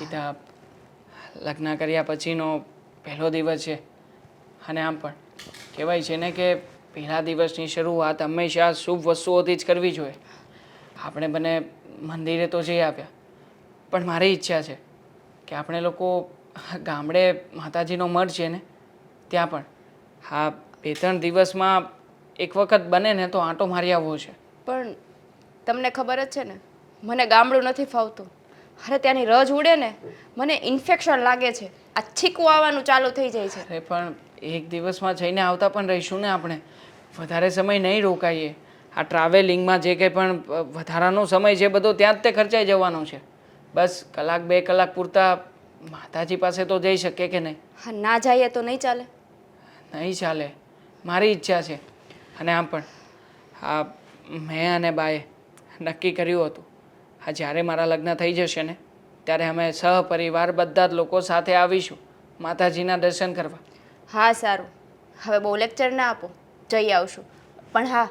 કીધા લગ્ન કર્યા પછીનો પહેલો દિવસ છે અને આમ પણ કહેવાય છે ને કે પહેલા દિવસની શરૂઆત હંમેશા શુભ વસ્તુઓથી જ કરવી જોઈએ. આપણે બંને મંદિરે તો જઈ આવ્યા, પણ મારી ઈચ્છા છે કે આપણે લોકો ગામડે માતાજીનો મઠ છે ને ત્યાં પણ હા 2-3 દિવસમાં એક વખત બને ને તો આંટો મારી આવવો છે. પણ તમને ખબર જ છે ને મને ગામડું નથી ફાવતું. અરે ત્યાંની રજ ઉડે ને મને ઇન્ફેક્શન લાગે છે. આ છીકું આવવાનું ચાલુ થઈ જાય છે. અરે પણ એક દિવસમાં જઈને આવતા પણ રહીશું ને આપણે, વધારે સમય નહીં રોકાઈએ. આ ટ્રાવેલિંગમાં જે કંઈ પણ વધારાનો સમય છે બધો ત્યાં જ તે ખર્ચાઈ જવાનો છે. બસ 1-2 કલાક પૂરતા માતાજી પાસે તો જઈ શકીએ કે નહીં? હા, ના જઈએ તો નહીં ચાલે? નહીં ચાલે, મારી ઈચ્છા છે. અને આમ પણ હા મેં અને બાએ નક્કી કર્યું હતું હા જ્યારે મારા લગ્ન થઈ જશે ને ત્યારે અમે સહપરિવાર બધા જ લોકો સાથે આવીશું માતાજીના દર્શન કરવા. હા સારું, હવે બહુ લેક્ચર ના આપો, જઈ આવશું. પણ હા,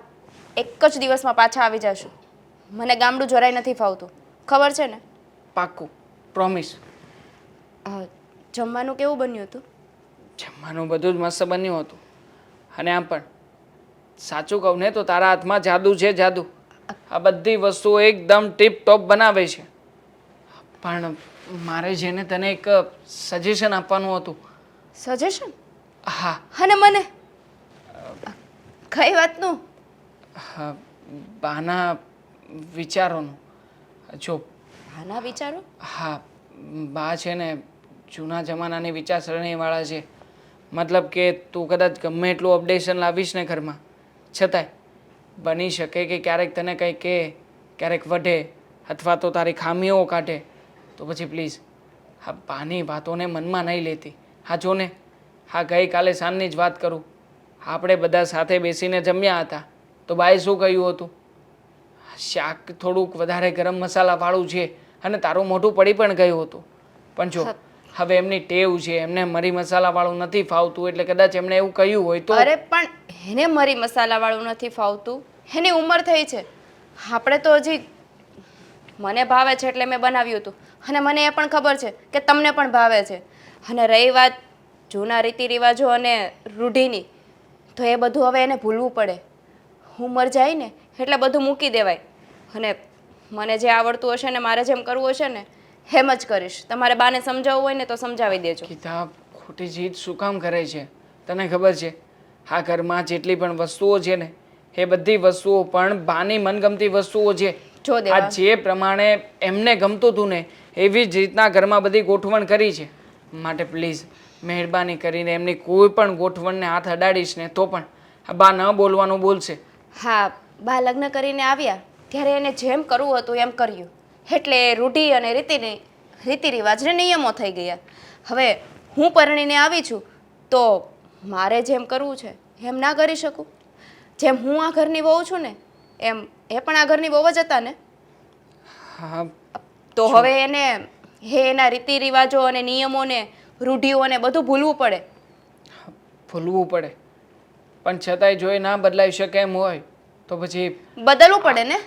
એક જ દિવસમાં પાછા આવી જશું. મને ગામડું જરાય નથી ફાવતું, ખબર છે ને? પાક્કું, પ્રોમિસ. જમવાનું કેવું બન્યું હતું? જમવાનું બધું જ મસ્ત બન્યું હતું. અને આમ પણ સાચું કહું ને તો તારા હાથમાં જાદુ છે, જાદુ. આ બધી વસ્તુઓ એકદમ ટીપ ટોપ બનાવે છે. પણ મારે જેને તને એક સજેશન આપવાનું હતું. સજેશન? હા. અને મને કઈ વાતનું? હા, બાના વિચારોનું. જો આના વિચારો? હા, બા છે ને જૂના જમાનાની વિચારસરણીવાળા છે. મતલબ કે તું કદાચ ગમે એટલું અપડેશન લાવીશ ને ઘરમાં, છતાંય બની શકે કે ક્યારેક તને કંઈ કહે, ક્યારેક વઢે અથવા તો તારી ખામીઓ કાઢે તો પછી પ્લીઝ હા બાની વાતોને મનમાં નહીં લેતી. હા જો ને, હા ગઈકાલે સાંજની જ વાત કરું, આપણે બધા સાથે બેસીને જમ્યા હતા તો બાએ શું કહ્યું હતું? શાક થોડુંક વધારે ગરમ મસાલાવાળું છે અને તારું મોઢું પડી પણ ગયું હતું. પણ જો હવે એમની ટેવ છે, એમને મરી મસાલાવાળું નથી ફાવતું એટલે કદાચ એમણે એવું કહ્યું હોય તો. અરે પણ એને મરી મસાલાવાળું નથી ફાવતું, એની ઉંમર થઈ છે. આપણે તો હજી મને ભાવે છે એટલે મેં બનાવ્યું હતું અને મને એ પણ ખબર છે કે તમને પણ ભાવે છે. અને રહી વાત જૂના રીતિ રિવાજો અને રૂઢિની, તો એ બધું હવે એને ભૂલવું પડે. ઉંમર જાય ને એટલે બધું મૂકી દેવાય. અને મને જે આવડતું હશે ને મારે જેમ કરવું હશે ને એમ જ કરીશ. તમારે બાને સમજાવવું હોય ને તો સમજાવી દેજો. કિતાબ ખોટી જીદ શું કામ કરે છે? તને ખબર છે આ ઘરમાં જેટલી પણ વસ્તુઓ છે ને એ બધી વસ્તુઓ પણ બાની મનગમતી વસ્તુઓ છે. જો આ દેવા, જે પ્રમાણે એમને ગમતું હતું ને એવી જ રીતના ઘરમાં બધી ગોઠવણ કરી છે. માટે પ્લીઝ મહેરબાની કરીને એમની કોઈ પણ ગોઠવણને હાથ અડાડીશ ને તો પણ આ બા ન બોલવાનું બોલશે. હા, બા લગ્ન કરીને આવ્યા ત્યારે એને જેમ કરવું હતું એમ કર્યું. એટલે એ રૂઢિ અને રીતિ રિવાજને નિયમો થઈ ગયા. હવે હું પરણીને આવી છું તો મારે જેમ કરવું છે એમ ના કરી શકું? જેમ હું આ ઘરની વહુ છું ને એમ એ પણ આ ઘરની વહુ જ હતા ને? હા તો હવે એને એના રીતિ રિવાજો અને નિયમોને રૂઢિઓને બધું ભૂલવું પડે. ભૂલવું પડે, પણ છતાંય જો એ ના બદલાઈ શકે એમ હોય તો પછી બદલવું પડે ને?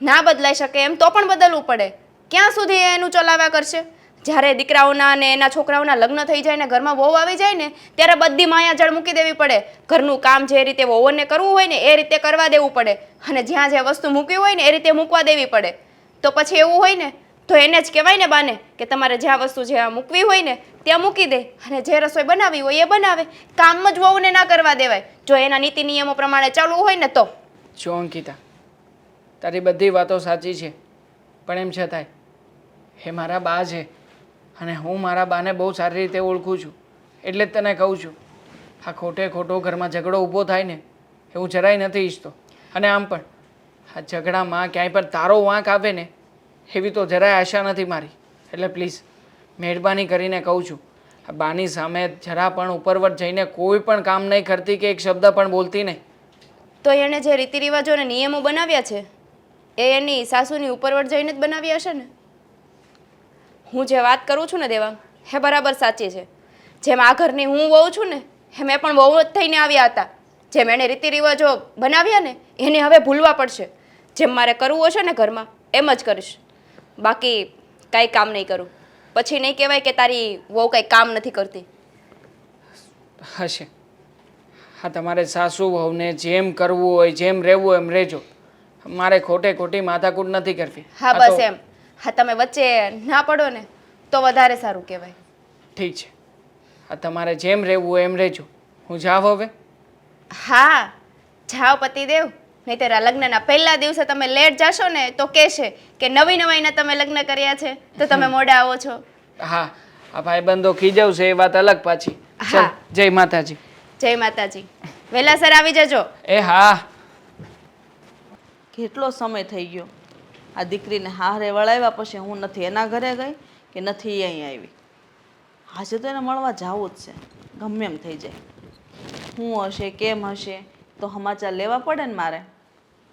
ના બદલાઈ શકે એમ તો પણ બદલવું પડે. ક્યાં સુધી એ એનું ચલાવ્યા કરશે? જ્યારે દીકરાઓના અને એના છોકરાઓના લગ્ન થઈ જાય ને ઘરમાં વહુ આવી જાય ને ત્યારે બધી માયાજાળ મૂકી દેવી પડે. ઘરનું કામ જે રીતે વહુઓને કરવું હોય ને એ રીતે કરવા દેવું પડે અને જ્યાં જે વસ્તુ મૂકવી હોય ને એ રીતે મૂકવા દેવી પડે. તો પછી એવું હોય ને તો એને જ કહેવાય ને બાને કે તમારે જ્યાં વસ્તુ જ્યાં મૂકવી હોય ને ત્યાં મૂકી દે અને જે રસોઈ બનાવી હોય એ બનાવે. કામ જ વહુને ના કરવા દેવાય જો એના નીતિ નિયમો પ્રમાણે ચાલવું હોય ને તો. જો અંકિતા, તારી બધી વાતો સાચી છે, પણ એમ છતાંય એ મારા બા છે અને હું મારા બાને બહુ સારી રીતે ઓળખું છું. એટલે જ તને કહું છું આ ખોટે ખોટો ઘરમાં ઝઘડો ઊભો થાય ને એવું જરાય નથી ઈચ્છતો. અને આમ પણ આ ઝઘડામાં ક્યાંય પણ તારો વાંક આવે ને એવી તો જરાય આશા નથી મારી. એટલે પ્લીઝ મહેરબાની કરીને કહું છું આ બાની સામે જરા પણ ઉપરવટ જઈને કોઈ પણ કામ નહીં કરતી કે એક શબ્દ પણ બોલતી નહીં. તો એણે જે રીતિ રિવાજો અને નિયમો બનાવ્યા છે એ એની સાસુની ઉપરવટ જઈને જ બનાવ્યા હશે ને? હું જે વાત કરું છું ને દેવાંગ એ બરાબર સાચી છે. જેમ આ ઘરની હું વહુ છું ને એમ એ પણ વહુ જ થઈને આવ્યા હતા. જેમ એણે રીતિ રિવાજો બનાવ્યા ને એને હવે ભૂલવા પડશે. જેમ મારે કરવું હશે ને ઘરમાં એમ જ કરીશ. બાકી કાંઈ કામ નહીં કરું. પછી નહીં કહેવાય કે તારી વહુ કંઈ કામ નથી કરતી. હશે. હા, તમારે સાસુ વહુને જેમ કરવું હોય જેમ રહેવું એમ રહેજો. મારે ખોટે ખોટી માથાકૂટ નથી કરવી. હા બસ એમ. હા તમે વચ્ચે ના પડો ને તો વધારે સારું કહેવાય. ઠીક છે. હા, તમારે જેમ રહેવું હોય એમ રહેજો. હું જાઉં હવે? હા જાઓ પતિદેવ. નહીંતર આ લગ્નના પહેલા દિવસે તમે લેટ જાશો ને તો કહેશે કે નવી નવાઈના તમે લગ્ન કર્યા છે તો તમે મોડા આવો છો. હા, આ ભાઈબંધો ખીજવશે એ વાત અલગ પાછી. હા. ચાલ, જય માતાજી. જય માતાજી. વહેલાસર આવી જજો. એ હા. કેટલો સમય થઈ ગયો આ દીકરીને હારે વળાવ્યા પછી હું નથી એના ઘરે ગઈ કે નથી અહીં આવી. આજે તો એને મળવા જવું જ છે, ગમે એમ થઈ જાય. શું હશે કેમ હશે તો સમાચાર લેવા પડે ને મારે.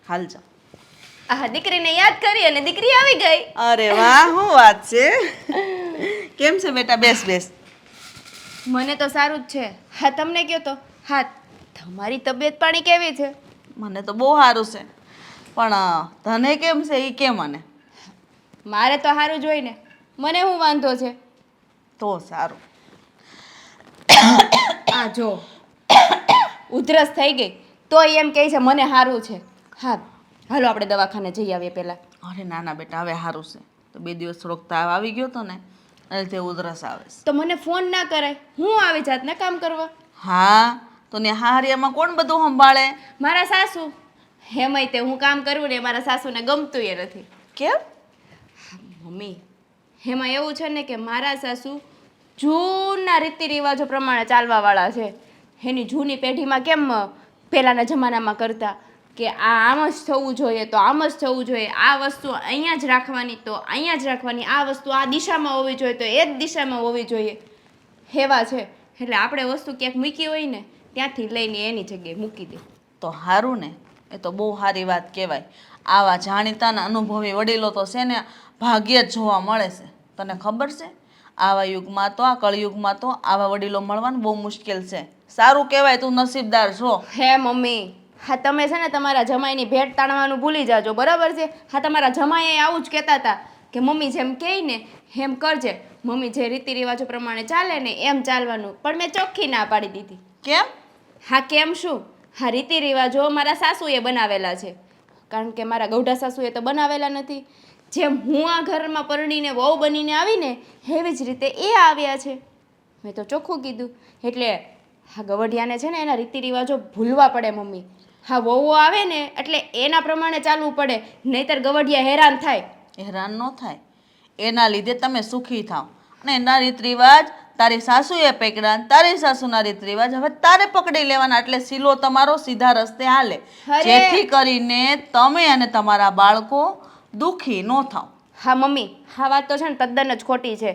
હાલ જા. આ દીકરીને યાદ કરી અને દીકરી આવી ગઈ. અરે વાહ, શું વાત છે. કેમ છે બેટા? બેસ બેસ. મને તો સારું જ છે. હા તમને કયો તો. હા તમારી તબિયત પાણી કેવી છે? મને તો બહુ સારું છે, પણ તને કેમ છે એ કે મને. મારે તો સારું જ હોય ને, મને શું વાંધો છે? તો સારું. આ જો ઉધરસ થઈ ગઈ તો એમ કહે છે મને સારું છે. હા હાલો આપણે દવાખાને જઈ આવીએ પહેલાં. અરે ના ના બેટા, હવે સારું છે. તો 2 દિવસ થોડોક તાવ આવી ગયો હતો ને એટલે તે ઉધરસ આવે છે. તો મને ફોન ના કરાય, હું આવી જાત ને કામ કરવા. હા તો ને હારિયામાં કોણ બધું સંભાળે? મારા સાસુ. હેમય તે હું કામ કરું ને મારા સાસુને ગમતું એ નથી. કેમ? મમ્મી એમાં એવું છે ને કે મારા સાસુ જૂના રીતિ રિવાજો પ્રમાણે ચાલવાવાળા છે. એની જૂની પેઢીમાં કેમ પહેલાંના જમાનામાં કરતા કે આ આમ જ થવું જોઈએ તો આમ જ થવું જોઈએ, આ વસ્તુ અહીંયા જ રાખવાની તો અહીંયા જ રાખવાની, આ વસ્તુ આ દિશામાં હોવી જોઈએ તો એ જ દિશામાં હોવી જોઈએ, એવા છે. એટલે આપણે વસ્તુ ક્યાંક મૂકી હોય ને ત્યાંથી લઈને એની જગ્યાએ મૂકી દે. તો સારું ને, એ તો બહુ સારી વાત કહેવાય. આવા જાણીતાના અનુભવી વડીલો તો છે ને ભાગ્યે જ જોવા મળે છે. તને ખબર છે આવા યુગમાં તો, આ કળયુગમાં તો આવા વડીલો મળવાનું બહુ મુશ્કેલ છે. સારું કહેવાય, તું નસીબદાર છો. હે મમ્મી, હા તમે છે ને તમારા જમાઈની ભેટ તાણવાનું ભૂલી જાજો, બરાબર છે? હા તમારા જમાઈએ આવું જ કહેતા હતા કે મમ્મી જેમ કહે ને એમ કરજે, મમ્મી જે રીતિ રિવાજો પ્રમાણે ચાલે ને એમ ચાલવાનું. પણ મેં ચોખ્ખી ના પાડી દીધી. કેમ? હા કેમ શું? હા રીતિ રિવાજો મારા સાસુએ બનાવેલા છે, કારણ કે મારા ગૌઢા સાસુએ તો બનાવેલા નથી. જેમ હું આ ઘરમાં પરણીને વહુ બનીને આવીને એવી જ રીતે એ આવ્યા છે. મેં તો ચોખ્ખું કીધું. એટલે હા ગવઢિયાને છે ને એના રીતિ રિવાજો ભૂલવા પડે મમ્મી. હા વહુઓ આવે ને એટલે એના પ્રમાણે ચાલવું પડે, નહીંતર ગવઢિયા હેરાન થાય. હેરાન ન થાય, એના લીધે તમે સુખી થાવ. અને એના રીત રિવાજ તારી સાસુએ પકડ્યા, તારી સાસુના રીત રિવાજ હવે તારે પકડી લેવાના. એટલે સિલો તમારો સીધા રસ્તે હાલે, અરે! જેથી કરીને તમે અને તમારા બાળકો દુઃખી ન થાવ. હા મમ્મી, આ વાત તો છે ને તદ્દન જ ખોટી છે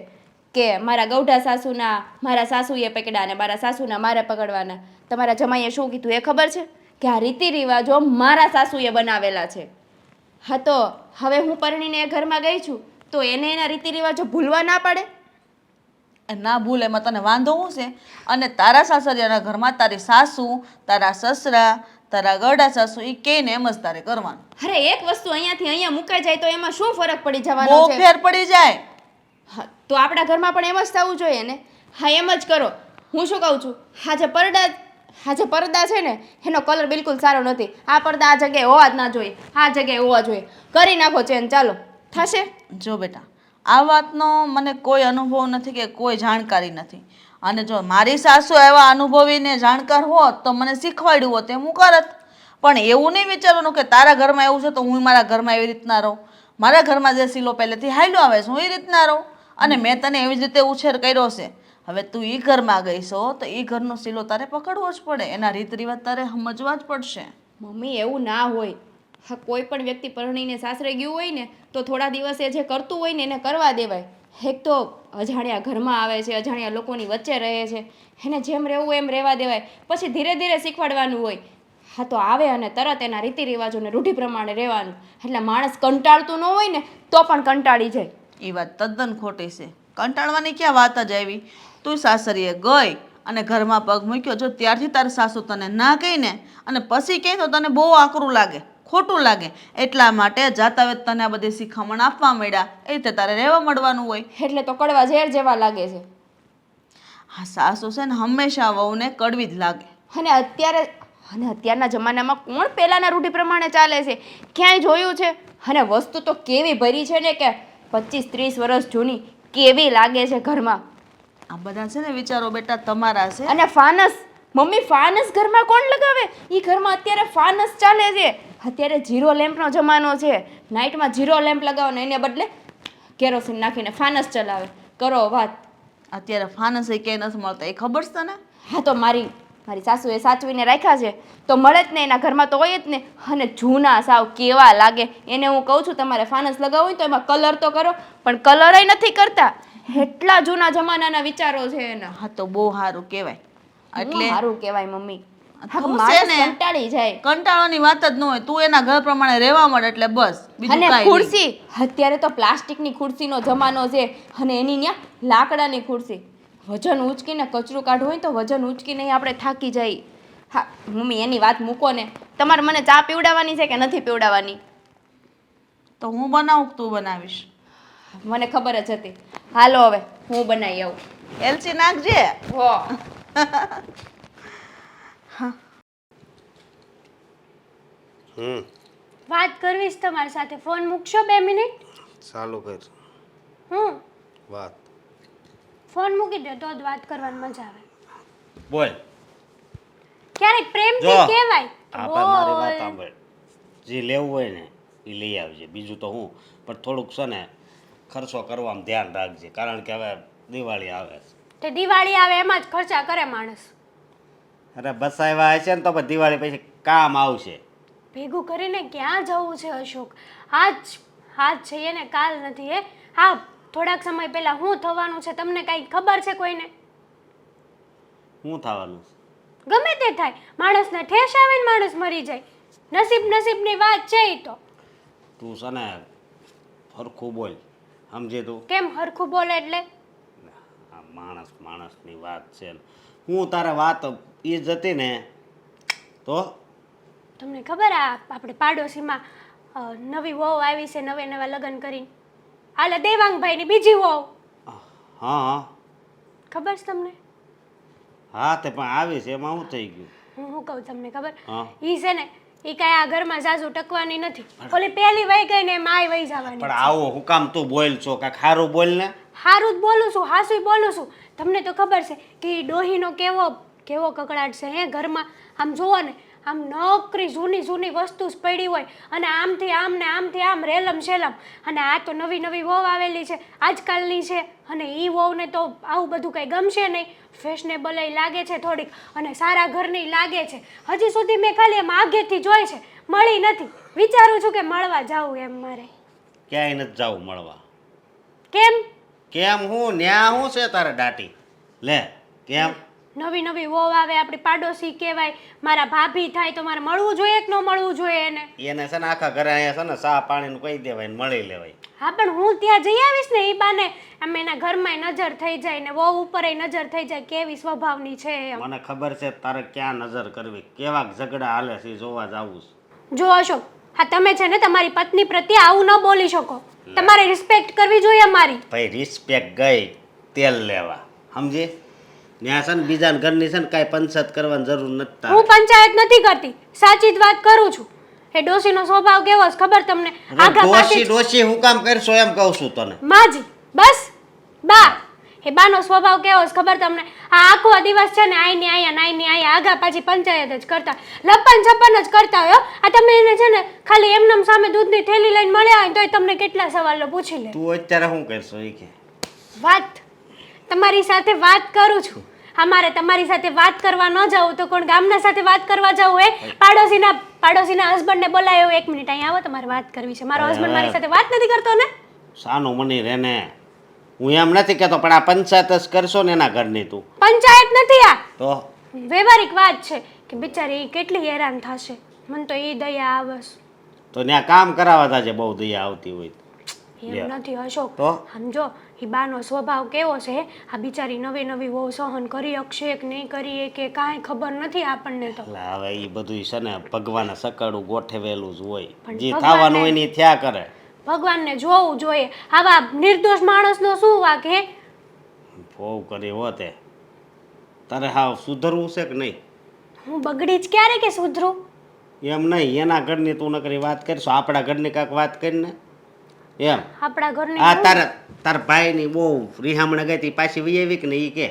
કે મારા ગૌઢા સાસુના મારા સાસુએ પકડ્યા અને મારા સાસુના મારે પકડવાના. તમારા જમાઈએ શું કીધું એ ખબર છે? કે આ રીતિ રિવાજો મારા સાસુએ બનાવેલા છે. હા તો હવે હું પરણીને એ ઘરમાં ગઈ છું તો એને એના રીતિ રિવાજો ભૂલવા ના પડે? ના ભૂલ, એમાં તને વાંધો શું છે? અને તારા સાસરિયાના ઘરમાં તારી સાસુ, તારા સસરા, તારા ગરડા સાસુ એ કહીને એમ જ તારે કરવાનું. અરે એક વસ્તુ અહીંયાથી અહીંયા મુકાઈ જાય તો એમાં શું ફરક પડી જવાનો બહુ છે? ફેર પડી જાય. હા તો આપણા ઘરમાં પણ એમ જ થવું જોઈએ ને. હા એમ જ કરો. હું શું કહું છું, આ જે પડદા છે ને એનો કલર બિલકુલ સારો નથી. આ પડદા આ જગ્યાએ હોવા જ ના જોઈએ, આ જગ્યાએ હોવા જોઈએ. કરી નાખો ચેન્જ, ચાલો. થશે? જો બેટા, આ વાતનો મને કોઈ અનુભવ નથી કે કોઈ જાણકારી નથી. અને જો મારી સાસુ એવા અનુભવીને જાણકાર હોત તો મને શીખવાડ્યું હોત એમ હું કરત. પણ એવું નહીં વિચારવાનું કે તારા ઘરમાં એવું છે તો હું મારા ઘરમાં એવી રીતના રહું. મારા ઘરમાં જે સિલો પહેલેથી હાલ્યો આવે છે હું એ રીતના રહું. અને મેં તને એવી જ રીતે ઉછેર કર્યો છે. હવે તું એ ઘરમાં ગઈ છો તો એ ઘરનો સિલો તારે પકડવો જ પડે, એના રીત રિવાજ તારે સમજવા જ પડશે. મમ્મી એવું ના હોય. હા કોઈ પણ વ્યક્તિ પરણીને સાસરે ગયું હોય ને તો થોડા દિવસે જે કરતું હોય ને એને કરવા દેવાય. એક તો અજાણ્યા ઘરમાં આવે છે, અજાણ્યા લોકોની વચ્ચે રહે છે, એને જેમ રહેવું એમ રહેવા દેવાય. પછી ધીરે ધીરે શીખવાડવાનું હોય. હા તો આવે અને તરત એના રીતિ રિવાજોને રૂઢિ પ્રમાણે રહેવાનું. એટલે માણસ કંટાળતું ન હોય ને તો પણ કંટાળી જાય. એ વાત તદ્દન ખોટી છે. કંટાળવાની ક્યાં વાત જ આવી? તું સાસરીએ ગઈ અને ઘરમાં પગ મૂક્યો, જો ત્યારથી તારી સાસુ તને ના કહીને અને પછી કહે તો તને બહુ આકરું લાગે, ખોટું લાગે. એટલા માટે જાતા વેત તને આ બધી શિખામણ આપવા મળ્યા, એ રીતે તારે રહેવા મળવાનું હોય. એટલે તો કડવા ઝેર જેવા લાગે છે. હા, સાસુ છે ને હંમેશા વહુને કડવી જ લાગે. અને અત્યારના જમાનામાં કોણ પહેલાના રૂઢિ પ્રમાણે ચાલે છે? ક્યાંય જોયું છે? અને વસ્તુ તો કેવી ભરી છે ને કે 25-30 વર્ષ જૂની કેવી લાગે છે ઘરમાં. આ બધા છે ને વિચારો બેટા તમારા છે. અને ફાનસ, મમ્મી ફાનસ ઘરમાં કોણ લગાવે? એ ઘરમાં અત્યારે ફાનસ ચાલે છે. અત્યારે 0 લેમ્પનો જમાનો છે. નાઇટમાં 0 લેમ્પ લગાવો ને એને બદલે કેરોસીન નાખીને ફાનસ ચલાવે. કરો વાત. અત્યારે ફાનસ એ ક્યાંય નથી મળતા, એ ખબર છે તને? હા તો મારી સાસુએ સાચવીને રાખ્યા છે તો મળે જ ને, એના ઘરમાં તો હોય જ ને. અને જૂના સાવ કેવા લાગે. એને હું કહું છું તમારે ફાનસ લગાવવું હોય તો એમાં કલર તો કરો, પણ કલરય નથી કરતા. એટલા જૂના જમાનાના વિચારો છે એના. હા તો બહુ સારું કહેવાય. એટલે સારું કહેવાય મમ્મી. તું માણસ છે ને કંટાળી જાય. કંટાળવાની વાત જ ન હોય, તું એના ઘર પ્રમાણે રહેવા મળે એટલે બસ, બીજું અને કાંઈ નહીં. ખુરશી, અત્યારે તો પ્લાસ્ટિકની ખુરશીનો જમાનો છે અને એની ત્યાં લાકડાની ખુરશી. વજન ઉંચકીને કચરું કાઢવું હોય તો વજન ઉંચકીને આપણે થાકી જાય. હા મમ્મી એની વાત મૂકો ને. તમારે મને ચા પીવડાવવાની છે કે નથી પીવડાવવાની? તો હું બનાવું કે તું બનાવીશ? મને ખબર જ હતી. હાલો હવે હું બનાવી આવું. એલચી નાખજે. હો વાત કરવી છે તમારી સાથે. ફોન મૂકશો 2 મિનિટ? ચાલુ કર વાત. ફોન મૂકી દો તો જ વાત કરવાની મજા આવે. બોલ. ક્યારેક પ્રેમથી જો. કહેવાય. આપણે મારી વાત સાંભળ. જે લેવું હોય ને એ લઈ આવજે, બીજું તો હું. પણ થોડુંક છે ને ખર્ચો કરવામાં ધ્યાન રાખજે, કારણ કે હવે દિવાળી આવે છે. તે દિવાળી આવે એમાં જ ખર્ચા કરે માણસ. અરે બસાવ્યા હશે ને તો પછી દિવાળી પછી કામ આવશે. ભેગું કરીને ક્યાં જવું છે અશોક? આજ જઈએ ને કાલ નથી. હા થોડાક સમય પહેલા શું થવાનું છે તમને કાંઈ ખબર છે કોઈને? શું થવાનું છે? ગમે તે થાય, માણસને ઠેસ આવે ને માણસ મરી જાય. નસીબની વાત છે ઈ તો. તું છે ને હરખું બોલ, સમજે તું? કેમ હરખું બોલે એટલે? આ માણસની વાત છે ને. હું તારે વાત એ જ હતી ને તો તમને ખબર આપણે પાડોશીમાં નવી વહુ આવી છે, નવા લગ્ન કરીને. આલે દેવાંગભાઈની બીજી વહુ. હા ખબર છે તમને? હા તે પણ આવી છે, એમાં શું થઈ ગયું? હું કહું તમને ખબર? હા. ઈ છે ને ઈ કાંઈ આ ઘરમાં સાસુ ટકવાની નથી. ઓલી પહેલી વહી ગઈ ને એમ આય વહી જવાની. પણ આવો હું કામ તું બોલ છો? કાંઈક સારું બોલ ને. હારું જ બોલું છું, હાસુય બોલું છું. તમને તો ખબર છે કે ઈ ડોહીનો કેવો કકડાટ છે હે ઘરમાં. આમ જુઓ ને, આમ નકરી જૂની વસ્તુ જ પડી હોય અને આમથી આમ ને આમથી આમ રેલમ શેલમ. અને આ તો નવી વહુ આવેલી છે, આજકાલની છે. અને ઈ વહુને તો આવું બધું કંઈ ગમશે નહીં. ફેશનેબલ લાગે છે થોડીક અને સારા ઘરની લાગે છે. હજી સુધી મેં ખાલી એમ આગેથી જોઈ છે, મળી નથી. વિચારું છું કે મળવા જાઉં એમ મારે. ક્યાંય નથી જાવું મળવા. કેમ? હું ન્યા હું છે તારે દાટી લે? કેમ? નવી વહુ આવે, આપણી પાડોશી કહેવાય, મારા ભાભી થાય તો મારે મળવું જોઈએ કે ન મળવું જોઈએ એને? એને છે ને આખા ઘરે અહીંયા છે ને ચા પાણીનું કહી દેવાય ને મળી લેવાય. હા પણ હું ત્યાં જઈ આવીશ ને એ બાને આમ એના ઘરમાં નજર થઈ જાય ને વહુ ઉપર નજર થઈ જાય કેવી સ્વભાવની છે એમ. મને ખબર છે તારે ક્યાં નજર કરવી, કેવા ઝઘડા હાલે છે જોવા જાવું છે. જો અશોક, હા તમે છે ને તમારી પત્ની પ્રત્યે આવું ન બોલી શકો. તમારે રિસ્પેક્ટ કરવી જોઈએ અમારી. ભાઈ રિસ્પેક્ટ ગઈ તેલ લેવા, સમજી? ત્યાં છે ને બીજા ઘરની છે ને કાંઈ પંચાયત કરવાની જરૂર નથી તારે. હું પંચાયત નથી કરતી, સાચી જ વાત કરું છું. એ ડોશીનો સ્વભાવ કેવો છે ખબર તમને? આગા પાછી ડોશી હું કામ કરશો એમ કહું છું તને. માજી બસ બા. એ બાનો સ્વભાવ કેવો છે ખબર તમને? આ આખો દિવસ છે ને આઈની આયા આગા પાછી પંચાયત જ કરતા, લપન છપન જ કરતા હોય. આ તમે એને છે ને ખાલી એમનેમ સામે દૂધની થેલી લઈને મળ્યા હોય તોય તમને કેટલા સવાલો પૂછી લે. તું અત્યારે શું કરશો એ કે? વાત તમારી સાથે વાત કરું છું. અમારે તમારી સાથે વાત કરવા ન જાવું તો કોણ ગામના સાથે વાત કરવા જાવું? પાડોશીના હસબન્ડને બોલાયો, 1 મિનિટ અહીંયા આવો, તમારે વાત કરવી છે. મારો હસબન્ડ મારી સાથે વાત નથી કરતો ને? સાનું મની રે ને. હું એમ નથી કહેતો, પણ આ પંચાયત જ કરશો ને એના ઘરની તું. પંચાયત નથી આ તો વ્યવહારિક વાત છે કે બિચારી કેટલી હેરાન થશે. મને તો એ દયા આવે છે. તો ત્યાં કામ કરાવવા તાજે બહુ દયા આવતી હોય. એમ નથી અશોક, તો સમજો એ બાનો સ્વભાવ કેવો છે આ બિચારી નવી નવી વહુ સહન કરી શકશે કે નહીં કરીએ કે કાંઈ ખબર નથી આપણને તો. એટલે હવે એ બધું છે ને ભગવાને સકાળું ગોઠવેલું જ હોય, પણ જે ભગવાને- થવાનું હોય ને ઈ થયા કરે. ભગવાનને જોવું જોઈએ. આવા નિર્દોષ માણસનો શું વાંક હે? બહુ કરી હોતે તારે હાવ સુધરવું છે કે નહીં? હું બગડી જ ક્યારે કે સુધરું? એમ નહીં, એના ઘરની તું નકરી વાત કરીશું, આપણા ઘરની કાંઈક વાત કરીને એમ. આપણા ઘરની આ તાર ભાઈની બહુ રિહામણ ગઈ હતી, પાછી વહી આવી કે નહીં ઈ કે?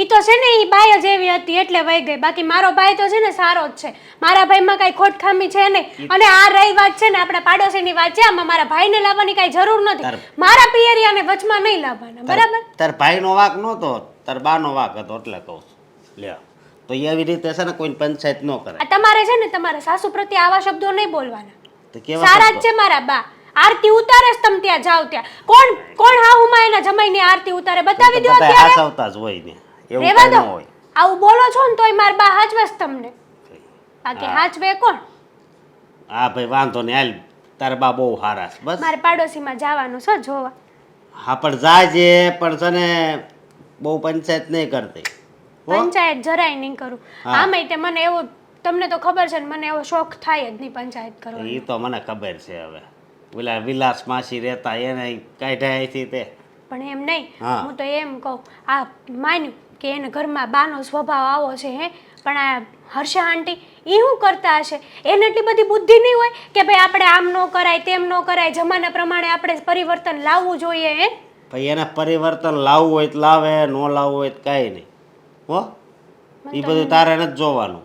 ઈ તો છે ને ઈ બાય જ એવી હતી એટલે વહી ગઈ. બાકી મારો ભાઈ તો છે ને સારો જ છે. મારા ભાઈમાં કાંઈ ખોટ ખામી છે નહીં. અને આ રહી વાત છે ને આપણા પાડોશીની વાત છે, આમાં મારા ભાઈને લાવવાની કાંઈ જરૂર નથી. મારા પિયરિયાને વચમાં નહીં લાવવાના, બરાબર? તાર ભાઈનો વાંક નહોતો, તાર બાનો વાંક હતો એટલે કહું છું. લે તો એવી રીતે છે ને કોઈને પંચાયત ન કરે. આ તમારે છે ને તમારા સાસુ પ્રત્યે આવા શબ્દો નહીં બોલવાના. તો કેવા સારા જ શબ્દો? છે મારા બા. આરતી ઉતારે જ તમે ત્યાં જાઓ ત્યાં. કોણ હાહુમાં એના જમાઈની આરતી ઉતારે? બતાવી દો બધાય અત્યારે. હાચવતા જ હોય ને, એવું રેવા કાંઈ દો. ન હોય. આવું બોલો છો ને તોય મારા બા હાચવે જ તમને. બાકી હાચવે કોણ? હા ભાઈ વાંધો નહીં, હાલ તારા બા બહુ સારા છે બસ. મારે પાડોશીમાં જવાનું છે જોવા. હા પણ જાજે, પણ છે ને બહુ પંચાયત નહીં કરતી હો. પંચાયત જરાય નહીં કરું. હા. આમેય તે મને એવો, તમને તો ખબર છે ને મને એવો શોખ થાય જ નહીં પંચાયત કરવાનો. એ તો મને ખબર છે. હવે પેલા વિલાસ માસી રહેતા એને કાઢ્યા અહીંથી તે. પણ એમ નહીં, હા. હું તો એમ કહું, આ માન્યું કે એને ઘરમાં બાનો સ્વભાવ આવો છે હે, પણ આ હર્ષા આંટી એ શું કરતા હશે? એને એટલી બધી બુદ્ધિ નહીં હોય કે ભાઈ આપણે આમ ન કરાય તેમ ન કરાય, જમાના પ્રમાણે આપણે પરિવર્તન લાવવું જોઈએ હે. ભાઈ એને પરિવર્તન લાવવું હોય તો લાવે, ન લાવવું હોય તો કાંઈ નહીં હો. એ બધું તારે નથી જોવાનું,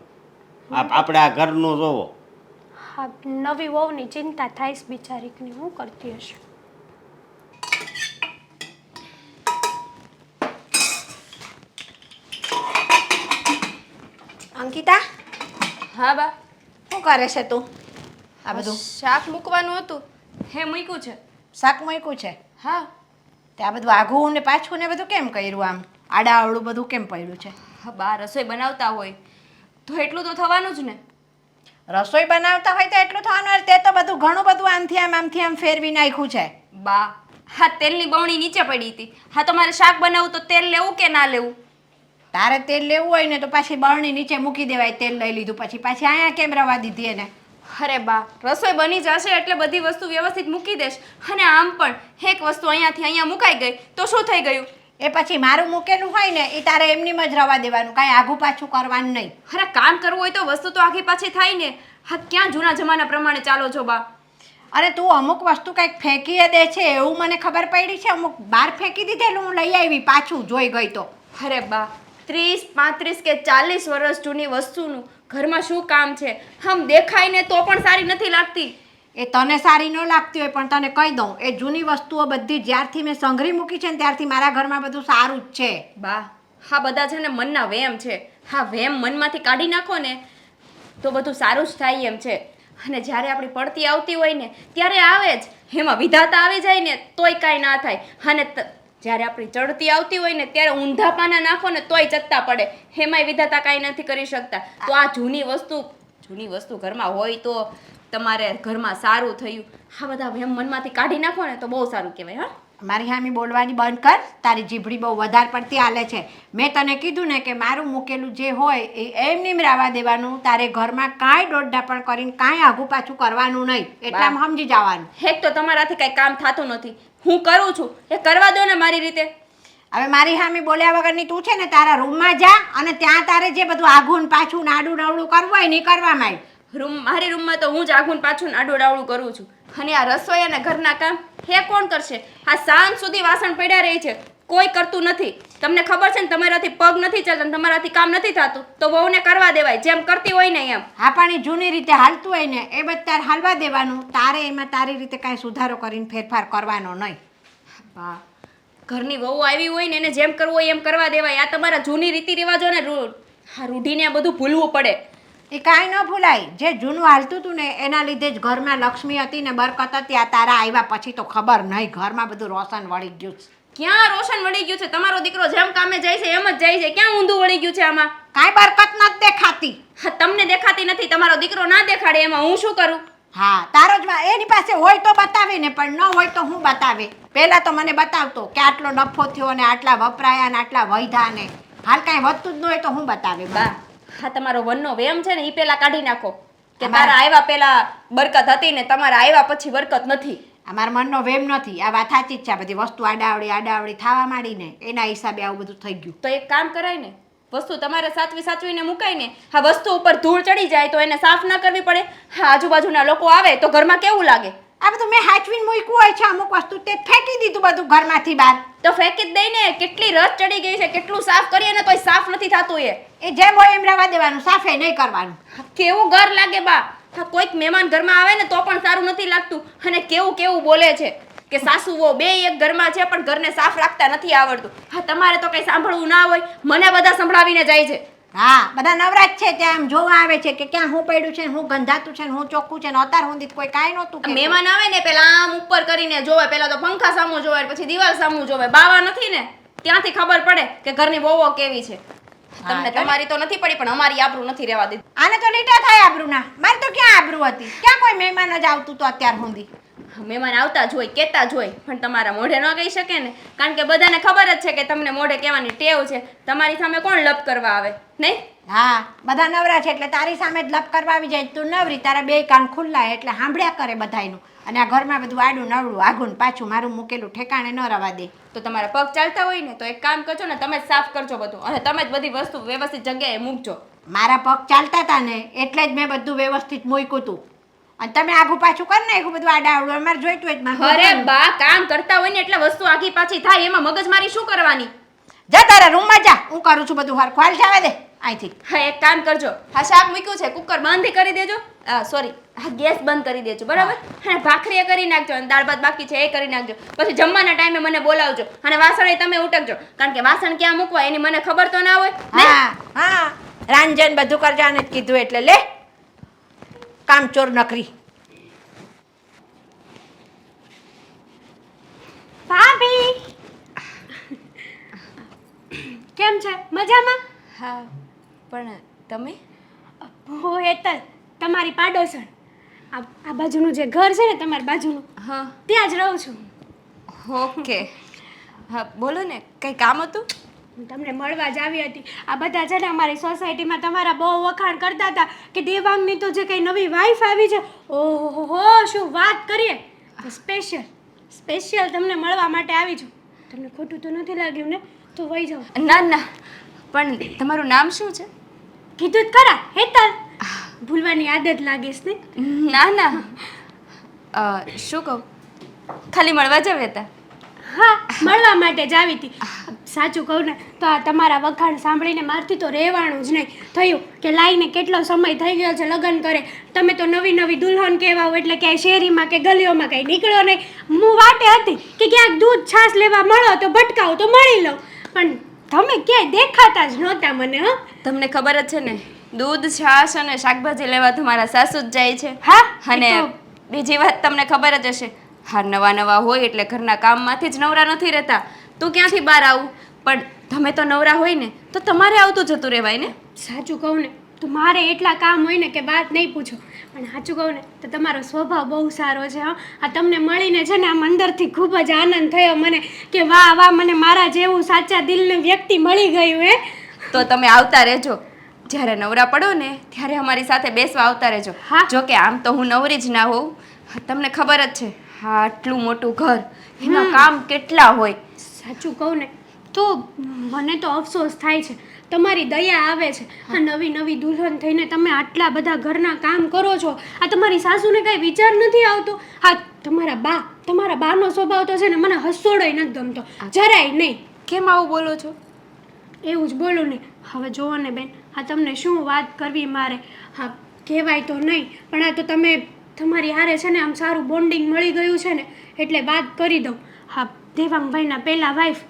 આપણે આ ઘરનું જોવો. હા, નવી વહુની ચિંતા થાય છે બિચારીકની, શું કરતી હશે? અંકિતા, હા બા, શું કરે છે તું? આ બધું શાક મૂકવાનું હતું, હે મૂક્યું છે. શાક મૂક્યું છે? હા તે આ બધું આઘું ને પાછું ને બધું કેમ કર્યું? આમ આડાઅવળું બધું કેમ પડ્યું છે? હા બા, રસોઈ બનાવતા હોય તો એટલું તો થવાનું જ ને. રસોઈ બનાવતા હોય તો એટલું થવાનું હોય. તે તો બધું ઘણું બધું આમથી આમ ફેરવી નાખ્યું છે. બા, હા તેલની બવણી નીચે પડી હતી. હા તો મારે શાક બનાવવું તો તેલ લેવું કે ના લેવું? તારે તેલ લેવું હોય ને તો પાછી બરણી નીચે મૂકી દેવાય. તેલ લઈ લીધું પછી પાછી અહીંયા કેમ રવા દીધી એને? અરે બા, રસોઈ બની જશે એટલે બધી વસ્તુ વ્યવસ્થિત મૂકી દેશ. અને આમ પણ એક વસ્તુ અહીંયાથી અહીંયા મુકાઈ ગઈ તો શું થઈ ગયું? એ પછી મારું મૂકેલું હોય ને એ તારે એમની જ રવા દેવાનું, કાંઈ આઘું પાછું કરવાનું નહીં. અરે કામ કરવું હોય તો વસ્તુ તો આખી પાછી થાય ને. હા ક્યાં જૂના જમાના પ્રમાણે ચાલો છો બા? અરે તું અમુક વસ્તુ કંઈક ફેંકી દે છે એવું મને ખબર પડી છે. અમુક બહાર ફેંકી દીધેલું હું લઈ આવી પાછું જોઈ ગઈ તો. અરે બા, 30, 35 કે 40 વર્ષ જૂની વસ્તુનું ઘરમાં શું કામ છે? આમ દેખાય ને તો પણ સારી નથી લાગતી. એ તને સારી ન લાગતી હોય પણ તને કહી દઉં, એ જૂની વસ્તુઓ બધી જ્યારથી મેં સંઘરી મૂકી છે ને ત્યારથી મારા ઘરમાં બધું સારું જ છે. બા, હા બધા છે ને મનના વહેમ છે. હા વહેમ મનમાંથી કાઢી નાખો ને તો બધું સારું જ થાય એમ છે. અને જ્યારે આપણી પડતી આવતી હોય ને ત્યારે આવે જ, એમાં વિધાતા આવી જાય ને તોય કાંઈ ના થાય. અને જ્યારે આપણી ચડતી આવતી હોય ને ત્યારે ઊંધા પાના નાખો ને તોય ચત્તા પડે. એમાંય વિધાતા કાંઈ નથી કરી શકતા. તો આ જૂની વસ્તુ ઘરમાં હોય તો તમારે ઘરમાં સારું થયું. આ બધા વહેમ મનમાંથી કાઢી નાખો ને તો બહુ સારું કહેવાય. હા મારી સામે બોલવાની બંધ કર. તારી જીભડી બહુ વધારે પડતી હાલે છે. મેં તને કીધું ને કે મારું મૂકેલું જે હોય એ એમનેમ રાવા દેવાનું. તારે ઘરમાં કાંઈ દોડડા પણ કરીને કાંઈ આઘું પાછું કરવાનું નહીં. એટલામાં સમજી જવાનું. એક તો તમારાથી કાંઈ કામ થતું નથી. હું કરું છું એ કરવા દો ને મારી રીતે. હવે મારી સામે બોલ્યા વગરની તું છે ને તારા રૂમમાં જા અને ત્યાં તારે જે બધું આઘું ને પાછું નાડું નવડું કરવું હોય ને કરવામાં મારી રૂમમાં તો હું જ આઘું ને પાછું આડું કરું છું. અને આ રસોઈ અને ઘરના કામ હે કોણ કરશે? આ સાંજ સુધી વાસણ પડ્યા રહે છે, કોઈ કરતું નથી. તમને ખબર છે ને તમારાથી પગ નથી ચાલતા, તમારાથી કામ નથી થતું તો વહુને કરવા દેવાય જેમ કરતી હોય ને એમ. હા પણ એ જૂની રીતે હાલતું હોય ને એ બધું તારે હાલવા દેવાનું. તારે એમાં તારી રીતે કાંઈ સુધારો કરીને ફેરફાર કરવાનો નહીં. બા, ઘરની વહુ આવી હોય ને એને જેમ કરવું હોય એમ કરવા દેવાય. આ તમારા જૂની રીતિ રિવાજો ને રૂઢીને આ બધું ભૂલવું પડે. એ કાંઈ ન ભૂલાય. જે જૂનું હાલતું હતું ને એના લીધે જ ઘરમાં લક્ષ્મી હતી ને બરકત હતી. આ તારા આવ્યા પછી તો ખબર નહીં ઘરમાં બધું રોશન વળી ગયું છે. ક્યાં રોશન વળી ગયું છે? તમારો દીકરો જેમ કામે જાય છે એમ જ જાય છે. ક્યાં ઊંધું વળી ગયું છે આમાં? કાંઈ બરકત નથી દેખાતી. હા તમને દેખાતી નથી, તમારો દીકરો ના દેખાડે એમાં હું શું કરું? હા તારો જ એની પાસે હોય તો બતાવે ને, પણ ન હોય તો હું બતાવે. પહેલાં તો મને બતાવતો કે આટલો નફો થયો ને આટલા વપરાયા ને આટલા વૈધા ને, હાલ કાંઈ વધતું જ ન હોય તો હું બતાવે. બા હા તમારો વનનો વેમ છે ને એ પેલા કાઢી નાખો કે અમારા- તારા આવ્યા પેલા બરકત હતી ને તમારા આવ્યા પછી બરકત નથી. અમારા મનનો વેમ નથી, આ વાત સાચી જ છે. આ બધી વસ્તુ આડાવડી થવા માંડી ને એના હિસાબે આવું બધું થઈ ગયું. તો એક કામ કરાય ને, વસ્તુ તમારે સાચવીને મુકાય ને. હા વસ્તુ ઉપર ધૂળ ચડી જાય તો એને સાફ ના કરવી પડે. હા આજુબાજુના લોકો આવે તો ઘરમાં કેવું લાગે? આ બધું મેં હાચવીને મૂક્યું હોય છે અમુક વસ્તુ, તે ફેંકી દીધું બધું ઘરમાંથી બહાર. તો ફેંકી જ દઈ ને. કેટલી રસ ચડી ગઈ છે, કેટલું સાફ કરીએ ને તોય સાફ નથી થતું એ જેમ હોય એમ રહેવા દેવાનું, સાફે નહીં કરવાનું. કેવું ઘર લાગે બા. હા કોઈક મહેમાન ઘરમાં આવે ને તો પણ સારું નથી લાગતું. અને કેવું બોલે છે કે સાસુઓ બે એક ઘરમાં છે પણ ઘરને સાફ રાખતા નથી આવડતું. હા તમારે તો કઈ સાંભળવું ના હોય, મને બધા સંભળાવીને જાય છે. હા બધા નવરાજ છે ત્યાં આમ જોવા આવે છે કે ક્યાં હું પડ્યું છે, હું ગંધાતું છે, હું ચોખ્ખું છે ને અત્યાર સુધી કોઈ કાંઈ નહોતું કહેતું. મહેમાન આવે ને પેલા આમ ઉપર કરીને જોવે, પેલા તો પંખા સામું જોવે, પછી દિવાલ સામું જોવે. બાવા નથી ને ત્યાંથી ખબર પડે કે ઘરની વહુઓ કેવી છે. તમને તમારી તો નથી પડી પણ અમારી આબરૂ નથી રહેવા દીધી. આને તો લીટા થાય આબરૂના. મારે તો ક્યાં આબરૂ હતી, ક્યાં કોઈ મહેમાન જ આવતું તો અત્યાર સુધી. મહેમાન આવતા જ હોય, કહેતા જ હોય, પણ તમારા મોઢે ન કહી શકે ને, કારણ કે બધાને ખબર જ છે કે તમને મોઢે કહેવાની ટેવ છે. તમારી સામે કોણ લપ કરવા આવે નહીં? હા બધા નવરા છે એટલે તારી સામે જ લપ કરવા આવી જાય. તું નવરી, તારા બે કાન ખુલ્લા એટલે સાંભળ્યા કરે બધાયનું. અને આ ઘરમાં બધું આડું નવડું આઘું પાછું મારું મૂકેલું ઠેકાણે ન રવા દે. તો તમારા પગ ચાલતા હોય ને તો એક કામ કરજો ને, તમે જ સાફ કરજો બધું અને તમે જ બધી વસ્તુ વ્યવસ્થિત જગ્યાએ મૂકજો. મારા પગ ચાલતા હતા ને એટલે જ મેં બધું વ્યવસ્થિત મૂક્યું હતું. અને તમે આઘું પાછું કરી નાખ્યું બધું આડાવડું. અમારે જોઈતું હોય જ મારે. અરે બા કામ કરતા હોય ને એટલે વસ્તુ આખી પાછી થાય, એમાં મગજમારી શું કરવાની? જા તારા રૂમમાં જા, હું કરું છું બધું હરખું. હાલ જવા દે અહીંથી. હા એક કામ કરજો, હા શાક મૂક્યું છે કુકર બંધ કરી દેજો. સોરી હા ગેસ બંધ કરી દેજો બરાબર. અને ભાખરી કરી નાખજો અને દાળ ભાત બાકી છે એ કરી નાખજો. પછી જમવાના ટાઈમે મને બોલાવજો અને વાસણ તમે ઉટકજો, કારણ કે વાસણ ક્યાં મૂકવા એની મને ખબર તો ના હોય. હા હા રાંજન બધું કરજાને જ કીધું એટલે લે કામચોર નકરી. ભાભી કેમ છે? મજામાં? હા પણ તમે? હું હેતલ, તમારી પાડોશણ. આ બાજુનું જે ઘર છે ને તમારી બાજુનું, હા ત્યાં જ રહું છું. ઓકે હા બોલો ને, કંઈ કામ હતું? હું તમને મળવા જ આવી હતી. આ બધા છે ને અમારી સોસાયટીમાં તમારા બહુ વખાણ કરતા હતા કે દેવાંગની તો જે કંઈ નવી વાઈફ આવી છે, ઓહો શું વાત કરીએ. સ્પેશિયલ તમને મળવા માટે આવી છું. તમને ખોટું તો નથી લાગ્યું ને? તો વહી જાઓ. ના ના પણ તમારું નામ શું છે? કીધું જ ખરા, હેતલ. ભૂલવાની આદત લાગીશ ને? ના ના શું કહું, ખાલી મળવા જ આવ્યા હતા? હા મળવા માટે જ આવી હતી. સાચું કહું ને તો આ તમારા વખાણ સાંભળીને મારથી તો રહેવાનું જ નહીં થયું કે લાઈને કેટલો સમય થઈ ગયો છે લગ્ન કરે. તમે તો નવી નવી દુલ્હન કહેવાઓ એટલે ક્યાંય શેરીમાં કે ગલીઓમાં કંઈ નીકળો નહીં. હું વાટે હતી કે ક્યાંક દૂધ છાશ લેવા મળો તો ભટકાવો તો મળી લઉં, પણ તમે ક્યાંય દેખાતા જ નહોતા મને. હા તમને ખબર જ છે ને, દૂધ છાશ અને શાકભાજી લેવા તો મારા સાસુ જ જાય છે. હા અને બીજી વાત તમને ખબર જ હશે, હા નવા હોય એટલે ઘરના કામમાંથી જ નવરા નથી રહેતા. તું ક્યાંથી બહાર આવું, પણ તમે તો નવરા હોય ને તો તમારે આવતું જતું રહેવાય ને. સાચું કહું ને તો મારે એટલા કામ હોય ને કે વાત નહીં પૂછો, પણ સાચું કહું ને તો તમારો સ્વભાવ બહુ સારો છે. હા આ તમને મળીને છે ને આમ અંદરથી ખૂબ જ આનંદ થયો મને કે વાહ વાહ મને મારા જેવું સાચા દિલનું વ્યક્તિ મળી ગયું. તો તમે આવતા રહેજો, જ્યારે નવરા પડો ને ત્યારે અમારી સાથે બેસવા આવતા રહેજો. હા. જો કે આમ તો હું નવરી જ ના હોઉં, તમને ખબર જ છે હા આટલું મોટું ઘર એમાં કામ કેટલા હોય. સાચું કહું ને તો મને તો અફસોસ થાય છે, તમારી દયા આવે છે. આ નવી નવી દુલ્હન થઈને તમે આટલા બધા ઘરના કામ કરો છો. આ તમારી સાસુને કાંઈ વિચાર નથી આવતો? હા તમારા બાનો સ્વભાવ તો છે ને મને હસોડોય નથી ગમતો, જરાય નહીં. કેમ આવું બોલો છો? એવું જ બોલું ને. હવે જુઓ ને બેન, હા તમને શું વાત કરવી મારે, હા કહેવાય તો નહીં, પણ આ તો તમે તમારી હારે છે ને આમ સારું બોન્ડિંગ મળી ગયું છે ને એટલે વાત કરી દઉં. હા દેવાંગભાઈના પહેલા વાઈફ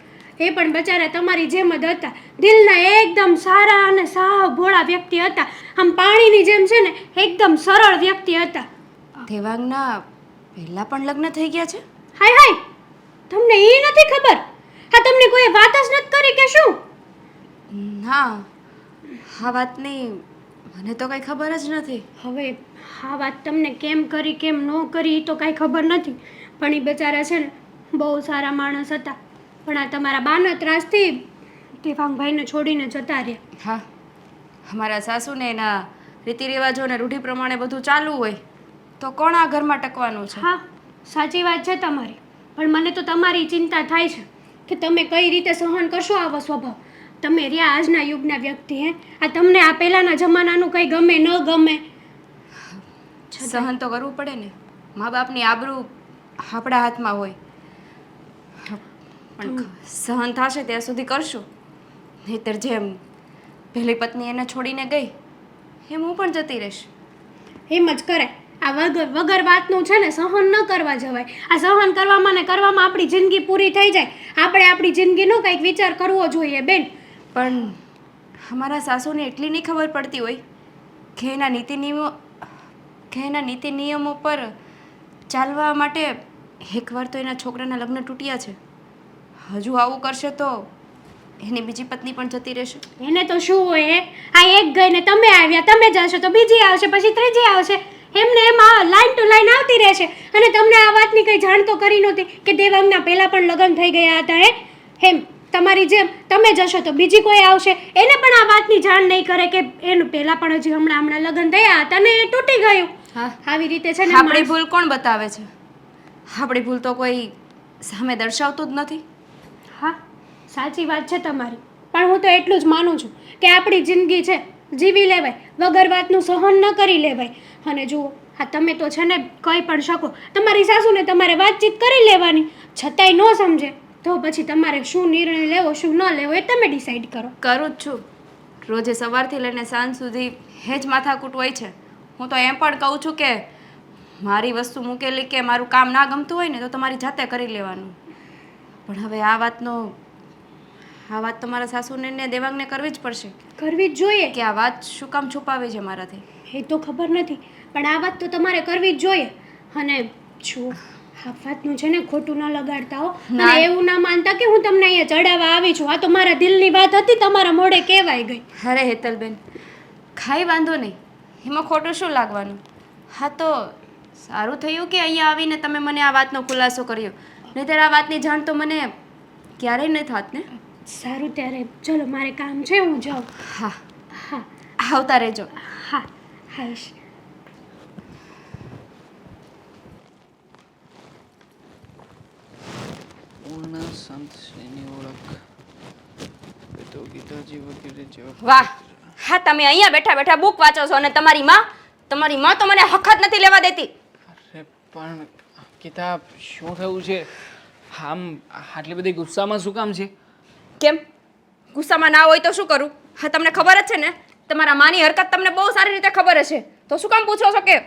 એ પણ બચારા તમારી જેમ જ હતા, દિલના એકદમ સારા અને સાવ ભોળા વ્યક્તિ હતા. આમ પાણીની જેમ છે ને એકદમ સરળ વ્યક્તિ હતા. દેવાંગના પહેલા પણ લગ્ન થઈ ગયા છે? હાય હાય, તમને એ નથી ખબર? હા તમને કોઈ વાત જ નથી કરી કે શું? ના આ વાતની મને તો કંઈ ખબર જ નથી. હવે આ વાત તમને કેમ કરી કેમ ન કરી એ તો કાંઈ ખબર નથી, પણ એ બચારા છે ને બહુ સારા માણસ હતા, પણ આ તમારા બાના ત્રાસથી દેવાંગભાઈને છોડીને જતા રહ્યા. હા, અમારા સાસુને એના રીતિ રિવાજો અને રૂઢિ પ્રમાણે બધું ચાલુ હોય તો કોણ આ ઘરમાં ટકવાનું છે? હા, સાચી વાત છે તમારી, પણ મને તો તમારી ચિંતા થાય છે કે તમે કઈ રીતે સહન કરશો આવો સ્વભાવ. તમે રહ્યા આજના યુગના વ્યક્તિ હે, આ તમને આ પહેલાના જમાનાનું કંઈ ગમે ન ગમે. સહન તો કરવું પડે ને. મા બાપની આબરૂ આપણા હાથમાં હોય, પણ સહન થશે ત્યાં સુધી કરશું. નહીતર જેમ પહેલી પત્ની એને છોડીને ગઈ એમ હું પણ જતી રહીશ. એમ જ કરાય. આ વગર વાતનું છે ને સહન ન કરવા જવાય. આ સહન કરવામાં ને કરવામાં આપણી જિંદગી પૂરી થઈ જાય. આપણે આપણી જિંદગીનો કંઈક વિચાર કરવો જોઈએ બેન. પણ અમારા સાસુને એટલી નહીં ખબર પડતી હોય કે એના નીતિ નિયમો પર ચાલવા માટે એકવાર તો એના છોકરાના લગ્ન તૂટ્યા છે. હજુ આવું કરશે તો એની બીજી પત્ની પણ જતી રહેશે. એને તો શું હોય હે? આ એક ગઈ ને તમે આવ્યા, તમે જશો તો બીજી આવશે, પછી ત્રીજી આવશે, એમને એમ લાઈન ટુ લાઈન આવતી રહેશે. અને તમને આ વાતની કંઈ જાણ તો કરી નહોતી કે દેવાંગના પહેલાં પણ લગ્ન થઈ ગયા હતા હે? એમ તમારી જેમ તમે જશો તો બીજી કોઈ આવશે, એને પણ આ વાતની જાણ નહીં કરે કે એનું પહેલાં પણ હજી હમણાં લગ્ન થયા હતા ને એ તૂટી ગયું. હા, આવી રીતે છે ને આપણી ભૂલ કોણ બતાવે છે? આપણી ભૂલ તો કોઈ સામે દર્શાવતું જ નથી. હા, સાચી વાત છે તમારી, પણ હું તો એટલું જ માનું છું કે આપણી જિંદગી છે જીવી લેવાય, વગર વાતનું સહન ન કરી લેવાય. અને જુઓ, આ તમે તો છે ને કહી પણ શકો, તમારી સાસુને તમારે વાતચીત કરી લેવાની, છતાંય ન સમજે તો પછી તમારે શું નિર્ણય લેવો શું ન લેવો એ તમે ડિસાઈડ કરો. કરું જ છું. રોજે સવારથી લઈને સાંજ સુધી એ જ માથાકૂટ હોય છે. હું તો એમ પણ કહું છું કે મારી વસ્તુ મૂકેલી કે મારું કામ ના ગમતું હોય ને તો તમારી જાતે કરી લેવાનું. પણ હવે આ વાત તમારા સાસુને ને દેવાંગને કરવી જ પડશે. કરવી જ જોઈએ. કે આ વાત શું કામ છુપાવી છે મારાથી? એ તો ખબર નથી, પણ આ વાત તો તમારે કરવી જ જોઈએ. અને જો આ વાતનું છે ને ખોટું ન લગાડતા હો, અને એવું ના માનતા કે હું તમને અહીંયા ચડાવવા આવી છું. આ તો મારા દિલની વાત હતી, તમારા મોઢે કહેવાય ગઈ. અરે હેતલબેન, ખાઈ વાંધો નહીં, એમાં ખોટું શું લાગવાનું? હા, તો સારું થયું કે અહીંયા આવીને તમે મને આ વાતનો ખુલાસો કર્યો, નહીંતર આ વાતની જાણ તો મને ક્યારેય નહીં થાત ને. સારું, ત્યારે ચલો મારે કામ છે, હું જાઉં. હા, હા આવતા રહેજો. હા, હાઈશ. પૂર્ણ સંત શ્રીની ઓળખ તો ગીતાજી વગેરે જેવા. વાહ, હા, તમે અહીંયા બેઠા બેઠા બુક વાંચો છો અને તમારી માં તો મને હખત નથી લેવા દેતી. અરે પણ કિતાબ શું થયું છે? આમ આટલી બધી ગુસ્સામાં શું કામ છે? કેમ ગુસ્સામાં ના હોય તો શું કરું? હા, તમને ખબર જ છે ને, તમારા માની હરકત તમને બહુ સારી રીતે ખબર છે, તો શું કામ પૂછો છો કે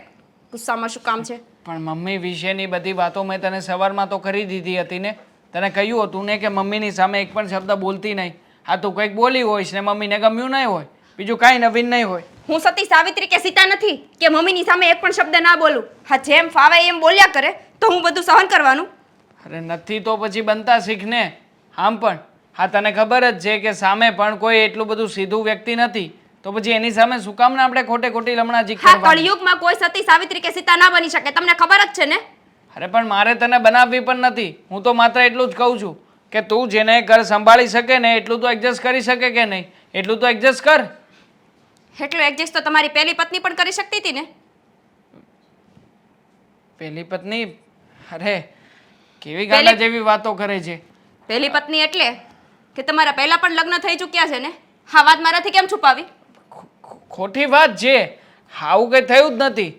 ગુસ્સામાં શું કામ છે? પણ મમ્મી વિશેની બધી વાતો મેં તને સવારમાં તો કરી દીધી હતી ને. તને કહ્યું હતું ને કે મમ્મીની સામે એક પણ શબ્દ બોલતી નહીં. હા, તું કંઈક બોલી હોઈશ ને મમ્મીને ગમ્યું નહીં હોય, બીજું કાંઈ નવીન નહીં હોય. હું સતી સાવિત્રી કે સીતા નથી કે મમ્મીની સામે એક પણ શબ્દ ના બોલું. હા, જેમ ફાવે એમ બોલ્યા કરે તો હું બધું સહન કરવાનું? અરે નથી તો પછી બનતા શીખ ને. આમ પણ હા, તને ખબર જ છે કે સામે પણ કોઈ એટલું બધું સીધું વ્યક્તિ નથી, તો પછી એની સામે શું કામ ને આપણે ખોટી લમણાજી હા, કરવાની? કળિયુગમાં કોઈ સતી સાવિત્રી કે સીતા ના બની શકે, તમને ખબર જ છે ને. અરે પણ મારે તને બનાવવી પણ નથી. હું તો માત્ર એટલું જ કહું છું કે તું જેને ઘર સંભાળી શકે ને એટલું તો એડજસ્ટ કરી શકે કે નહીં, એટલું તો એડજસ્ટ કર. એટલું એડજસ્ટ તો તમારી પહેલી પત્ની પણ કરી શકતી હતી ને. પહેલી પત્ની? અરે કેવી ગાના જેવી વાતો કરે છે. પહેલી પત્ની એટલે કે તમારા પહેલા પણ લગ્ન થઈ ચૂક્યા છે ને. હા, વાત મારાથી કેમ છુપાવી? ખોટી વાત છે. આવું કંઈ થયું જ નથી.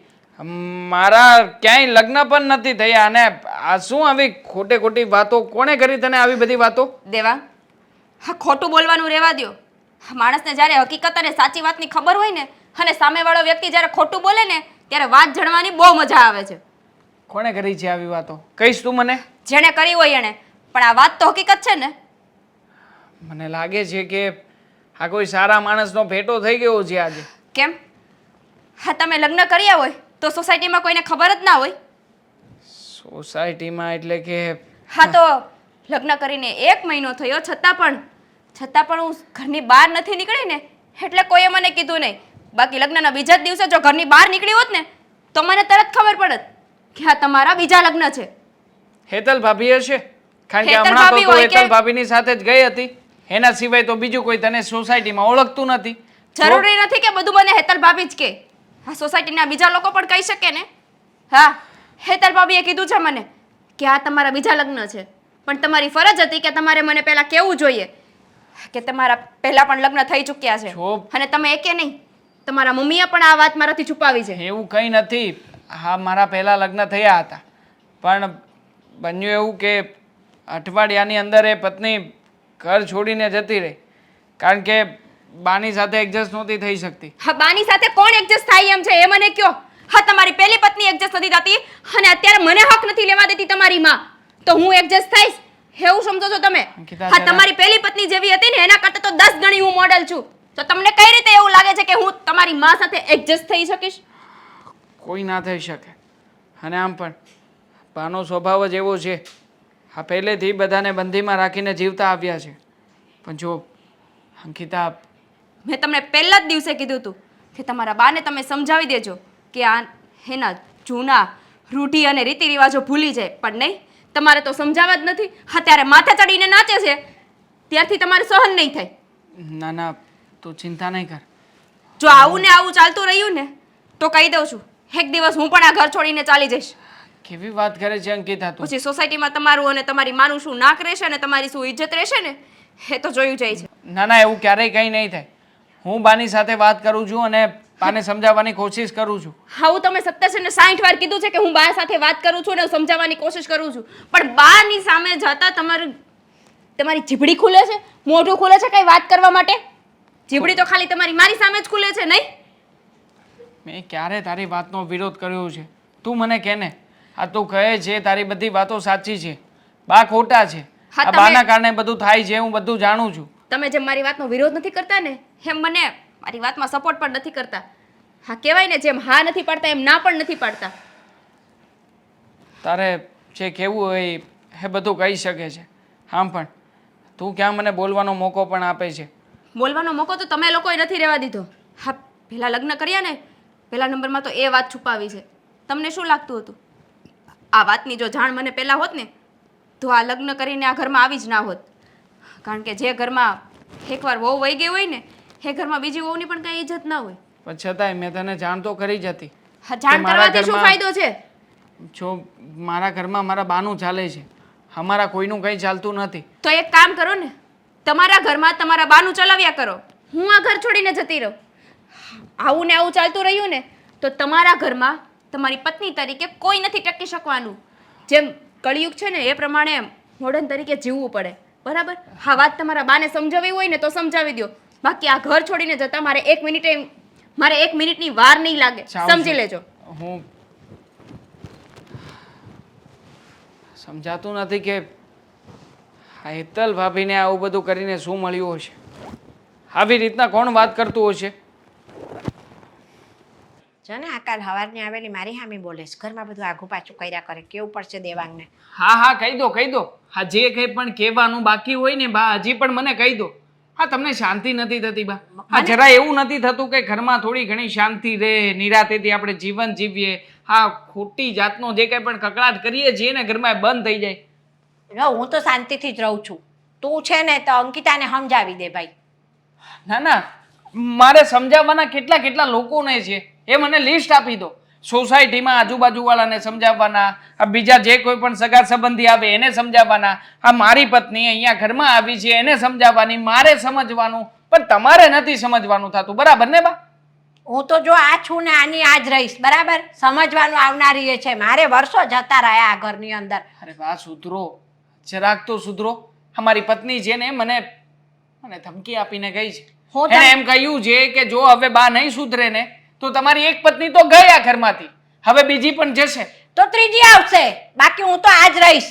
મારા ક્યાંય લગ્ન પણ નથી થયા. અને આ શું આવી ખોટી વાતો કોણે કરી તને આવી બધી વાતો? દેવા, હા, ખોટું બોલવાનું રહેવા દ્યો. માણસને જ્યારે હકીકત અને સાચી વાતની ખબર હોય ને, અને સામેવાળો વ્યક્તિ જ્યારે ખોટું બોલે ને ત્યારે વાત જાણવાની બહુ મજા આવે છે. કોણે કરી છે આવી વાતો? કહીશ તું મને? જેણે કરી હોય એણે, પણ આ વાત તો હકીકત છે ને. મને લાગે છે કે આ કોઈ સારા માણસનો ભેટો થઈ ગયો છે આજે. કેમ? હા, તમે લગ્ન કર્યા હોય તો સોસાયટીમાં કોઈને ખબર જ ના હોય? સોસાયટીમાં એટલે કે? હા, તો લગ્ન કરીને 1 મહિનો થયો છતાં પણ હું ઘરની બહાર નથી નીકળી ને એટલે કોઈએ મને કીધું નહીં. બાકી લગ્નના બીજા જ દિવસે જો ઘરની બહાર નીકળી હોત ને તો મને તરત ખબર પડત કે આ તમારા બીજા લગ્ન છે. હેતલ ભાભી હશે, કારણ કે હેતલ હમણાં તો ભાભી તું હોય કે- હેતલ ભાભીની સાથે જ ગઈ હતી. એના સિવાય તો બીજું કોઈ તને સોસાયટીમાં ઓળખતું નથી. જરૂરી નથી કે બધું મને હેતલ ભાભી જ કે. આ સોસાયટીના બીજા લોકો પણ કહી શકે ને. હા, હેતલ ભાભીએ કીધું છે મને કે આ તમારા બીજા લગ્ન છે, પણ તમારી ફરજ હતી કે તમારે મને પહેલા કહેવું જોઈએ કે તમારા પહેલા પણ લગ્ન થઈ ચૂક્યા છે. જો- અને તમે એકે નહીં, તમારા મમ્મીએ પણ આ વાત મારાથી છુપાવી છે. એવું કંઈ નથી. હા, મારા પહેલા લગ્ન થયા હતા, પણ બન્યું એવું કે અઠવાડિયાની અંદર એ પત્ની ઘર છોડીને જતી રહી, કારણ કે બાની સાથે એડજસ્ટ નહોતી થઈ શકતી. હા, બાની સાથે કોણ એડજસ્ટ થાય એમ છે એ મને કયો. હા, તમારી પહેલી પત્ની એડજસ્ટ નથી થતી અને અત્યારે મને હક નથી લેવા દેતી તમારી માં, તો હું એડજસ્ટ થઈશ એવું સમજો છો તમે? અંકિતા, હા, તમારી પહેલી પત્ની જેવી હતી ને એના કરતાં તો 10 ગણી હું મોડલ છું. તો તમને કઈ રીતે એવું લાગે છે કે હું તમારી માં સાથે એડજસ્ટ થઈ શકીશ? કોઈ ના થઈ શકે. અને આમ પણ બાનો સ્વભાવ જ એવો છે. આ પહેલેથી બધાને બંધીમાં રાખીને જીવતા આવ્યા છે. પણ જો અંકિતા, મેં તમને પહેલા જ દિવસે કીધું હતું કે તમારા બાને તમે સમજાવી દેજો કે આ એના જૂના રૂઢિ અને રીતિ રિવાજો ભૂલી જાય, પણ નહીં, તમારે તો સમજાવવા જ નથી. અત્યારે માથે ચડીને નાચે છે ત્યારથી તમારે સહન નહીં થાય. ના ના, તું ચિંતા નહીં કર. જો આવું ને આવું ચાલતું રહ્યું ને તો કહી દઉં છું, એક દિવસ હું પણ આ ઘર છોડીને ચાલી જઈશ. કેવી વાત કરે છે અંકિતા તું? પછી સોસાયટીમાં તમારું અને તમારી માનું શું નાક રહેશે અને તમારી શું ઇજ્જત રહેશે ને એ તો જોયું જાય છે. ના ના, એવું ક્યારેય કંઈ નહીં થાય. હું બાની સાથે વાત કરું છું અને બાને સમજાવવાની કોશિશ કરું છું. આવું તમે 70 ને 60 વાર કીધું છે કે હું બા સાથે વાત કરું છું ને સમજાવવાની કોશિશ કરું છું, પણ બાની સામે જતા તમારી જીભડી ખુલે છે, મોઢું ખુલે છે કઈ વાત કરવા માટે? જીભડી તો ખાલી તમારી મારી સામે જ ખુલે છે નહીં? મેં ક્યારે તારી વાતનો વિરોધ કર્યો છે? તું મને કહે ને. આ તું કહે છે તારી બધી વાતો સાચી છે, બા ખોટા છે. હા, આ તમે- બાના કારણે બધું થાય છે, હું બધું જાણું છું. તમે જેમ મારી વાતનો વિરોધ નથી કરતા ને એમ મને મારી વાતમાં સપોર્ટ પણ નથી કરતા. હા, કહેવાય ને જેમ હા નથી પાડતા એમ ના પણ નથી પાડતા. તારે જે કહેવું હોય એ બધું કહી શકે છે. આમ પણ તું ક્યાં મને બોલવાનો મોકો પણ આપે છે. બોલવાનો મોકો તો તમે લોકોએ નથી રહેવા દીધો. હા, પહેલા લગ્ન કર્યા ને પહેલા નંબરમાં તો એ વાત છુપાવી છે. તમને શું લાગતું હતું? આ વાતની જો જાણ મને પહેલાં હોત ને તો આ લગ્ન કરીને આ ઘરમાં આવી જ ના હોત. કારણ કે જે ઘરમાં એકવાર વહુ વહી ગઈ હોય ને એ ઘરમાં બીજી વહુની પણ કાંઈ ઇજ્જત ના હોય. પણ છતાંય મેં તને જાણ તો કરી જ હતી. હા, જાણ કે મારા કરવાથી શું ઘરમાં- ફાયદો છે? જો મારા ઘરમાં મારા બાનું ચાલે છે, અમારા કોઈનું કંઈ ચાલતું નથી. તો એક કામ કરો ને, તમારા ઘરમાં તમારા બાનું ચલાવ્યા કરો, હું આ ઘર છોડીને જતી રહું. આવું ને આવું ચાલતું રહ્યું ને તો તમારા ઘરમાં તમારી પત્ની તરીકે કોઈ નથી ટકી શકવાનું. જેમ કળિયુગ છે ને એ પ્રમાણે મોડર્ન તરીકે જીવવું પડે, બરાબર? હા, વાત તમારા બાને સમજાવી હોય ને તો સમજાવી દો, બાકી આ ઘર છોડીને જતા મારે 1 મિનિટની વાર નહીં લાગે, ચાલશે. સમજી લેજો. હું સમજાતું નથી કે આ હેતલ ભાભીને આવું બધું કરીને શું મળ્યું હશે. આવી રીતના કોણ વાત કરતું હશે? જો ને આ કાલ હવારની આવેલી મારી સામે બોલે છે, ઘરમાં બધું આઘું પાછું કર્યા કરે, કેવું પડશે દેવાંગને. હા હા, કહી દો કહી દો. હા, જે કંઈ પણ કહેવાનું બાકી હોય ને બા હજી પણ મને કહી દો. હા, તમને શાંતિ નથી થતી બા? હા, જરા એવું નથી થતું કે ઘરમાં થોડી ઘણી શાંતિ રહે, નિરાંતેથી આપણે જીવન જીવીએ? હા, ખોટી જાતનો જે કંઈ પણ કકળાટ કરીએ છીએ ને ઘરમાં એ બંધ થઈ જાય. જો હું તો શાંતિથી જ રહું છું, તું છે ને તો અંકિતાને સમજાવી દે ભાઈ. ના ના, મારે સમજાવવાના કેટલા કેટલા લોકોને છે એ મને લિસ્ટ આપી દો. સોસાયટીમાં આજુબાજુવાળાને સમજાવવાના, આ બીજા જે કોઈ પણ સગા સંબંધી આવે એને સમજાવવાના, આ મારી પત્ની અહીંયા ઘરમાં આવી છે એને સમજાવવાની, મારે સમજવાનું, પણ તમારે નથી સમજવાનું થતું. બરાબર ને બા? હું તો જો આ છું ને આની આ જ રહીશ, બરાબર? સમજવાનું આવનારી એ છે, મારે વર્ષો જતા રહ્યા આ ઘરની અંદર. અરે બા, સુધરો, જરાક તો સુધરો. અમારી પત્ની છે ને મને ધમકી આપીને ગઈ છે. હું એને એમ કહ્યું છે કે જો હવે બા નહીં સુધરે ને તો તમારી એક પત્ની તો ગઈ આ ઘરમાંથી, હવે બીજી પણ જશે. તો ત્રીજી આવશે, બાકી હું તો આ જ રહીશ.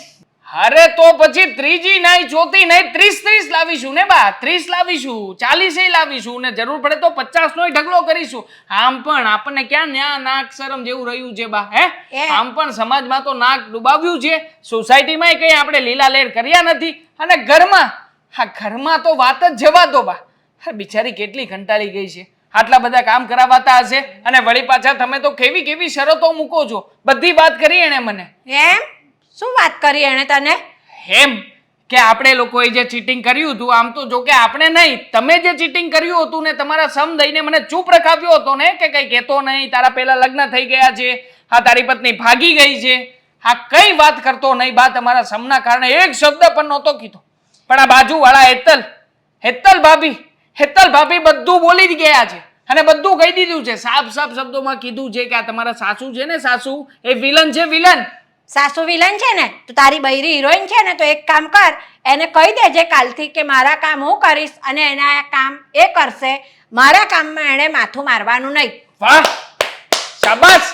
અરે તો પછી ત્રીજી નહીં, ચોથી નહીં, 30 લાવીશું ને બા. 30 લાવીશું, 40 લાવીશું ને જરૂર પડે તો 50 નોય ઢગલો કરીશું. આમ પણ આપણને ક્યાં ન્યા નાક શરમ જેવું રહ્યું છે બા? હે, આમ પણ સમાજમાં તો નાક ડુબાવ્યું છે, સોસાયટીમાં કઈ આપણે લીલા લેર કર્યા નથી, અને ઘરમાં, હા ઘરમાં તો વાત જ જવા દો બા. બિચારી કેટલી કંટાળી ગઈ છે. આટલા બધા કામ કરાવાતા હશે અને વળી પાછા તમે તો કેવી કેવી શરતો મૂકો છો. બધી વાત કરી એણે મને. એમ શું વાત કરી એણે તને? એમ કે આપણે લોકોએ જે ચીટિંગ કર્યું હતું, આમ તો જો કે આપણે નહીં, તમે જે ચીટિંગ કર્યું હતું ને તમારા સમ દઈને મને ચૂપ રખાવ્યો હતો ને કે કઈ કહેતો નહીં, તારા પહેલા લગ્ન થઈ ગયા છે, હા તારી પત્ની ભાગી ગઈ છે, હા કઈ વાત કરતો નહીં બા, તમારા સમના કારણે એક શબ્દ પણ નહોતો કીધો. પણ આ બાજુવાળા હેતલ ભાભી બધું બોલી જ ગયા છે અને બધું કહી દીધું છે, સાફ સાફ શબ્દોમાં કીધું છે કે આ તમારા સાસુ છે ને, સાસુ એ વિલન છે, વિલન. સાસુ વિલન છે ને તો તારી બૈરી હિરોઈન છે ને, તો એક કામ કર, એને કહી દેજે કાલથી કે મારા કામ હું કરીશ અને એના કામ એ કરશે, મારા કામમાં એણે માથું મારવાનું નહીં. વાહ, શાબાશ,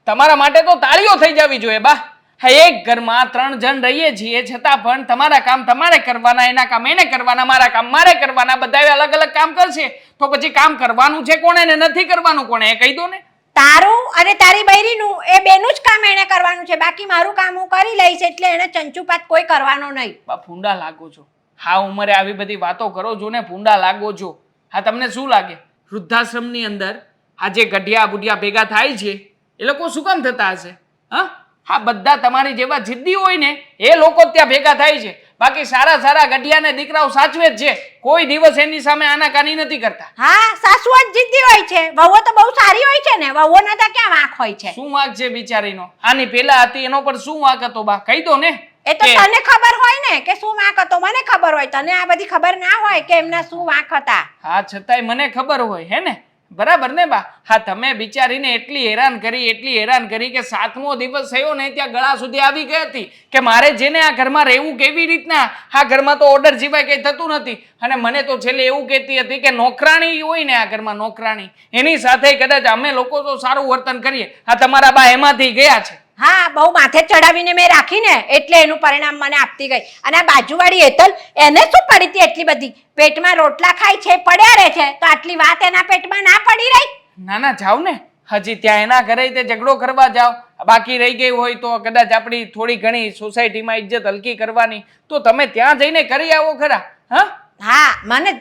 તમારા માટે તો તાળીઓ થઈ જવી જોઈએ બા. હા, એક ઘરમાં 3 જણ રહીએ છીએ છતાં પણ તમારા કામ તમારે કરવાના, એના કામ એને કરવાના, મારા કામ મારે કરવાના, બધા અલગ અલગ કામ કરશે તો પછી કામ કરવાનું છે કોણે ને નથી કરવાનું કોણે એ કહી દો ને. તારું અને તારી બૈરીનું એ બેનું જ કામ એણે કરવાનું છે, બાકી મારું કામ હું કરી લઈશ, એટલે એને ચંચુપાત કોઈ કરવાનો નહીં. બા ફૂંડા લાગો છો, હા ઉંમરે આવી બધી વાતો કરો છો ને, ફૂંડા લાગો છો. હા તમને શું લાગે વૃદ્ધાશ્રમની અંદર આ જે ગઢિયા બુઢિયા ભેગા થાય છે એ લોકો શું કામ થતા હશે? હા બધા તમારી જેવા જિદ્દી હોય ને એ લોકો ત્યાં ભેગા થાય છે, બાકી સારા સારા ગઢિયાને દીકરાઓ સાચવે જ છે, કોઈ દિવસ એની સામે આનાકાની નથી કરતા. હા, સાસુ જ જિદ્દી હોય છે, વહુઓ તો બહુ સારી હોય છે ને, વહુઓના તો ક્યાં વાંક હોય છે? શું વાંક છે બિચારીનો? આની પેલા હતી એનો પણ શું વાંક હતો બા, કહી દો ને. એ તો તને ખબર હોય ને કે શું વાંક હતો, મને ખબર હોય, તને આ બધી ખબર ના હોય કે એમના શું વાંક હતા. હા છતાંય મને ખબર હોય હે ને, બરાબર ને બા? હા તમે બિચારીને એટલી હેરાન કરી કે 7મો દિવસ થયો ને ત્યાં ગળા સુધી આવી ગઈ હતી કે મારે જેને આ ઘરમાં રહેવું કેવી રીતના, આ ઘરમાં તો ઓર્ડર સિવાય કંઈ થતું નથી, અને મને તો છેલ્લે એવું કહેતી હતી કે નોકરાણી હોય ને આ ઘરમાં નોકરાણી, એની સાથે કદાચ અમે લોકો તો સારું વર્તન કરીએ. હા તમારા બા એમાંથી ગયા છે. હા, બહુ માથે ચડાવીને મેં રાખીને એટલે એનું પરિણામ મને આપતી ગઈ. અને આ બાજુવાળી હેતલ, એને શું પડી હતી એટલી બધી? પેટમાં રોટલા ખાય છે, પડ્યા રહે છે, તો આટલી વાત એના પેટમાં ના પડી રહી? ના ના જાઓ ને, હજી ત્યાં એના ઘરે તે ઝઘડો કરવા જાઓ, બાકી રહી ગઈ હોય તો કદાચ આપણી થોડી ઘણી સોસાયટીમાં ઇજ્જત હલકી કરવાની, તો તમે ત્યાં જઈને કરી આવો ખરા. હા, મને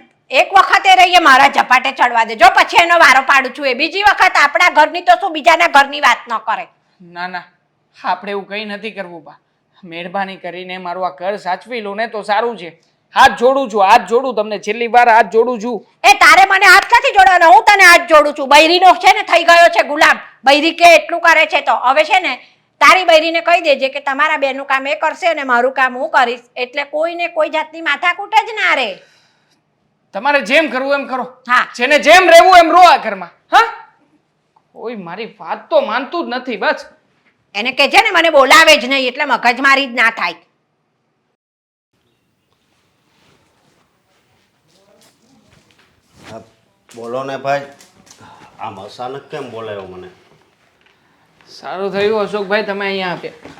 એક વખતે રહીએ મારા ઝપાટે ચડવા દે, જો પછી એનો વારો પાડું છું. એ બીજી વખત આપણા ઘરની તો શું બીજાના ઘરની વાત ન કરે. ના ના આપણે એવું કંઈ નથી કરવું બા, મહેરબાની કરીને મારું આ ઘર સાચવી લો ને તો સારું છે. હાથ જોડું છું, હાથ જોડું તમને, છેલ્લી વાર હાથ જોડું છું. એ તારે મને હાથ નથી જોડવાનો, હું તને હાથ જોડું છું. બૈરીનો છે ને થઈ ગયો છે ગુલામ, બૈરી કે એટલું કરે છે તો હવે છે ને તારી બૈરીને કહી દેજે કે તમારા બેનું કામ એ કરશે અને મારું કામ હું કરીશ, એટલે કોઈને કોઈ જાતની માથાકૂટ જ ના રહે. તમારે જેમ કરવું એમ કરો. હા, જેને જેમ રહેવું એમ રહો આ ઘરમાં. હા, કોઈ મારી વાત તો માનતું જ નથી. બસ એને કહેજે ને મને બોલાવે જ નહીં, એટલે મગજમારી જ ના થાય. બોલો ને ભાઈ, આમ અચાનક કેમ બોલાયો મને? સારું થયું અશોકભાઈ તમે અહીંયા આપ્યા,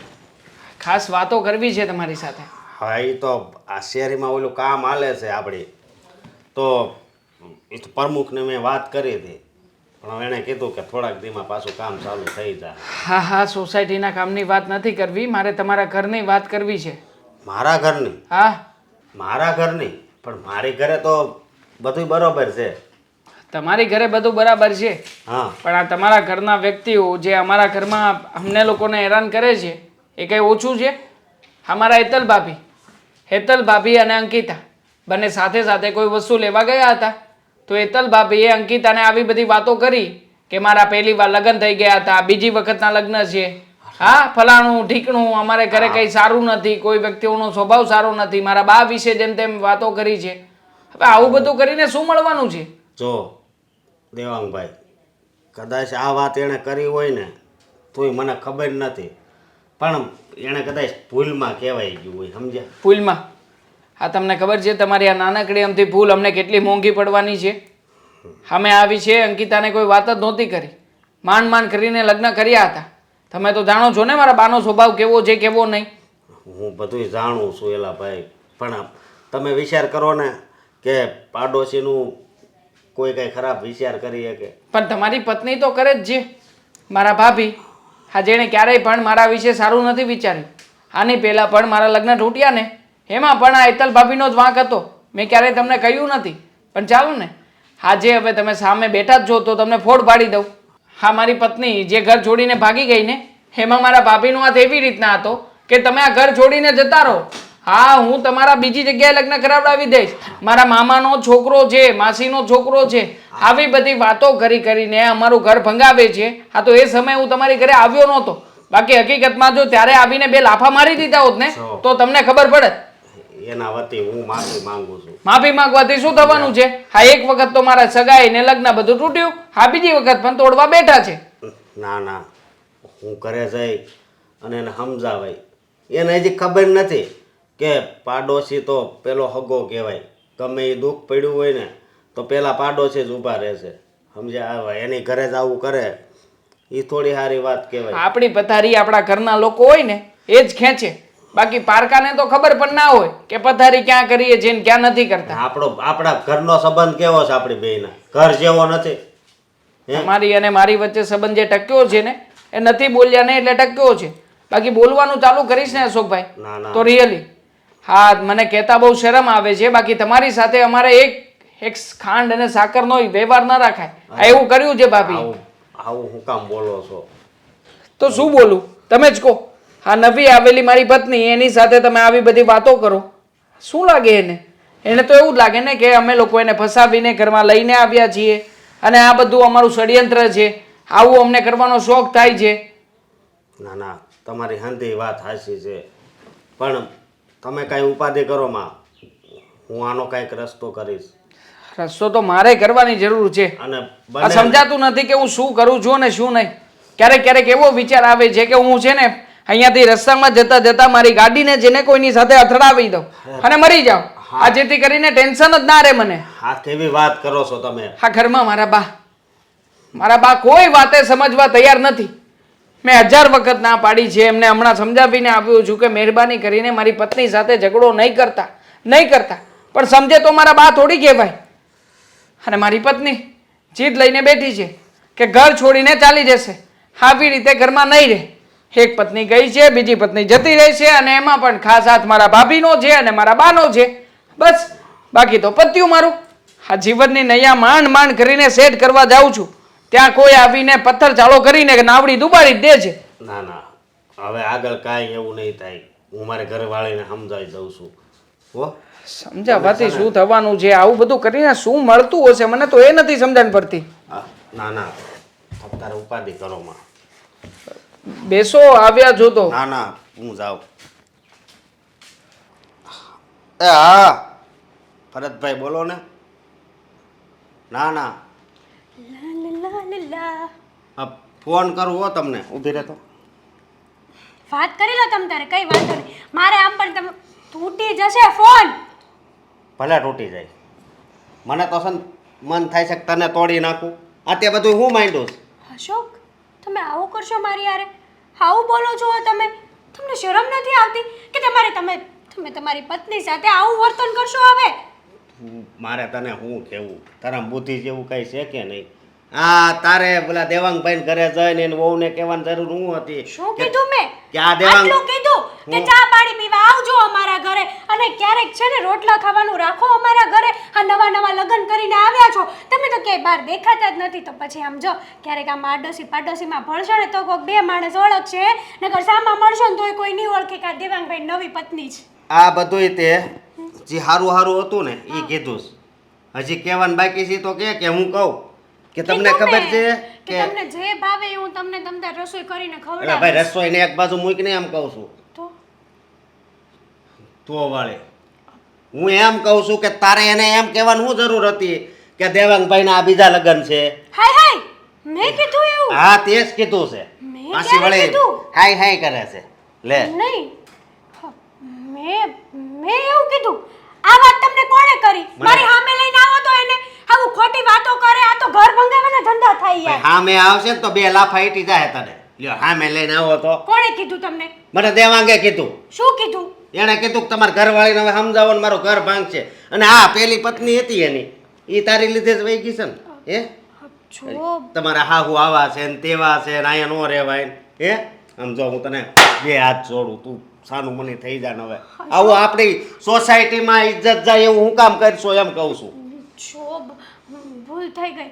ખાસ વાતો કરવી છે તમારી સાથે. હા એ તો આ શેરીમાં ઓલું કામ હાલે છે આપણી, તો એ તો પ્રમુખને મેં વાત કરી હતી, પણ એણે કીધું કે થોડાક દીમાં પાછું કામ ચાલુ થઈ જાય. હા હા, સોસાયટીના કામની વાત નથી કરવી, મારે તમારા ઘરની વાત કરવી છે. મારા ઘરની? હા મારા ઘરની? પણ મારી ઘરે તો બધું બરોબર છે. તમારી ઘરે બધું બરાબર છે, હા, પણ આ તમારા ઘરના વ્યક્તિઓ જે અમારા ઘરમાં અમને લોકોને હેરાન કરે છે એ કંઈ ઓછું છે? અમારા હેતલ ભાભી અને અંકિતા બંને સાથે સાથે કોઈ વસ્તુ લેવા ગયા હતા, તો હેતલ ભાભીએ અંકિતાને આવી બધી વાતો કરી કે મારા પહેલી વાર લગ્ન થઈ ગયા હતા, બીજી વખતના લગ્ન છે, હા ફલાણું ઢીકણું, અમારે ઘરે કંઈ સારું નથી, કોઈ વ્યક્તિઓનો સ્વભાવ સારો નથી, મારા બા વિશે જેમ તેમ વાતો કરી છે. હવે આવું બધું કરીને શું મળવાનું છે? જો દેવાંગભાઈ, કદાચ આ વાત એણે કરી હોય ને તોય મને ખબર નથી, પણ એણે કદાચ ભૂલમાં કહેવાય ગયું હોય, સમજ્યા? ભૂલમાં? હા તમને ખબર છે તમારી આ નાનકડી અમથી ભૂલ અમને કેટલી મોંઘી પડવાની છે? અમે આવી છે અંકિતાને કોઈ વાત જ નહોતી કરી, માંડ કરીને લગ્ન કર્યા હતા. તમે તો જાણો છો ને મારા બાનો સ્વભાવ કેવો છે કેવો નહીં. હું બધું જાણું છું એલા ભાઈ, પણ તમે વિચાર કરો ને કે પાડોશીનું કોઈ કંઈ ખરાબ વિચાર કરી શકે? પણ તમારી પત્ની તો કરે જ છે, મારા ભાભી. હા, જેણે ક્યારેય પણ મારા વિશે સારું નથી વિચાર્યું. આની પહેલાં પણ મારા લગ્ન તૂટ્યા ને એમાં પણ આ હેતલ ભાભીનો જ વાંક હતો, મેં ક્યારેય તમને કહ્યું નથી. પણ ચાલો ને, આજે હવે તમે સામે બેઠા જ છો તો તમને ફોડ પાડી દઉં. હા, મારી પત્ની જે ઘર છોડીને ભાગી ગઈ ને એમાં મારા ભાભીનો હાથ એવી રીતના હતો કે તમે આ ઘર છોડીને જતા રહો. હા, હું તમારા બીજી જગ્યાએ લગ્ન કરાવડાવી દઈશ. મારા મામાનો છોકરો છે, માસીનો છોકરો છે, આવી બધી વાતો કરીને અમારું ઘર ભંગાવે છે. હા, તો એ સમયે હું તમારી ઘરે આવ્યો નહોતો. બાકી હકીકતમાં જો ત્યારે આવીને 2 લાફા મારી દીધા હોત ને તો તમને ખબર પડે. એના વતી હું માફી માંગુ છું. માફી માંગવાથી શું થવાનું છે? હા, એક વખત તો મારા સગાઈ ને લગ્ન બધું તૂટ્યું. હા, બીજી વખત પણ તોડવા બેઠા છે. ના ના, હું ઘરે જઈ અને એને સમજાવાય. એને હજી ખબર નથી કે પાડોશી તો પેલો હગો કહેવાય. ગમે એ દુઃખ પડ્યું હોય ને તો પેલા પાડોશી જ ઊભા રહેશે. સમજ્યા? એની ઘરે જ આવું કરે એ થોડી સારી વાત કહેવાય. આપણી પથારી આપણા ઘરના લોકો હોય ને એ જ ખેંચે. બાકી પારકાને તો ખબર પણ ના હોય કે પથારી ક્યાં કરીએ છીએ ને ક્યાં નથી કરતા. આપણા ઘરનો સંબંધ કેવો છે? આપણી બેયના ઘર જેવો નથી. તમારી અને મારી વચ્ચે સંબંધ જે ટક્યો છે ને એ નથી બોલ્યા ને એટલે ટક્યો છે. બાકી બોલવાનું ચાલુ કરીશ ને અશોકભાઈ તો રિયલી હા, મને કહેતા બહુ શરમ આવે છે. બાકી તમારી સાથે અમારે એક ખાંડ અને સાકરનો વ્યવહાર ન રાખાય. આ એવું કર્યું છે ભાભી. આવું હું કામ બોલો છો? તો શું બોલું? તમે જ કહો. હા, નવી આવેલી મારી પત્ની એની સાથે તમે આવી બધી વાતો કરો. શું લાગે એને? એને તો એવું જ લાગે ને કે અમે લોકો એને ફસાવીને ઘરમાં લઈને આવ્યા છીએ અને આ બધું અમારું ષડયંત્ર છે. આવું અમને કરવાનો શોખ થાય છે. ના ના, તમારી હંધી વાત સાચી છે, પણ તમે કાંઈ ઉપાધિ કરો માં, હું આનો કાંઈક રસ્તો કરીશ. રસ્તો તો મારે કરવાની જરૂર છે. અને આ સમજાતું નથી કે હું શું કરું છું અને શું નહીં. ક્યારેક એવો વિચાર આવે છે કે હું છે ને અહીંયાથી રસ્તામાં જતા જતા મારી ગાડીને જેને કોઈની સાથે અથડાવી દઉં અને મરી જાઉં. આ જેથી કરીને ટેન્શન જ ના રહે મને. હા, કેવી વાત કરો છો તમે? આ ઘરમાં મારા બા કોઈ વાતે સમજવા તૈયાર નથી. મેં 1000 વખત ના પાડી છે. એમને હમણાં સમજાવીને આવ્યો છું કે મહેરબાની કરીને મારી પત્ની સાથે ઝઘડો નહીં કરતા. પણ સમજે તો મારા બા થોડી કહેવાય. અને મારી પત્ની જીદ લઈને બેઠી છે કે ઘર છોડીને ચાલી જશે. આવી રીતે ઘરમાં નહીં રહે. એક પત્ની ગઈ છે, બીજી પત્ની જતી રહી છે અને એમાં પણ ખાસ હાથ મારા ભાભીનો છે અને મારા બાનો છે. બસ, બાકી તો પત્યું મારું. આ જીવનની નૈયા માંડ કરીને સેટ કરવા જાઉં છું ત્યાં કોઈ આવીને પથ્થર ચાલો કરીને નાવડી દુબાડી દે છે. ના ના, હવે આગળ કાંઈ એવું નહીં થાય. હું મારી ઘરવાળીને સમજાવી દઉં છું. હો, સમજાવવાથી શું થવાનું છે? આવું બધું કરીને શું મળતું હશે? મને તો એ નથી સમજણ પડતી. ના ના, અત્યારે ઉપાધિ કરો માં. બેસો, આવ્યા જો તો. ના ના, હું જાઉં. હા, ભરતભાઈ બોલો ને. ના ના, ફોન કરું હો તમને. ઊભી રહેતો. વાત કરી લો તમ તારે, કઈ વાંધો નહીં. મારે આમ પણ તમે તૂટી જશે ફોન. ભલે તૂટી જાય. મને તો છે ને મન થાય છે કે તને તોડી નાખું. આ તે બધું હું માંડું છું. અશોક, તમે આવું કરશો મારી યારે? આવું બોલો છો તમે? તમને શરમ નથી આવતી કે તમે તમારી પત્ની સાથે આવું વર્તન કરશો? હવે મારે તને શું કહેવું? તારા બુદ્ધિ જેવું કઈ છે કે નહીં? આ તારે પેલા દેવાંગભાઈ ઘરે જઈને એને વહુને કહેવાની જરૂર શું હતી? શું કીધું મેં? કે આ દેવાંગ આટલું કીધું કે ચા પાણી પીવા આવજો અમારા ઘરે અને ક્યારેક છે ને રોટલા ખાવાનું રાખો અમારા ઘરે. આ નવા લગ્ન કરીને આવ્યા છો, તમે તો ક્યાંય બહાર દેખાતા જ નથી. તો પછી આમ જો ક્યારેક આમ પાડોશીમાં ભળશો ને તો કોઈક 2 માણસ ઓળખશે, નકર સામા મળશો ને તોય કોઈ નહીં ઓળખે કે આ દેવાંગભાઈ નવી પત્ની છે. આ બધુંય તે જે હારું હતું ને એ કીધું. હજી કહેવાનું બાકી છે તો કે હું કહું કે તમને ખબર છે કે તમને જે ભાવે હું તમને તમને રસોઈ કરીને એટલે ખવડાવીશ. ભાઈ રસોઈને એક બાજુ મૂકીને એમ કહું છું. તો વાળે હું એમ કહું છું કે તારે એને એમ કહેવાનું શું જરૂર હતી કે દેવાંગભાઈ ના આ બીજા લગ્ન છે? હાય મેં કીધું એવું? હા, તે જ કીધું છે. પાછી વળે હાય કરે છે. લે નહીં, મેં એવું કીધું? આ વાત તમને કોણે કરી? મારી સામે લઈને આવો તો એને આવું ખોટી વાતો કરે. આ તો ઘર ભંગાવાના ધંધા થાય યાર. હા, મેં આવશે તો 2 લાફા ઈટી જાય તને. લ્યો, હા મેં લઈને આવો તો. કોણે કીધું તમને? મને દેવાંગે કીધું. શું કીધું? એણે કીધું કે તમારા ઘરવાળીને હવે સમજાવો ને મારો ઘર ભાંગશે. અને હા, પેલી પત્ની હતી એની, એ તારી લીધે જ વહી ગઈ છે ને. જો તમારા હાહુ આવા છે ને તેવા છે ને અહીંયા નો રહેવાય ને. આમ જો હું તને 2 હાથ જોડું, તું સાનું મની થઈ જા ને હવે. આવું આપણી સોસાયટીમાં ઇજ્જત જાય એવું હું કામ કરશો એમ કહું છું. જો ભૂલ થઈ ગઈ.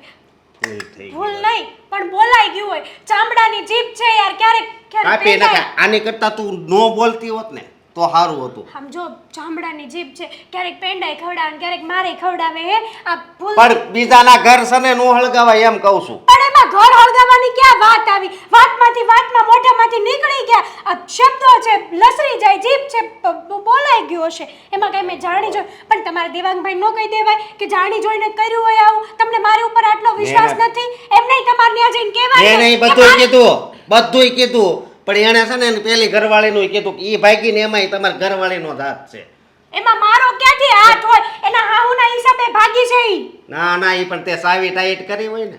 ભૂલ થઈ ગઈ. ભૂલ નહીં પણ બોલાઈ ગયું હોય. ચામડાની જીભ છે યાર, ક્યારેક ક્યારેક કાપી પેંડાય. નાખા. આની કરતા તું નો બોલતી હોત ને તો સારું હતું. આમ જો ચામડાની જીભ છે, ક્યારેક પેંડાય ખવડાવે ને ક્યારેક મારે ખવડાવે. હે આ ભૂલ. પણ બીજાના ઘર સને નો હળગાવાય એમ કહું છું. પણ એમાં ઘર હળગાવવાની ક્યાં વાત આવી? વાતમાં મોઢામાંથી નીકળી ગયા આ શબ્દો છે, લસરી જાય, જીભ છે, બોલાઈ ગયું હશે. એમાં કઈ મેં જાણી જોઈ. પણ તમારા દેવાંગભાઈ નો કહી દેવાય કે જાણી જોઈને જ કર્યું હોય આવું? તમને મારી ઉપર આટલો વિશ્વાસ નથી? એમ નહીં, તમારે ત્યાં જઈને કહેવાય એને ને કે બધુંય મારે- બધુંય કીધું પણ એને છે ને એની પેલી ઘરવાળીનું કીધું કે ઈ ભાગીને એમાંય તમારા ઘરવાળીનો જ હાથ છે. એમાં મારો ક્યાંથી હાથ હોય? એના હાહુના હિસાબે ભાગી છે ઈ. ના ના ઈ પણ તે સાવી ટાઈટ કરી હોય ને.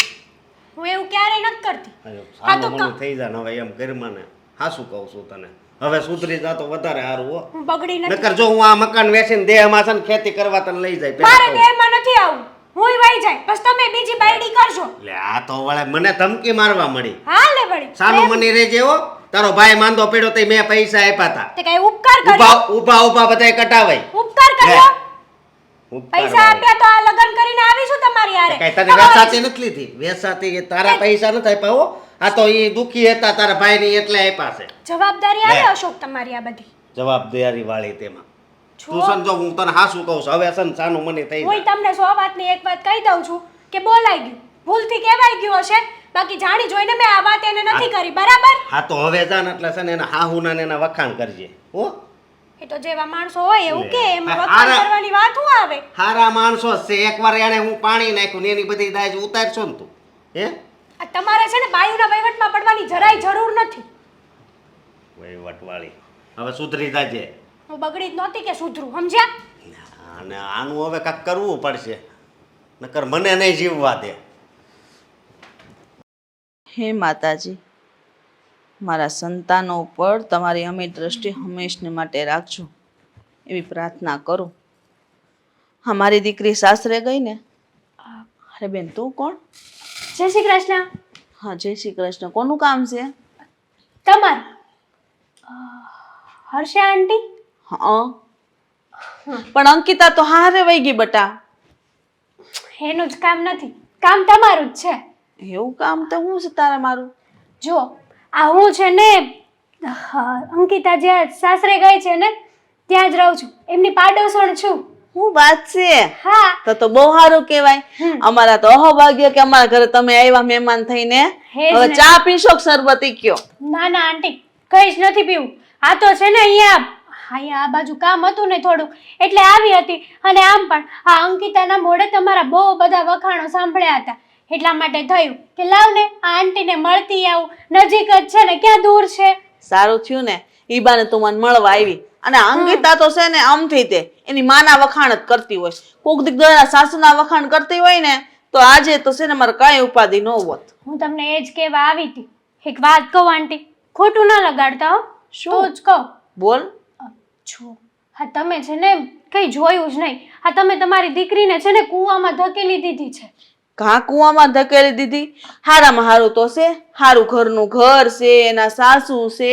હું એવું ક્યારેય નથી કરતી. અયો, હા તો સાનું મનું થઈ જાય ને હવે એમ ઘરમાં ને. હાસું કહું છું તને. હવે સુધરી જા તો વધારે સારું હો. હું બગડી નથી. નકર જો હું આ મકાન વેચીને દેહમાં છે ને ખેતી કરવા તને લઈ જાય પેલા મારે કહું. દેહમાં નથી આવું. હુંય વહી જાય. બસ તમે બીજી બાયડી કરજો. લે આ તો વળે મને ધમકી મારવા મળી. હા લે વળી. સાનું મની રહેજે હો. તારો ભાઈ માંદો પડ્યો તો મેં પૈસા આપ્યા હતા. તે કઈ ઉપકાર કર્યો? ઊભા બધાય કટાવાય. ઉપકાર કર્યો? ઉપકાર પૈસા વાળો. આપ્યા તો આ લગન કરીને આવીશું તમારી હારે. કઈ તને વેચાતી નથી લીધી. વેચાતી એ તારા પૈસા નથી આપ્યા હો. આ તો ઈ દુખી હતા તારા ભાઈની એટલે આપ્યા છે. જવાબદારી આવે લે. અશોક તમારી આ બધી. જવાબદારી વાળી તેમાં. છો. તું સમજો હું તને હાસું કહું છું હવે સન સાનું મને થઈ હું જાય. તમને 100 વાતની એક વાત કહી દઉં છું કે બોલાઈ ગયું. ભૂલથી કહેવાય ગયું હશે. બાકી જાણી જોઈને મેં આ વાત એને નથી કરી, બરાબર? હા તો હવે જાન એટલે છે ને એના હાહુના ને એના વખાણ કરજે હો. એ તો જેવા માણસો હોય એવું લે. કે એમાં આ વખાણ આરા- કરવાની વાત શું આવે? હારા માણસો જ છે. એકવાર એને હું પાણી નાખ્યું ને એની બધી દાજ ઉતારશો ને તું હે આ તમારે છે ને બાયુના વહીવટમાં પડવાની જરાય જરૂર નથી. વહીવટવાળી હવે સુધરી જાજે. હું બગડી જ નહોતી કે સુધરું, સમજ્યા? અને આનું હવે કાંઈક કરવું પડશે નકર મને નહીં જીવવા દે. હે માતાજી, મારા સંતાનો ઉપર તમારી અમી દ્રષ્ટિ હંમેશને માટે રાખજો એવી પ્રાર્થના કરું. હા, મારી દીકરી સાસરે ગઈ ને. અરે બેન, તું કોણ? જય શ્રી કૃષ્ણ. હા, જય શ્રી કૃષ્ણ. કોનું કામ છે? તમારું હર્ષા આંટી? હા, પણ અંકિતા તો હારે વહી ગઈ બટા. એનું જ કામ નથી, કામ તમારું જ છે. એવું કામ તો હું છે તારા મારું? જો આ હું છે ને અંકિતા જ્યાં સાસરે ગઈ છે ને ત્યાં જ રહું છું, એમની પાડોસણ છું. હું વાત છે? હા. તો બહુ સારું કહેવાય. અમારા તો અહોભાગ્ય કે અમારા ઘરે તમે આવ્યા મહેમાન થઈને. હે જ હવે ને. ચા પીશો કે શરબતી કયો? ના ના આંટી, કઈ જ નથી પીવું. આ તો છે ને અહીંયા આ બાજુ કામ હતું ને થોડું એટલે આવી હતી. અને આમ પણ આ અંકિતાના મોઢે તમારા બહુ બધા વખાણો સાંભળ્યા હતા એટલા માટે થયું કે લાવ ને આ આંટીને મળતી આવું. નજીક જ છે ને, ક્યાં દૂર છે. સારું થયું ને, ઈ બાને તું મને મળવા આવી. અને અંકિતા તો છે ને આમથી તે એની માના વખાણ જ કરતી હોય. કોક દીક સાસુના વખાણ કરતી હોય ને તો આજે તો છે ને મારે કાંઈ ઉપાધિ ન હોત. હું તમને એ જ કહેવા આવી હતી. એક વાત કહું આંટી, ખોટું ના લગાડતા હો. શું? તો જ કહું. બોલ. જો હા, તમે છે ને કઈ જોયું જ નહીં. હા, તમે તમારી દીકરીને છે ને કૂવામાં ધકેલી દીધી છે. ઘા કુવામાં ધકેલી દીધી? હારામાં હારું તો છે. હારું ઘરનું ઘર છે, એના સાસુ છે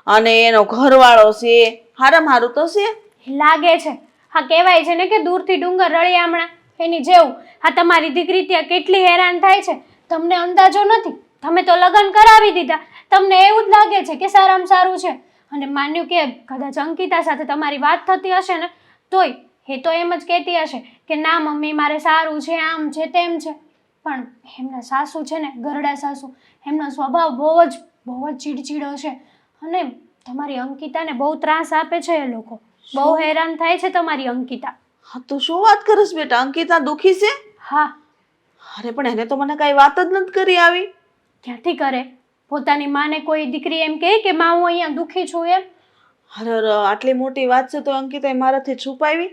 અને એનો ઘરવાળો છે. હારામાં હારું તો છે. લાગે છે. હા, કહેવાય છે ને કે દૂરથી ડુંગર રળિયામણા એની જેવું. હા, તમારી દીકરી ત્યાં કેટલી હેરાન થાય છે તમને અંદાજો નથી. તમે તો લગ્ન કરાવી દીધા, તમને એવું જ લાગે છે કે સારામાં સારું છે. અને માન્યું કે કદાચ અંકિતા સાથે તમારી વાત થતી હશે ને તોય એ તો એમ જ કહેતી હશે કે ના મમ્મી મારે સારું છે, આમ છે તેમ છે. પણ એમના સાસુ છે ને, ગરડા સાસુ, એમનો સ્વભાવ બહુ જ ચીડચીડો છે. અને તમારી અંકિતાને બહુ ત્રાસ આપે છે એ લોકો. બહુ હેરાન થાય છે તમારી અંકિતા. હા, તું શું વાત કરીશ બેટા? અંકિતા દુખી છે? હા. અરે પણ એને તો મને કાંઈ વાત જ નથી કરી આવી. ક્યાંથી કરે? પોતાની માને કોઈ દીકરી એમ કહે કે માં હું અહીંયા દુખી છું એમ? અરે આટલી મોટી વાત છે તો અંકિતાએ મારાથી છુપાવી.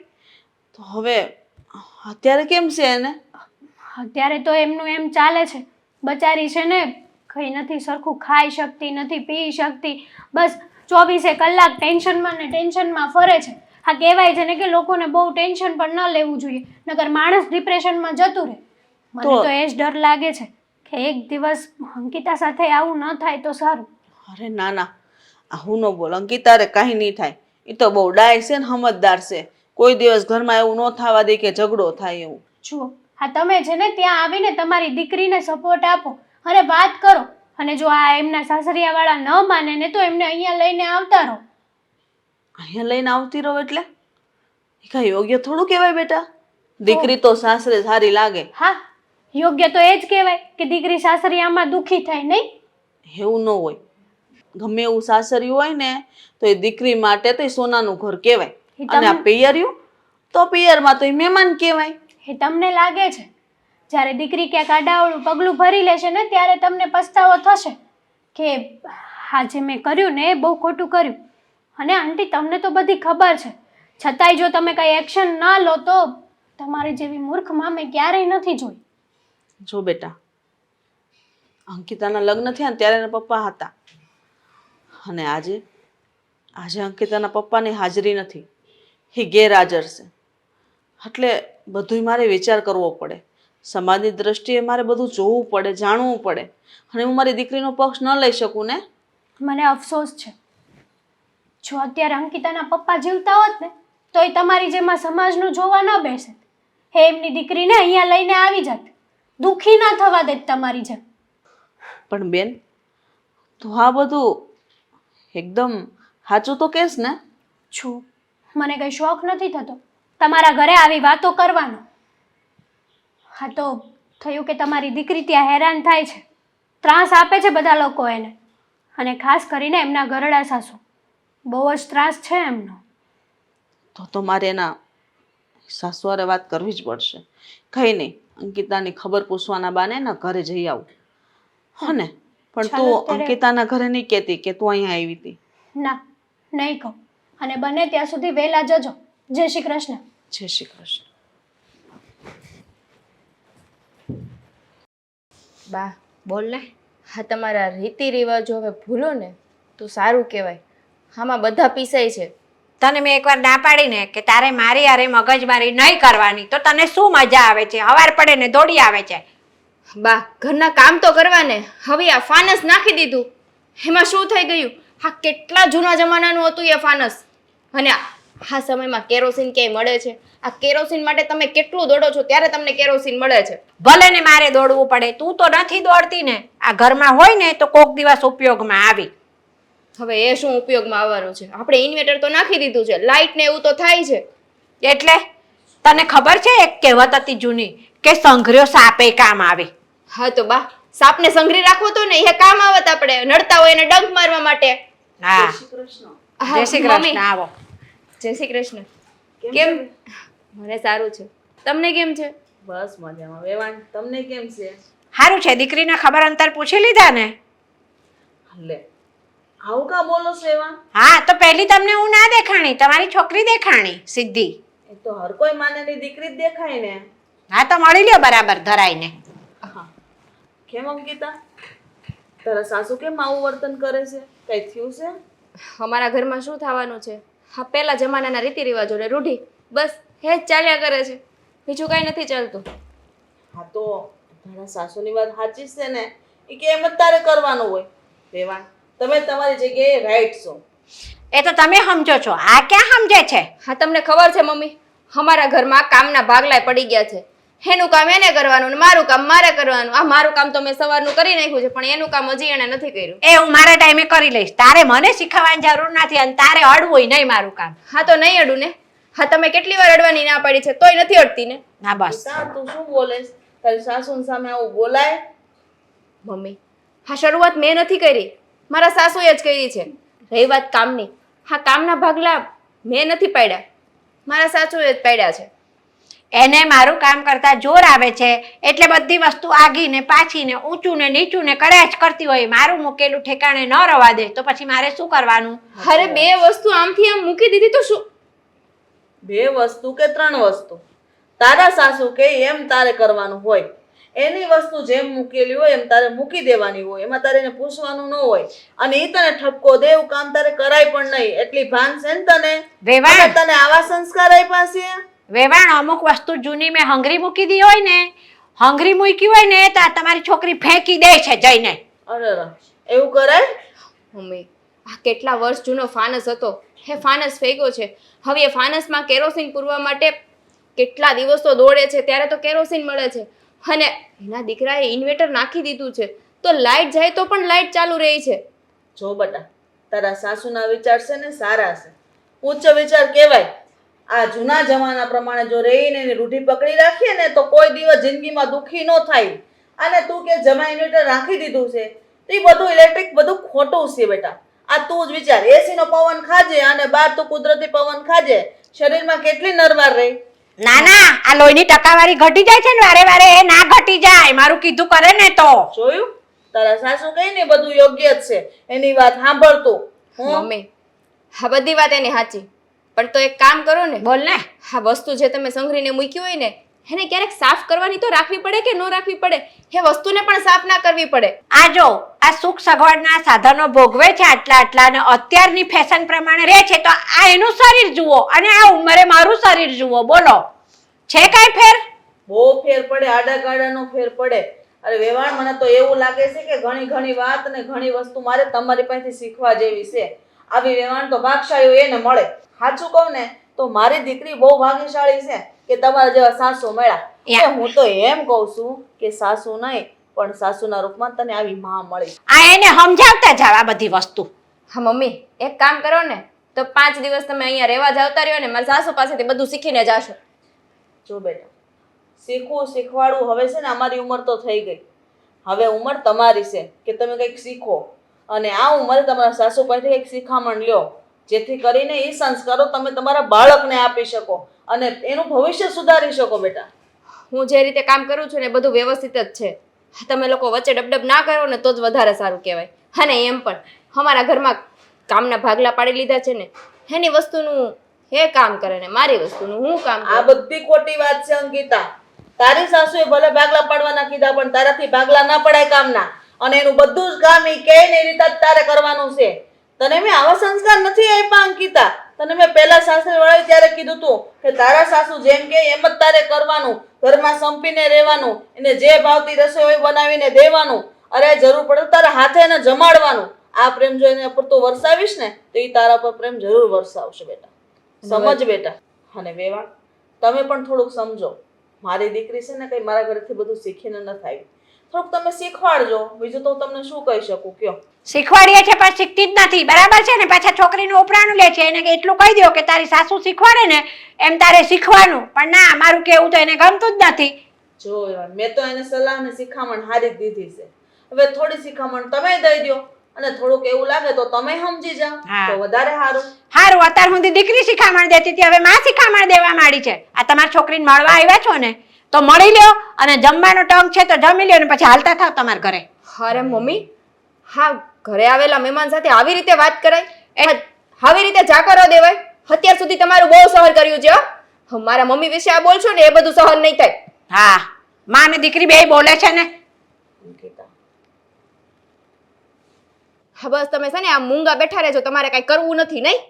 તો હવે અત્યારે કેમ છે એને? અત્યારે તો એમનું એમ ચાલે છે. બચારી છે ને કંઈ નથી સરખું ખાઈ શકતી નથી, પી શકતી. બસ 24 કલાક ટેન્શનમાં ને ટેન્શનમાં ફરે છે. હા, કહેવાય છે ને કે લોકોને બહુ ટેન્શન પણ ન લેવું જોઈએ, નકર માણસ ડિપ્રેશનમાં જતું રહે. મને તો એ જ ડર લાગે છે કે એક દિવસ અંકિતા સાથે આવું ન થાય તો સારું. અરે ના ના, આ હું ન બોલ. અંકિતા રે કાંઈ નહીં થાય. એ તો બહુ ડાય છે ને સમજદાર છે. કોઈ દિવસ ઘરમાં એવું ન થવા દે કે ઝઘડો થાય એવું. જુઓ, હા તમે છે ને ત્યાં આવીને તમારી દીકરીને સપોર્ટ આપો અને વાત કરો. અને જો આ એમના સાસરિયાવાળા ન માને ને તો એમને અહીંયા લઈને આવતા રહો. અહીંયા લઈને આવતી રહો એટલે એ કાંઈ યોગ્ય થોડું કહેવાય બેટા. દીકરી તો સાસરે સારી લાગે. હા, યોગ્ય તો એ જ કહેવાય કે દીકરી સાસરિયામાં દુઃખી થાય નહીં. એવું ન હોય. ગમે એવું સાસરિયું હોય ને તો એ દીકરી માટે તો એ સોનાનું ઘર કહેવાય. અને આ પિયરિયું તો પિયરમાં તો એ મહેમાન કહેવાય. એ તમને લાગે છે જ્યારે દીકરી ક્યાંક આડાવડું પગલું ભરી લેશે ને ત્યારે તમને પસ્તાવો થશે કે આજે મેં કર્યું ને એ બહુ ખોટું કર્યું. અને આંટી તમને તો બધી ખબર છે, છતાંય જો તમે કંઈ એક્શન ના લો તો તમારી જેવી મૂર્ખ માં મેં ક્યારેય નથી જોઈ. જો બેટા, અંકિતાના લગ્ન થયા ને ત્યારે એના પપ્પા હતા અને આજે અંકિતાના પપ્પાની હાજરી નથી, એ ગેરહાજર છે. એટલે બધુંય મારે વિચાર કરવો પડે. સમાજની દ્રષ્ટિએ મારે બધું જોવું પડે, જાણવું પડે. અને હું મારી દીકરીનો પક્ષ ન લઈ શકું ને. મને અફસોસ છે, જો અત્યારે અંકિતાના પપ્પા જીવતા હોત ને તો એ તમારી જેમાં સમાજનું જોવા ન બેસે. હે એમની દીકરીને અહીંયા લઈને આવી જાત, દુઃખી ના થવા દેત તમારી જેમ. પણ બેન, તું આ બધું એકદમ સાચું તો કહેશ ને? છું, મને કંઈ શોખ નથી થતો તમારા ઘરે આવી વાતો કરવાનો. હા તો થયું કે તમારી દીકરી ત્યાં હેરાન થાય છે, ત્રાસ આપે છે બધા લોકો એને, અને ખાસ કરીને એમના ઘરડા સાસુ. બહુ જ ત્રાસ છે એમનો. તો મારે એના સાસુવારે વાત કરવી જ પડશે. કંઈ નહીં, અંકિતાની ખબર પૂછવાના બાને એના ઘરે જઈ આવું. હો ને? પણ તું અંકિતાના ઘરે નહીં કહેતી કે તું અહીંયા આવી હતી? ના, નહીં કહું. અને બને ત્યાં સુધી વહેલા જજો. જય શ્રી કૃષ્ણ. જય શ્રી કૃષ્ણ. બા બોલ ને. હા, તમારા રીતિ રિવાજો હવે ભૂલો ને તો સારું કહેવાય. આમાં બધા પીસાય છે. તને મેં એકવાર ના પાડી ને કે તારે મારી હારે મગજમારી નહીં કરવાની, તો તને શું મજા આવે છે? હવાર પડે ને દોડી આવે છે. બા ઘરના કામ તો કરવાને, હવે આ ફાનસ નાખી દીધું, એમાં શું થઈ ગયું? હા, કેટલા જૂના જમાનાનું હતું એ ફાનસ. અને આ સમયમાં કેરોસીન ક્યાંય મળે છે? આ કેરોસીન માટે તમે કેટલું દોડો છો ત્યારે તમને કેરોસીન મળે છે. ભલે ને મારે દોડવું પડે, તું તો નથી દોડતી ને. આ ઘરમાં હોય ને તો કોક દિવસ ઉપયોગમાં આવી. હવે એ શું ઉપયોગમાં આવવાનું છે? આપણે ઇન્વર્ટર તો નાખી દીધું છે, લાઇટ ને એવું તો થાય છે. એટલે તને ખબર છે એક કહેવત હતી જૂની કે સંઘર્યો સાપે કામ આવે. હા તો બા, સાપને સંઘરી રાખવો તો ને એ કામ આવત, આપણે નડતા હોય એને ડંખ મારવા માટે. હા, હા, જય શ્રી મમ્મી. કૃષ્ણ. આવો. જય શ્રી કૃષ્ણ. કેમ? મને સારું છે. તમને કેમ છે? બસ મજામાં. વેવાણ, તમને કેમ છે? સારું છે. દીકરીને ખબર અંતર પૂછી લીધા ને? લે, આવું કા બોલો છો વેવાણ? હા, તો પહેલી તમને હું ના દેખાણી, તમારી છોકરી દેખાણી સીધી. એ તો હર કોઈ માનેની દીકરી જ દેખાય ને. હા, તો મળી લ્યો બરાબર ધરાઈને. કેમ અંકિતા, તારા સાસુ કેમ આવું વર્તન કરે છે? કઈ થયું છે? અમારા ઘરમાં શું થવાનું છે? હા, પહેલા જમાનાના રીતિ રિવાજો ને રૂઢી, બસ હે જ ચાલ્યા કરે છે, બીજું કાંઈ નથી ચાલતું. હા, તો તારા સાસુની વાત સાચી જ છે ને, એ કે એમ જ તારે કરવાનું હોય. વેવાણ, તમે તમારી જગ્યાએ રાઈટ છો. એ તો તમે સમજો છો, આ ક્યાં સમજે છે? હા, તમને ખબર છે મમ્મી, અમારા ઘરમાં કામના ભાગલા પડી ગયા છે. એનું કામ એને કરવાનું ને મારું કામ મારે કરવાનું. આ મારું કામ તો મેં સવારનું કરી નાખ્યું છે, પણ એનું કામ હજી એને નથી કર્યું. એ હું મારા ટાઈમે કરી લઈશ, તારે મને શીખવવાની જરૂર નથી અને તારે અડવું નહીં મારું કામ. હા, તો નહીં અડું ને. હા, તમે કેટલી વાર અડવાની ના પાડી છે, તોય નથી અડતી ને. ના બસ. પિતા, તું શું બોલેશ? તારી સાસુની સામે આવું બોલાય? મમ્મી, હા, શરૂઆત મેં નથી કરી, મારા સાસુએ જ કરી છે. રહી વાત કામની, હા, કામના ભાગલા મેં નથી પાડ્યા, મારા સાસુએ જ પાડ્યા છે. એને મારું કામ કરતા જોર આવે છે એટલે બધી વસ્તુ આગીને પાછીને ઊંચું ને નીચું ને કર્યા જ કરતી હોય. મારું મૂકેલું ઠેકાણે ન રવા દે તો પછી મારે શું કરવાનું? અરે, બે વસ્તુ આમથી આમ મૂકી દીધી તો શું? બે વસ્તુ કે ત્રણ વસ્તુ? તારા સાસુ કે એમ તારે કરવાનું હોય. એની વસ્તુ જેમ મૂકેલી હોય એમ તારે મૂકી દેવાની હોય, એમાં તારે એને પૂછવાનું ન હોય. અને એ તને ઠપકો દે એવું કામ તારે કરાય પણ નહીં. એટલી ભાન છે ને તને? વેવાણ. અને તને આવા સંસ્કાર આપ્યા છે? વેવાણ, અમુક વસ્તુ જૂની મેં હંગરી મૂકી દી હોય ને, હંગરી મૂકી હોય ને તો આ તમારી છોકરી ફેંકી દે છે જઈને. અરે એવું કરાય? મમ્મી, આ કેટલા વર્ષ જૂનો ફાનસ હતો, એ ફાનસ ફેંક્યો છે. હવે એ ફાનસમાં કેરોસીન પૂરવા માટે કેટલા દિવસો દોડે છે ત્યારે તો કેરોસીન મળે છે અને એના દીકરાએ ઇન્વર્ટર નાખી દીધું છે તો લાઇટ જાય તો પણ લાઇટ ચાલુ રહી છે. જો બેટા, તારા સાસુના વિચાર છે ને સારા છે, ઉચ્ચ વિચાર કહેવાય. આ જૂના જમાના પ્રમાણે જો રહીને એની રૂઢી પકડી રાખીએ ને તો કોઈ દિવસ જિંદગીમાં દુઃખી ન થાય. અને તું કે જમા ઇન્વર્ટર રાખી દીધું છે તો એ બધું ઇલેક્ટ્રિક બધું ખોટું છે બેટા. આ તું જ વિચાર, એસી નો પવન ખાજે અને બહાર તું કુદરતી પવન ખાજે, શરીરમાં કેટલી નરવાર રહી. ના ના, આ લોહીની ટકાવારી ઘટી જાય છે ને વારે વારે, એ ના ઘટી જાય. મારું કીધું કરે ને તો જોયું, તારા સાસુ કહી ને બધું યોગ્ય જ છે, એની વાત સાંભળતું. મમ્મી હા બધી વાત એની સાચી, પણ તો એક કામ કરો ને, બોલ ને. આ વસ્તુ જે તમે સંઘરીને મૂકી હોય ને એને ક્યારેક સાફ કરવાની તો રાખવી પડે કે ન રાખવી પડે? એ વસ્તુને પણ સાફ ના કરવી પડે. આ જો આ સુખ સગવડના સાધનો ભોગવે છે આટલા આટલા અને અત્યારની ફેશન પ્રમાણે રહે છે, તો આ એનું શરીર જુઓ અને આ ઉંમરે મારું શરીર જુઓ. બોલો, છે કાંઈ ફેર? બહુ ફેર પડે, આડા ગાડાનો ફેર પડે. અરે વેવાણ, મને તો એવું લાગે છે કે ઘણી વાત ને ઘણી વસ્તુ મારે તમારી પાસેથી શીખવા જેવી છે. આવી વેવાણ તો ભાગશાળી એને મળે. સાચું કહું ને તો મારી દીકરી બહુ ભાગ્યશાળી છે કે તમારા જેવા સાસુ મળ્યા. યા. તો હું તો એમ કહું છું કે સાસુ નહીં પણ સાસુના રૂપમાં તને આવી માં મળી. આ એને સમજાવતા જાવ આ બધી વસ્તુ. હા મમ્મી એક કામ કરો ને, તો 5 દિવસ તમે અહીંયા રહેવા જતા રહ્યો ને, મારા સાસુ પાસેથી બધું શીખીને જાશો. જો બેટા, શીખવું શીખવાડવું હવે છે ને અમારી ઉંમર તો થઈ ગઈ. હવે ઉંમર તમારી છે કે તમે કંઈક શીખો અને આ ઉંમરે તમારા સાસુ પાસેથી કંઈક શિખામણ લ્યો, જેથી કરીને એ સંસ્કારો તમે તમારા બાળકને આપી શકો અને એનું ભવિષ્ય સુધારી શકો. બેટા, હું જે રીતે કામ કરું છું ને એ બધું વ્યવસ્થિત જ છે. તમે લોકો વચ્ચે ડબડબ ના કરો ને તો જ વધારે સારું કહેવાય. અને એમ પણ અમારા ઘરમાં કામના ભાગલા પાડી લીધા છે ને, એની વસ્તુનું એ કામ કરે ને મારી વસ્તુનું હું કામ આ કરું. બધી ખોટી વાત છે અંકિતા. તારી સાસુએ ભલે ભાગલા પાડવાના કીધા પણ તારાથી ભાગલા ના પડાય કામના, અને એનું બધું જ કામ ઈ કહે ને એ રીતે જ તારે કરવાનું છે. તને મેં આવા સંસ્કાર નથી આપ્યા અંકિતા. તને મેં પહેલા સાસરે વાળી ત્યારે કીધું તું કે તારા સાસુ જેમ કે એમ જ તારે કરવાનું, ઘરમાં સંપીને રહેવાનું, એને જે ભાવતી રસોઈ હોય બનાવીને દેવાનું, અરે જરૂર પડે તો તારા હાથે એને જમાડવાનું. આ પ્રેમ જો એને પર તું વરસાવીશ ને તો એ તારા પર પ્રેમ જરૂર વરસાવશે. બેટા સમજ બેટા. અને વેવાણ, તમે પણ થોડુંક સમજો. મારી દીકરી છે ને કઈ મારા ઘરેથી બધું શીખીને ન થાય, થોડુંક તમે શીખવાડજો. બીજું તો હું તમને શું કહી શકું કયો? શીખવાડીએ છે પણ શીખતી જ નથી, બરાબર છે ને? પાછા છોકરીનું ઉપરાણું લે છે. એને એટલું કહી દો કે તારી સાસુ શીખવાડે ને એમ તારે શીખવાનું, પણ ના, મારું કેવું તો એને ગમતું જ નથી. જો વેવાણ, મેં તો એને સલાહ અને શિખામણ હારી જ દીધી છે. હવે થોડી શિખામણ તમે દઈ દો અને થોડુંક એવું લાગે તો તમે સમજી જાઓ હા. તો વધારે સારું. હારું, અત્યાર સુધી દીકરી શિખામણ દેતી હતી, હવે માં શિખામણ દેવા માંડી છે. આ તમારી છોકરીને મળવા આવ્યા છો ને તો મળી લ્યો અને જમવાનો ટંક છે તો જમી લ્યો ને પછી હાલતા થાવ તમારા ઘરે. અરે મમ્મી, હા ઘરે આવેલા મહેમાન સાથે આવી રીતે વાત કરાય? આવી રીતે જાકારો દેવાય? અત્યાર સુધી તમારું બહુ સહન કર્યું છે. હો, મારા મમ્મી વિશે આ બોલશો ને એ બધું સહન નહીં થાય. હા, માં ને દીકરી બેય બોલે છે ને. અંકિતા, હા બસ તમે છે ને આ મૂંગા બેઠા રહેજો, તમારે કઈ કરવું નથી નહીં?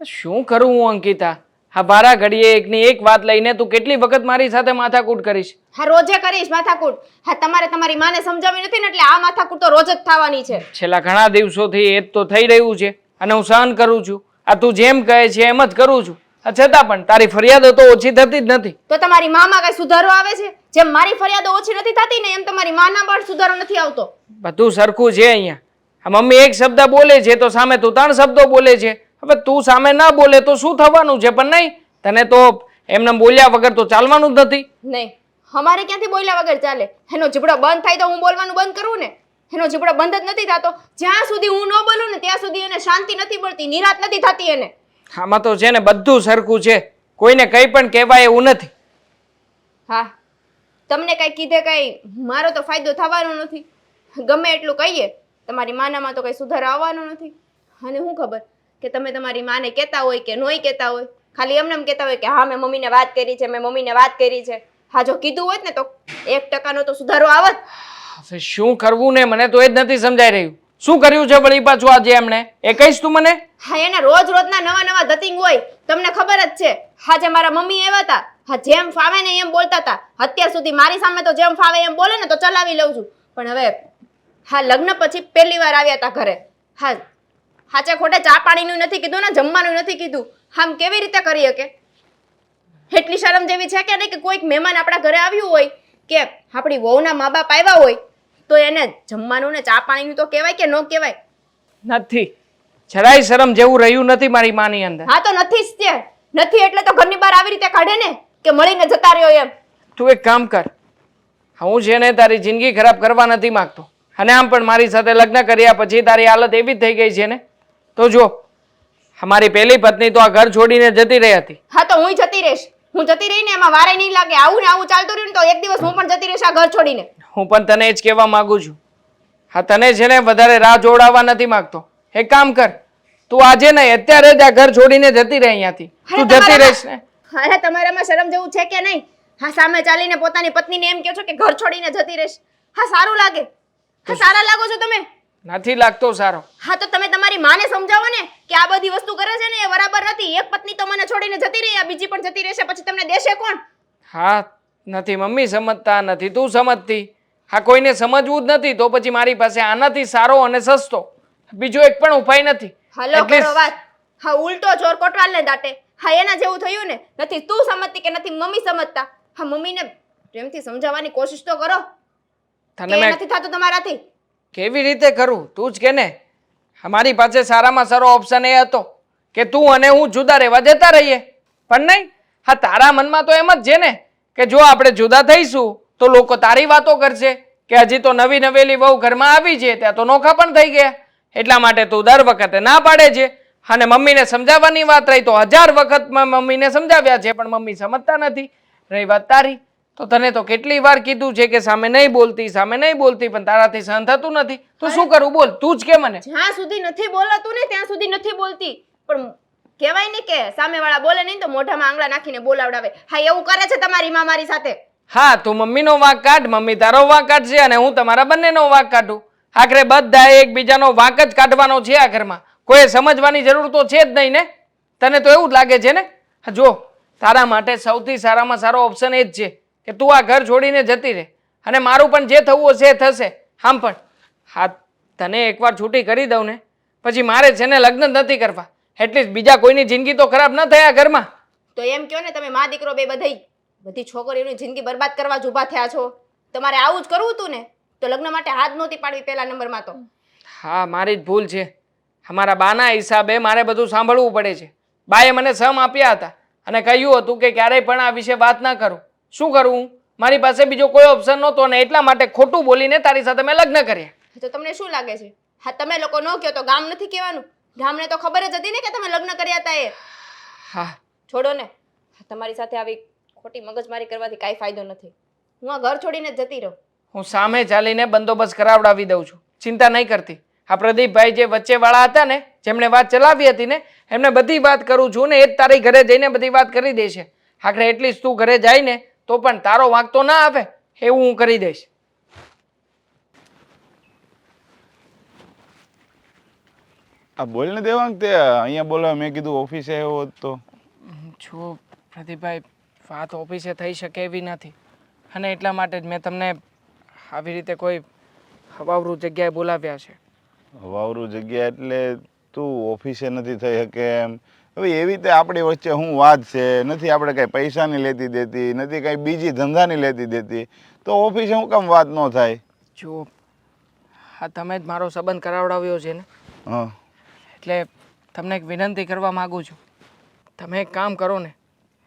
શું કરું હું અંકિતા? હા બારા ઘડીએ એકની એક વાત લઈને તું કેટલી વખત મારી સાથે માથાકૂટ કરીશ? હા રોજે કરીશ માથાકૂટ. હા તમારે તમારી માને સમજાવી નથી ને એટલે આ માથાકૂટ તો રોજ જ થવાની છે. છેલ્લા ઘણા દિવસોથી એ જ તો થઈ રહ્યું છે અને હું સહન કરું છું. આ તું જેમ કહે છે એમ જ કરું છું. છતાં પણ તારી ફરિયાદો તો ઓછી થતી જ નથી. તો તમારી મામાં કઈ સુધારો આવે છે? જેમ મારી ફરિયાદો ઓછી નથી થતી ને એમ તમારી માના પણ સુધારો નથી આવતો. બધું સરખું છે અહીંયા. આ મમ્મી એક શબ્દ બોલે છે તો સામે તું 3 શબ્દો બોલે છે. હવે તું સામે ના બોલે તો શું થવાનું છે? પણ નહીં, તને તો એમને બોલ્યા વગર તો ચાલવાનું જ નથી. નહીં, અમારે ક્યાંથી બોલ્યા વગર ચાલે? એનો જીબડો બંધ થાય તો હું બોલવાનું બંધ કરું ને? એનો જીબડો બંધ જ નથી થતો. જ્યાં સુધી હું ન બોલું ને ત્યાં સુધી એને શાંતિ નથી મળતી, નિરાત નથી થતી એને. આમાં તો છે ને બધું સરખું છે, કોઈને કંઈ પણ કહેવાય એવું નથી. હા, તમને કઈ કીધે કઈ મારો તો ફાયદો થવાનો નથી. ગમે એટલું કહીએ તમારી માનામાં તો કઈ સુધારો આવવાનો નથી. અને હું ખબર કે તમે તમારી માને કહેતા હોય કે નોય કહેતા હોય, ખાલી એમને એમ કહેતા હોય કે હા મેં મમ્મીને વાત કરી છે, મેં મમ્મીને વાત કરી છે. હા જો કીધું હોત ને તો 1% તો સુધારો આવત. હવે શું કરવું ને મને તો એ જ નથી સમજાઈ રહ્યું. શું કર્યું છે વળી પાછું આજે એમણે? એ કહીશ તું મને? હા એને રોજ રોજના નવા ધતિંગ હોય, તમને ખબર જ છે. આજે મારા મમ્મી એવા હતા, હા જેમ ફાવે ને એમ બોલતા હતા. અત્યાર સુધી મારી સામે તો જેમ ફાવે એમ બોલે ને તો ચલાવી લઉં છું. પણ હવે હા લગ્ન પછી પહેલી વાર આવ્યા હતા ઘરે. હા હાચે ખોટે ચા પાણીનું નથી કીધું ને જમવાનું નથી કીધું. આમ કેવી રીતે કરી શકે? એટલી શરમ જેવી છે કે નહીં કે કોઈક મહેમાન આપણા ઘરે આવ્યું હોય કે આપણી વહુના મા બાપ આવ્યા હોય તો એને જમવાનું ને ચા પાણીનું તો કહેવાય કે ન કહેવાય? નથી, જરાય શરમ જેવું રહ્યું નથી મારી માની અંદર. હા તો નથી જ તે. નથી એટલે તો ઘરની બહાર આવી રીતે કાઢે ને કે મળીને જતા રહ્યો એમ. તું એક કામ કર, હું છે ને તારી જિંદગી ખરાબ કરવા નથી માંગતો, અને આમ પણ મારી સાથે લગ્ન કર્યા પછી તારી હાલત એવી જ થઈ ગઈ છે ને. તો જો, અમારી પહેલી પત્ની તો આ ઘર છોડીને જતી રહી હતી. હા તો હું જતી રહીશ. હું જતી રહીને એમાં વારે નહીં લાગે. આવું ને આવું ચાલતું રહ્યું ને તો એક દિવસ હું પણ જતી રહીશ આ ઘર છોડીને. હું પણ તને જ કહેવા માંગુ છું. હા, તને છે ને વધારે રાહ જોડાવા નથી માંગતો. એક કામ કર, તું આજે નહીં અત્યારે જ આ ઘર છોડીને જતી રહે અહીંયાથી. તું જતી રહીશ ને? અરે તમારામાં શરમ જેવું છે કે નહીં? હા, સામે ચાલીને પોતાની પત્નીને એમ કહો છો કે ઘર છોડીને જતી રહીશ. હા, સારું લાગે? હા, સારા લાગો છો તમે? નથી લાગતો સારો. હા તો તમે તમારી માને સમજાવો ને કે આ બધી વસ્તુ કરે છે ને એ બરાબર નથી. એક પત્ની તો મને છોડીને જતી રહી, આ બીજી પણ જતી રહેશે, પછી તમને દેશે કોણ? હા, નથી મમ્મી સમજતા, નથી તું સમજતી. હા, કોઈને સમજવું જ નથી તો પછી મારી પાસે આનાથી સારો અને સસ્તો બીજો એક પણ ઉપાય નથી. હલો કરો વાત. હા, ઉલટો ચોર કોટવાલને દાટે. હા, એના જેવું થયું ને. નથી તું સમજતી કે નથી મમ્મી સમજતા. હા, મમ્મીને પ્રેમથી સમજાવવાની કોશિશ તો કરો. તને કે મેં નથી થતું તમારાથી. કેવી રીતે કરું? તું જ કે ને. અમારી પાસે સારામાં સારો ઓપ્શન એ હતો કે તું અને હું જુદા રહેવા જતા રહીએ, પણ નહીં. હા, તારા મનમાં તો એમ જ છે ને કે જો આપણે જુદા થઈશું તો લોકો તારી વાતો કરશે કે હજી તો નવી નવેલી વહુ ઘરમાં આવી છે, ત્યાં તો નોખા પણ થઈ ગયા. એટલા માટે તું દર વખતે ના પાડે છે, અને મમ્મીને સમજાવવાની વાત રહી તો 1000 વખત મમ્મીને સમજાવ્યા છે, પણ મમ્મી સમજતા નથી. રહી વાત તારી, તો તને તો કેટલી વાર કીધું છે કે સામે નહીં બોલતી, સામે નહીં બોલતી, પણ તારાથી સહન થતું નથી. તો શું કરું બોલ, તું જ કે મને. જ્યાં સુધી નથી બોલાતું ને ત્યાં સુધી નથી બોલતી. પણ કહેવાય ને કે સામેવાળા બોલે નહીં તો મોઢામાં આંગળા નાખીને બોલાવડાવે. હા, એવું કરે છે તમારી માં મારી સાથે. હા, તું મમ્મીનો વાંક કાઢ, મમ્મી તારો વાંક કાઢશે, અને હું તમારા બંનેનો વાંક કાઢું. આખરે બધાએ એકબીજાનો વાંક જ કાઢવાનો છે આ ઘરમાં. કોઈ સમજવાની જરૂર તો છે જ નહીં ને. તને તો એવું જ લાગે છે ને? જો, તારા માટે સૌથી સારામાં સારો ઓપ્શન એ જ છે કે તું આ ઘર છોડીને જતી રહે, અને મારું પણ જે થવું હશે એ થશે. આમ પણ હા, તને એકવાર છૂટી કરી દઉં ને પછી મારે છે ને લગ્ન નથી કરવા. એટલીસ્ટ બીજા કોઈની જિંદગી તો ખરાબ ન થાય આ ઘરમાં. તો એમ કહો ને તમે મા દીકરો બે બધી છોકરીઓની જિંદગી બરબાદ કરવા જ ઊભા થયા છો. તમારે આવું જ કરવું હતું ને તો લગ્ન માટે હાથ નહોતી પાડવી પહેલા નંબરમાં તો. હા, મારી જ ભૂલ છે. અમારા બાના હિસાબે મારે બધું સાંભળવું પડે છે. બાએ મને સમ આપ્યા હતા અને કહ્યું હતું કે ક્યારેય પણ આ વિશે વાત ના કરું. શું કરવું? મારી પાસે બીજો કોઈ ઓપ્શન નહોતો, અને એટલા માટે ખોટું બોલીને તારી સાથે મેં લગ્ન કર્યા. તો તમને શું લાગે છે? હા, તમે લોકો ન કહો તો ગામ નથી કહેવાનું? ગામને તો ખબર જ હતી ને કે તમે લગ્ન કર્યા હતા એ. હા, છોડો ને. તમારી સાથે આવી ખોટી મગજમારી કરવાથી કાંઈ ફાયદો નથી. હું આ ઘર છોડીને જતી રહું. હું સામે ચાલીને બંદોબસ્ત કરાવડાવી દઉં છું, ચિંતા નહીં કરતી. આ પ્રદીપભાઈ જે વચ્ચેવાળા હતા ને, જેમણે વાત ચલાવી હતી ને, એમને બધી વાત કરું છું ને એ જ તારી ઘરે જઈને બધી વાત કરી દેશે. આખરે એટલીસ્ટ તું ઘરે જાય ને તો પણ તારો વાંક તો ના આવે એવું હું કરી દઈશ. આ બોલ ને દેવાંગ, તે અહીંયા બોલાવ, મેં કીધું ઓફિસે આવ્યો હોત તો. જો પ્રદીપભાઈ, વાત ઓફિસે થઈ શકે એવી નથી, અને એટલા માટે જ મેં તમને આવી રીતે કોઈ હવાવરું જગ્યાએ બોલાવ્યા છે. વાવરું જગ્યા એટલે તું ઓફિસે નથી થઈ શકે એમ? હવે એવી રીતે આપણી વચ્ચે શું વાત છે? નથી આપણે કાંઈ પૈસાની લેતી દેતી, નથી કાંઈ બીજી ધંધાની લેતી દેતી, તો ઓફિસે શું કામ વાત ન થાય? જો, હા, તમે જ મારો સંબંધ કરાવડાવ્યો છે ને, હા, એટલે તમને એક વિનંતી કરવા માગું છું. તમે એક કામ કરો ને,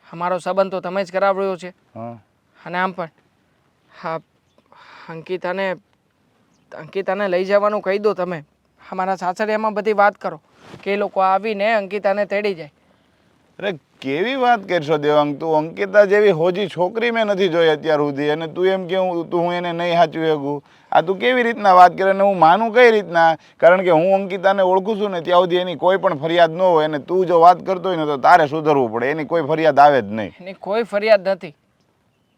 અમારો સંબંધ તો તમે જ કરાવ્યો છે, હા, અને આમ પણ હા, અંકિતાને લઈ જવાનું કહી દો. તમે અમારા સાસરિયામાં બધી વાત કરો કે એ લોકો આવીને અંકિતાને તેડી જાય. અરે કેવી વાત કરશો દેવાંગ, તું અંકિતા જેવી હોજી છોકરી મેં નથી જોઈ અત્યાર સુધી, અને તું એમ કે હું એને નહીં સાચવી શકું? આ તું કેવી રીતના વાત કરે, અને હું માનું કઈ રીતના? કારણ કે હું અંકિતાને ઓળખું છું ને ત્યાં સુધી એની કોઈ પણ ફરિયાદ ન હોય, અને તું જો વાત કરતો હોય ને તો તારે સુધરવું પડે. એની કોઈ ફરિયાદ આવે જ નહીં. એની કોઈ ફરિયાદ નથી,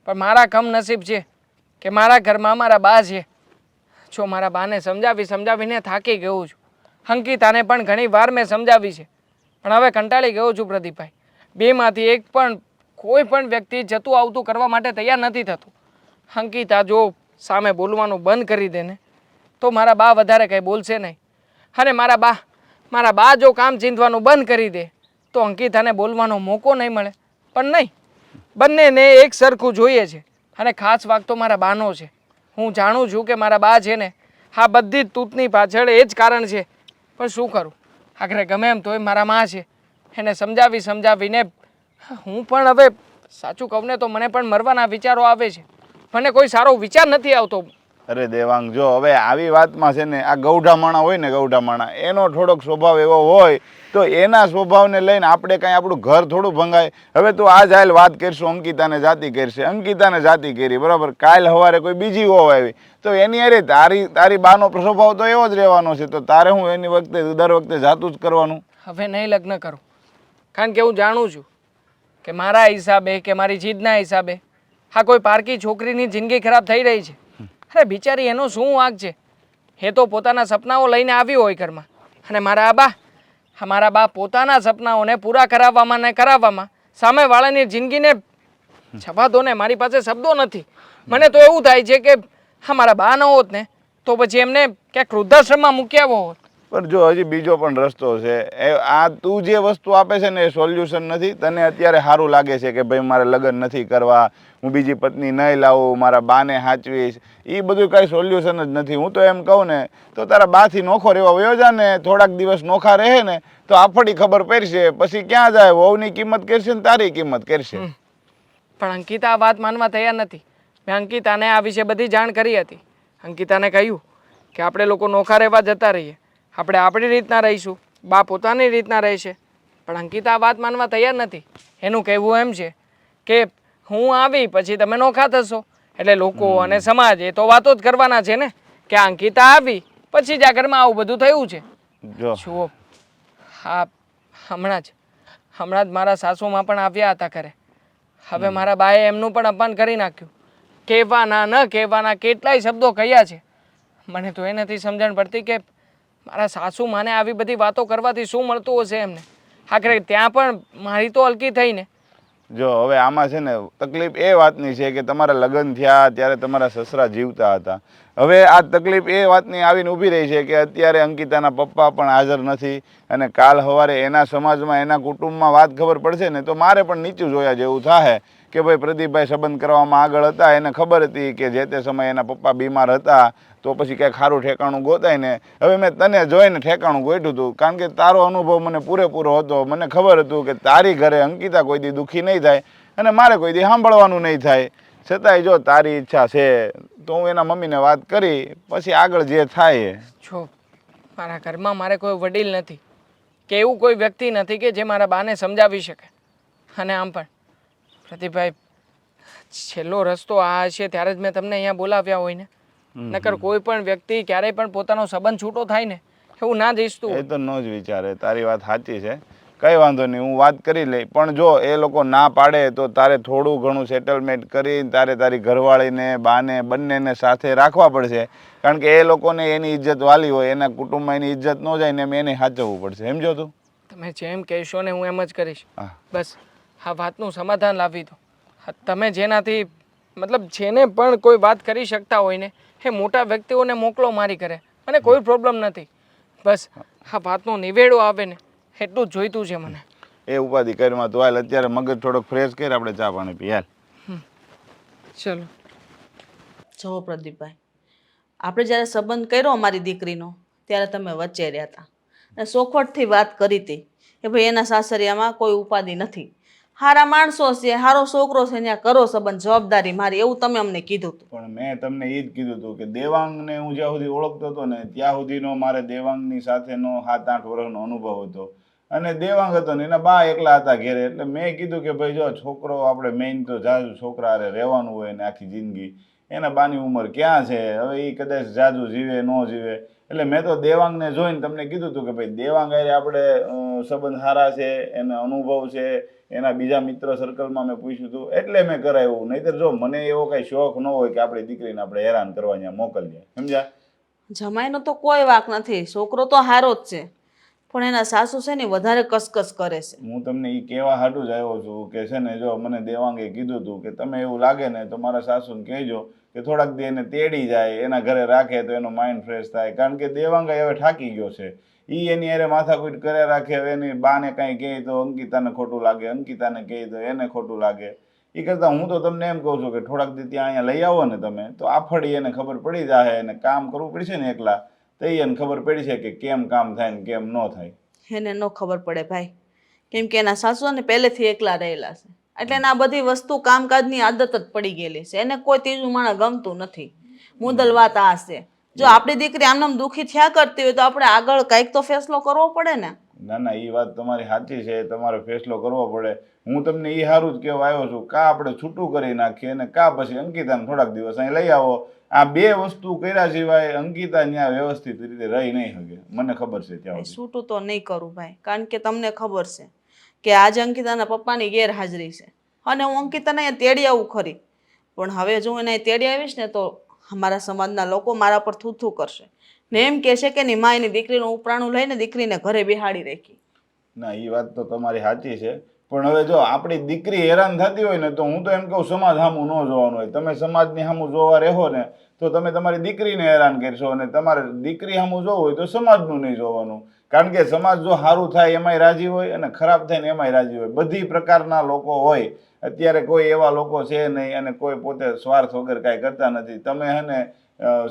પણ મારા કમનસીબ છે કે મારા ઘરમાં મારા બા છે. જો મારા બાને સમજાવીને થાકી ગયો છું. અંકિતાને પણ ઘણી વાર મેં સમજાવી છે, પણ હવે કંટાળી ગયો છું પ્રદીપભાઈ. બેમાંથી એક પણ કોઈ પણ વ્યક્તિ જતું આવતું કરવા માટે તૈયાર નથી થતું. અંકિતા જો સામે બોલવાનું બંધ કરી દે ને તો મારા બા વધારે કંઈ બોલશે નહીં, અને મારા બા જો કામ ચીંધવાનું બંધ કરી દે તો અંકિતાને બોલવાનો મોકો નહીં મળે. પણ નહીં, બંનેને એક સરખું જોઈએ છે. અને ખાસ વાંક તો મારા બાનો છે. હું જાણું છું કે મારા બા છે ને આ બધી જ તૂતની પાછળ એ જ કારણ છે. પણ શું કરું, આખરે ગમે એમ તોય મારા માં છે. એને સમજાવીને હું પણ હવે સાચું કહું ને તો મને પણ મરવાના વિચારો આવે છે. મને કોઈ સારો વિચાર નથી આવતો. અરે દેવાંગ, જો હવે આવી વાતમાં છે ને આ ગૌઢામાણા હોય ને, ગૌઢામાણા એનો થોડોક સ્વભાવ એવો હોય તો એના સ્વભાવને લઈને આપણે કાંઈ આપણું ઘર થોડું ભંગાય. હવે તું આજ હાલ વાત કરશું, અંકિતાને જાતિ કરશે, અંકિતાને જાતિ કરી, બરાબર, કાલ સવારે કોઈ બીજી હોવ આવી તો એની અરે તારી બાનો સ્વભાવ તો એવો જ રહેવાનો છે. તો તારે હું એની વખતે દર વખતે જાતું જ કરવાનું? હવે નહીં લગ્ન કરું, કારણ કે હું જાણું છું કે મારા હિસાબે કે મારી જીદના હિસાબે આ કોઈ પારકી છોકરીની જિંદગી ખરાબ થઈ રહી છે. અરે બિચારી, એનો શું વાંક છે? એ તો પોતાના સપનાઓ લઈને આવી હોય ઘરમાં, અને મારા બા પોતાના સપનાઓને પૂરા કરાવવામાં સામેવાળાની જિંદગીને જવા દો ને. મારી પાસે શબ્દો નથી. મને તો એવું થાય છે કે મારા બા ન હોત ને તો પછી એમને ક્યાંક વૃદ્ધાશ્રમમાં મૂકી આવ્યો હોત. પણ જો હજી બીજો પણ રસ્તો છે. આ તું જે વસ્તુ આપે છે ને એ સોલ્યુશન નથી. તને અત્યારે સારું લાગે છે કે ભાઈ મારે લગ્ન નથી કરવા, હું બીજી પત્ની નહીં લાવું, મારા બાને સાચવીશ, એ બધું કાંઈ સોલ્યુશન જ નથી. હું તો એમ કહું ને તો તારા બાથી નોખો રહેવા વયો જા ને, થોડાક દિવસ નોખા રહે ને તો આપણી ખબર પડશે. પછી ક્યાં જાય, વહુની કિંમત કરશે ને તારી કિંમત કરશે. પણ અંકિતા આ વાત માનવા તૈયાર નથી. મેં અંકિતાને આ વિશે બધી જાણ કરી હતી. અંકિતાને કહ્યું કે આપણે લોકો નોખા રહેવા જતા રહીએ, આપણે આપણી રીતના રહીશું, બા પોતાની રીતના રહેશે. પણ અંકિતા આ વાત માનવા તૈયાર નથી. એનું કહેવું એમ છે કે હું આવી પછી તમે નોખા થશો. એટલે લોકો અને સમાજ એ તો વાતો જ કરવાના છે ને કે અંકિતા આવી પછી જ આ ઘરમાં આવું બધું થયું છે. જુઓ, હા, હમણાં જ મારા સાસુમાં પણ આવ્યા હતા ઘરે. હવે મારા બાએ એમનું પણ અપમાન કરી નાખ્યું. કહેવાના ન કહેવાના કેટલાય શબ્દો કહ્યા છે. મને તો એ નથી સમજણ પડતી કે મારા સાસુ માને આવી બધી વાતો કરવાથી શું મળતું હશે એમને. આખરે ત્યાં પણ મારી તો હલકી થઈ ને. જો હવે આમાં છે ને તકલીફ એ વાતની છે કે તમારા લગ્ન થયા ત્યારે તમારા સસરા જીવતા હતા. હવે આ તકલીફ એ વાતની આવીને ઊભી રહી છે કે અત્યારે અંકિતાના પપ્પા પણ હાજર નથી અને કાલ સવારે એના સમાજમાં એના કુટુંબમાં વાત ખબર પડશે ને તો મારે પણ નીચું જોયા જેવું થાય કે ભાઈ પ્રદીપભાઈ સંબંધ કરવામાં આગળ હતા, એને ખબર હતી કે જે તે સમયે એના પપ્પા બીમાર હતા તો પછી ક્યાંક સારું ઠેકાણું ગોતાય ને. હવે મેં તને જોઈને ઠેકાણું ગોઠ્યું હતું કારણ કે તારો અનુભવ મને પૂરેપૂરો હતો. મને ખબર હતું કે તારી ઘરે અંકિતા કોઈ દી દુઃખી નહીં થાય અને મારે કોઈ દી સાંભળવાનું નહીં થાય. છતાંય જો તારી ઈચ્છા છે તો હું એના મમ્મીને વાત કરી પછી આગળ જે થાય. જો મારા ઘરમાં મારે કોઈ વડીલ નથી કે એવું કોઈ વ્યક્તિ નથી કે જે મારા બાને સમજાવી શકે. અને આમ પણ પ્રદીપભાઈ, છેલ્લો રસ્તો આ હશે ત્યારે જ મેં તમને અહીંયા બોલાવ્યા હોય ને. નકર કોઈ પણ વ્યક્તિ ક્યારેય પણ પોતાનો સંબંધ છૂટો થાય ને એવું ના જઈશ તું. એ તો ન જ વિચારે, તારી વાત સાચી છે, કંઈ વાંધો નહીં, હું વાત કરી લઈ. પણ જો એ લોકો ના પાડે તો તારે થોડું ઘણું સેટલમેન્ટ કરી તારે તારી ઘરવાળીને બાને બંનેને સાથે રાખવા પડશે. કારણ કે એ લોકોને એની ઇજ્જત વાલી હોય, એના કુટુંબમાં એની ઇજ્જત ન જાય ને એમ એને સાચવવું પડશે. સમજો તું? તમે જેમ કહેશો ને હું એમ જ કરીશ. બસ આ વાતનું સમાધાન લાવી દો. તમે જેનાથી મતલબ જેને પણ કોઈ વાત કરી શકતા હોય ને એ મોટા વ્યક્તિઓને મોકલો મારી ઘરે, મને કોઈ પ્રોબ્લેમ નથી. બસ આ વાતનો નિવેડો આવે ને એટલું જ જોઈતું છે મને. એ ઉપાધિ કરીમાં તો હાલ અત્યારે મગજ થોડોક ફ્રેશ કરી આપણે ચા પાણી પી હાલ. ચલો. જુઓ પ્રદીપભાઈ, આપણે જ્યારે સંબંધ કર્યો અમારી દીકરીનો ત્યારે તમે વચ્ચે રહ્યા હતા અને ચોખવટથી વાત કરી હતી કે ભાઈ એના સાસરિયામાં કોઈ ઉપાધિ નથી, સારા માણસો છે, સારો છોકરો છે, ત્યાં કરો સંબંધ, જવાબદારી મારી, એવું તમે અમને કીધું હતું. પણ મેં તમને એ જ કીધું હતું કે દેવાંગને હું જ્યાં સુધી ઓળખતો હતો ને ત્યાં સુધીનો મારે દેવાંગની સાથેનો 7-8 વર્ષનો અનુભવ હતો. અને દેવાંગ હતો ને એના બા એકલા હતા ઘેરે. એટલે મેં કીધું કે ભાઈ જો છોકરો આપણે મેઇન તો જાજુ છોકરા હારે રહેવાનું હોય ને આખી જિંદગી, એના બાની ઉંમર ક્યાં છે, હવે એ કદાચ જાજુ જીવે ન જીવે. એટલે મેં તો દેવાંગને જોઈને તમને કીધું હતું કે ભાઈ દેવાંગ હારે આપણે સંબંધ સારા છે, એનો અનુભવ છે, એના બીજા મિત્ર સર્કલમાં મેં પૂછ્યું હતું એટલે મેં કરાવ્યું. નહીંતર જો મને એવો કાંઈ શોખ ન હોય કે આપણી દીકરીને આપણે હેરાન કરવા ત્યાં મોકલીએ. સમજ્યા? જમાઈનો તો કોઈ વાંક નથી, છોકરો તો સારો જ છે, પણ એના સાસુ છે ને વધારે કસકસ કરે છે. હું તમને એ કહેવા હાટું જ આવ્યો છું કે છે ને જો મને દેવાંગે કીધું હતું કે તમે એવું લાગે ને તો મારા સાસુને કહેજો કે થોડાક દી એને તેડી જાય, એના ઘરે રાખે તો એનો માઇન્ડ ફ્રેશ થાય. કારણ કે દેવાંગ હવે થાકી ગયો છે. એની હારે માથાકૂટ કર્યા રાખે. હવે એની બાને કાંઈ કહે તો અંકિતાને ખોટું લાગે, અંકિતાને કહે તો એને ખોટું લાગે. એ કરતાં હું તો તમને એમ કહું છું કે થોડાક દી ત્યાં અહીંયા લઈ આવો ને તમે તો આફડી એને ખબર પડી જાય અને કામ કરવું પડશે ને એકલા તો એને ખબર પડી છે કે કેમ કામ થાય ને કેમ ન થાય. એને ન ખબર પડે ભાઈ, કેમ કે એના સાસુને પહેલેથી એકલા રહેલા છે એટલે એને આ બધી વસ્તુ કામકાજની આદત જ પડી ગયેલી છે. એને કોઈ ત્રીજું માણસ ગમતું નથી. મુદલ વાત આ છે. જો આપણી દીકરી આમનામ દુઃખી થયા કરતી હોય તો આપણે આગળ કંઈક તો ફેસલો કરવો પડે ને. ના ના, એ વાત તમારી સાચી છે, તમારે ફેસલો કરવો પડે. હું તમને એ સારું જ કહેવા આવ્યો છું, કા આપણે છૂટું કરી નાખીએ અને કા પછી અંકિતાને થોડાક દિવસ અહીં લઈ આવો. આ બે વસ્તુ કર્યા સિવાય અંકિતા ત્યાં વ્યવસ્થિત રીતે રહી નહીં શકે, મને ખબર છે ત્યાં સુધી. છૂટું તો નહીં કરું ભાઈ, કારણ કે તમને ખબર છે કે આજે અંકિતાના પપ્પાની ગેરહાજરી છે અને હું અંકિતાને અહીંયા તેડી આવું ખરી, પણ હવે જો એને તેડી આવીશ ને તો અમારા સમાજના લોકો મારા પર થૂથું કરશે ને એમ કહેશે કે ની મા એની દીકરીનું ઉપરાણું લઈને દીકરીને ઘરે બિહાડી રાખી. ના, એ વાત તો તમારી સાચી છે, પણ હવે જો આપણી દીકરી હેરાન થતી હોય ને તો હું તો એમ કહું સમાજ સામું ન જોવાનું હોય. તમે સમાજની સામું જોવા રહો ને તો તમે તમારી દીકરીને હેરાન કરશો અને તમારે દીકરી સામું જોવું હોય તો સમાજનું નહીં જોવાનું. કારણ કે સમાજ જો સારું થાય એમાંય રાજી હોય અને ખરાબ થાય ને એમાંય રાજી હોય. બધી પ્રકારના લોકો હોય. અત્યારે કોઈ એવા લોકો છે નહીં અને કોઈ પોતે સ્વાર્થ વગર કાંઈ કરતા નથી. તમે હે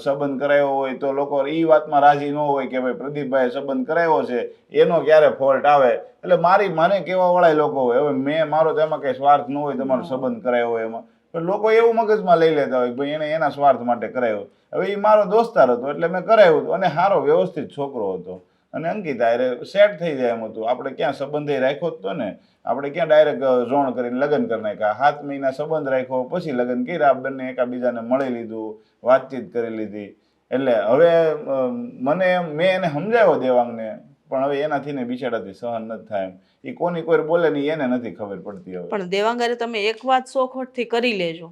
સંબંધ કરાયો હોય તો લોકો એ વાતમાં રાજી ન હોય કે ભાઈ પ્રદીપભાઈ સંબંધ કરાયો છે એનો ક્યારે ફોલ્ટ આવે. એટલે મને કહેવા વાળા લોકો હોય. હવે મારો તો એમાં કંઈ સ્વાર્થ ન હોય, તમારો સંબંધ કરાયો હોય એમાં, પણ લોકો એવું મગજમાં લઈ લેતા હોય ભાઈ એને એના સ્વાર્થ માટે કરાયો. હવે એ મારો દોસ્તાર હતો એટલે મેં કરાવ્યું હતું અને સારો વ્યવસ્થિત છોકરો હતો અને અંકિતા અરે સેટ થઈ જાય એમ હતું. આપણે ક્યાં સંબંધ રાખ્યો હતો ને, આપણે ક્યાં ડાયરેક્ટ જોણ કરીને લગ્ન કરી નાખ્યા. 7 મહિના સંબંધ રાખ્યો પછી લગ્ન કર્યા, બંને એકાબીજાને મળી લીધું, વાતચીત કરી લીધી. એટલે હવે મેં એને સમજાવ્યો દેવાંગને, પણ હવે એનાથી ને બિચારાથી સહન નથી થાય એમ. એ કોની કોઈ બોલે નહીં એને નથી ખબર પડતી. હવે પણ દેવાંગરે તમે એક વાત સોખવટથી કરી લેજો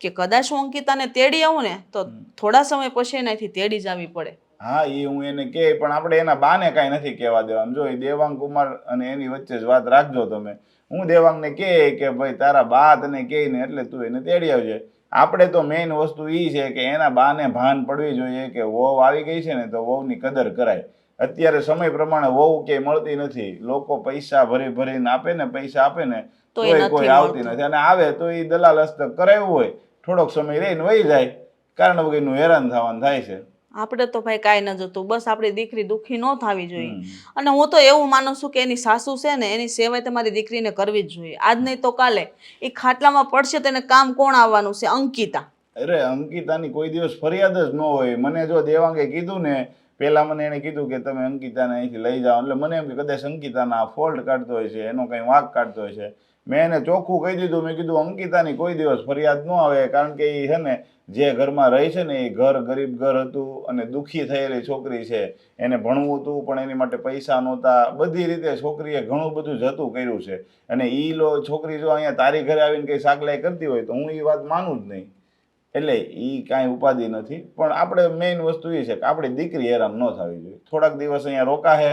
કે કદાચ હું અંકિતાને તેડી આવું ને તો થોડા સમય પછી એનાથી તેડી જ આવી પડે. હા, એ હું એને કહે, પણ આપણે એના બાને કાંઈ નથી કહેવા દેવાનું. જો એ દેવાંગ કુમાર અને એની વચ્ચે જ વાત રાખજો તમે. હું દેવાંગને કહે કે ભાઈ તારા બા તને કહે ને એટલે તું એને તેડી આવજે. આપણે તો મેઇન વસ્તુ એ છે કે એના બાને ભાન પડવી જોઈએ કે વહુ આવી ગઈ છે ને તો વહુની કદર કરાય. અત્યારે સમય પ્રમાણે વહુ ક્યાંય મળતી નથી. લોકો પૈસા ભરીને આપે ને, પૈસા આપે ને તોય કોઈ આવતી નથી, અને આવે તો એ દલાલ હસ્તક કરાવ્યું હોય, થોડોક સમય રહીને વહી જાય. કારણ વગરનું હેરાન થવાનું થાય છે. આપણે તો ભાઈ કાંઈ ન જોતું, બસ આપણી દીકરી દુઃખી ન થવી જોઈએ. અને હું તો એવું માનું છું કે એની સાસુ છે ને એની સેવા તમારી દીકરીને કરવી જ જોઈએ. આજ નહીં તો કાલે એ ખાટલામાં પડશે તેને કામ કોણ આવવાનું છે? અંકિતા. અરે અંકિતાની કોઈ દિવસ ફરિયાદ જ ન હોય. મને જો દેવાંગે કીધું ને, પહેલા મને એને કીધું કે તમે અંકિતાને અહીંથી લઈ જાઓ, એટલે મને એમ કે કદાચ અંકિતાના ફોલ્ટ કાઢતો હોય છે, એનો કંઈ વાંક કાઢતો હોય છે. મેં એને ચોખ્ખું કહી દીધું, મેં કીધું અંકિતાની કોઈ દિવસ ફરિયાદ ન આવે, કારણ કે એ છે ને જે ઘરમાં રહી છે ને એ ઘર ગરીબ ઘર હતું અને દુઃખી થયેલી છોકરી છે. એને ભણવું હતું પણ એની માટે પૈસા નહોતા. બધી રીતે છોકરીએ ઘણું બધું જતું કર્યું છે. અને છોકરી જો અહીંયા તારી ઘરે આવીને કંઈ સાગલાઈ કરતી હોય તો હું એ વાત માનું જ નહીં. એટલે એ કાંઈ ઉપાધિ નથી. પણ આપણે મેઇન વસ્તુ એ છે કે આપણી દીકરી હેરાન ન થવી જોઈએ. થોડાક દિવસ અહીંયા રોકાશે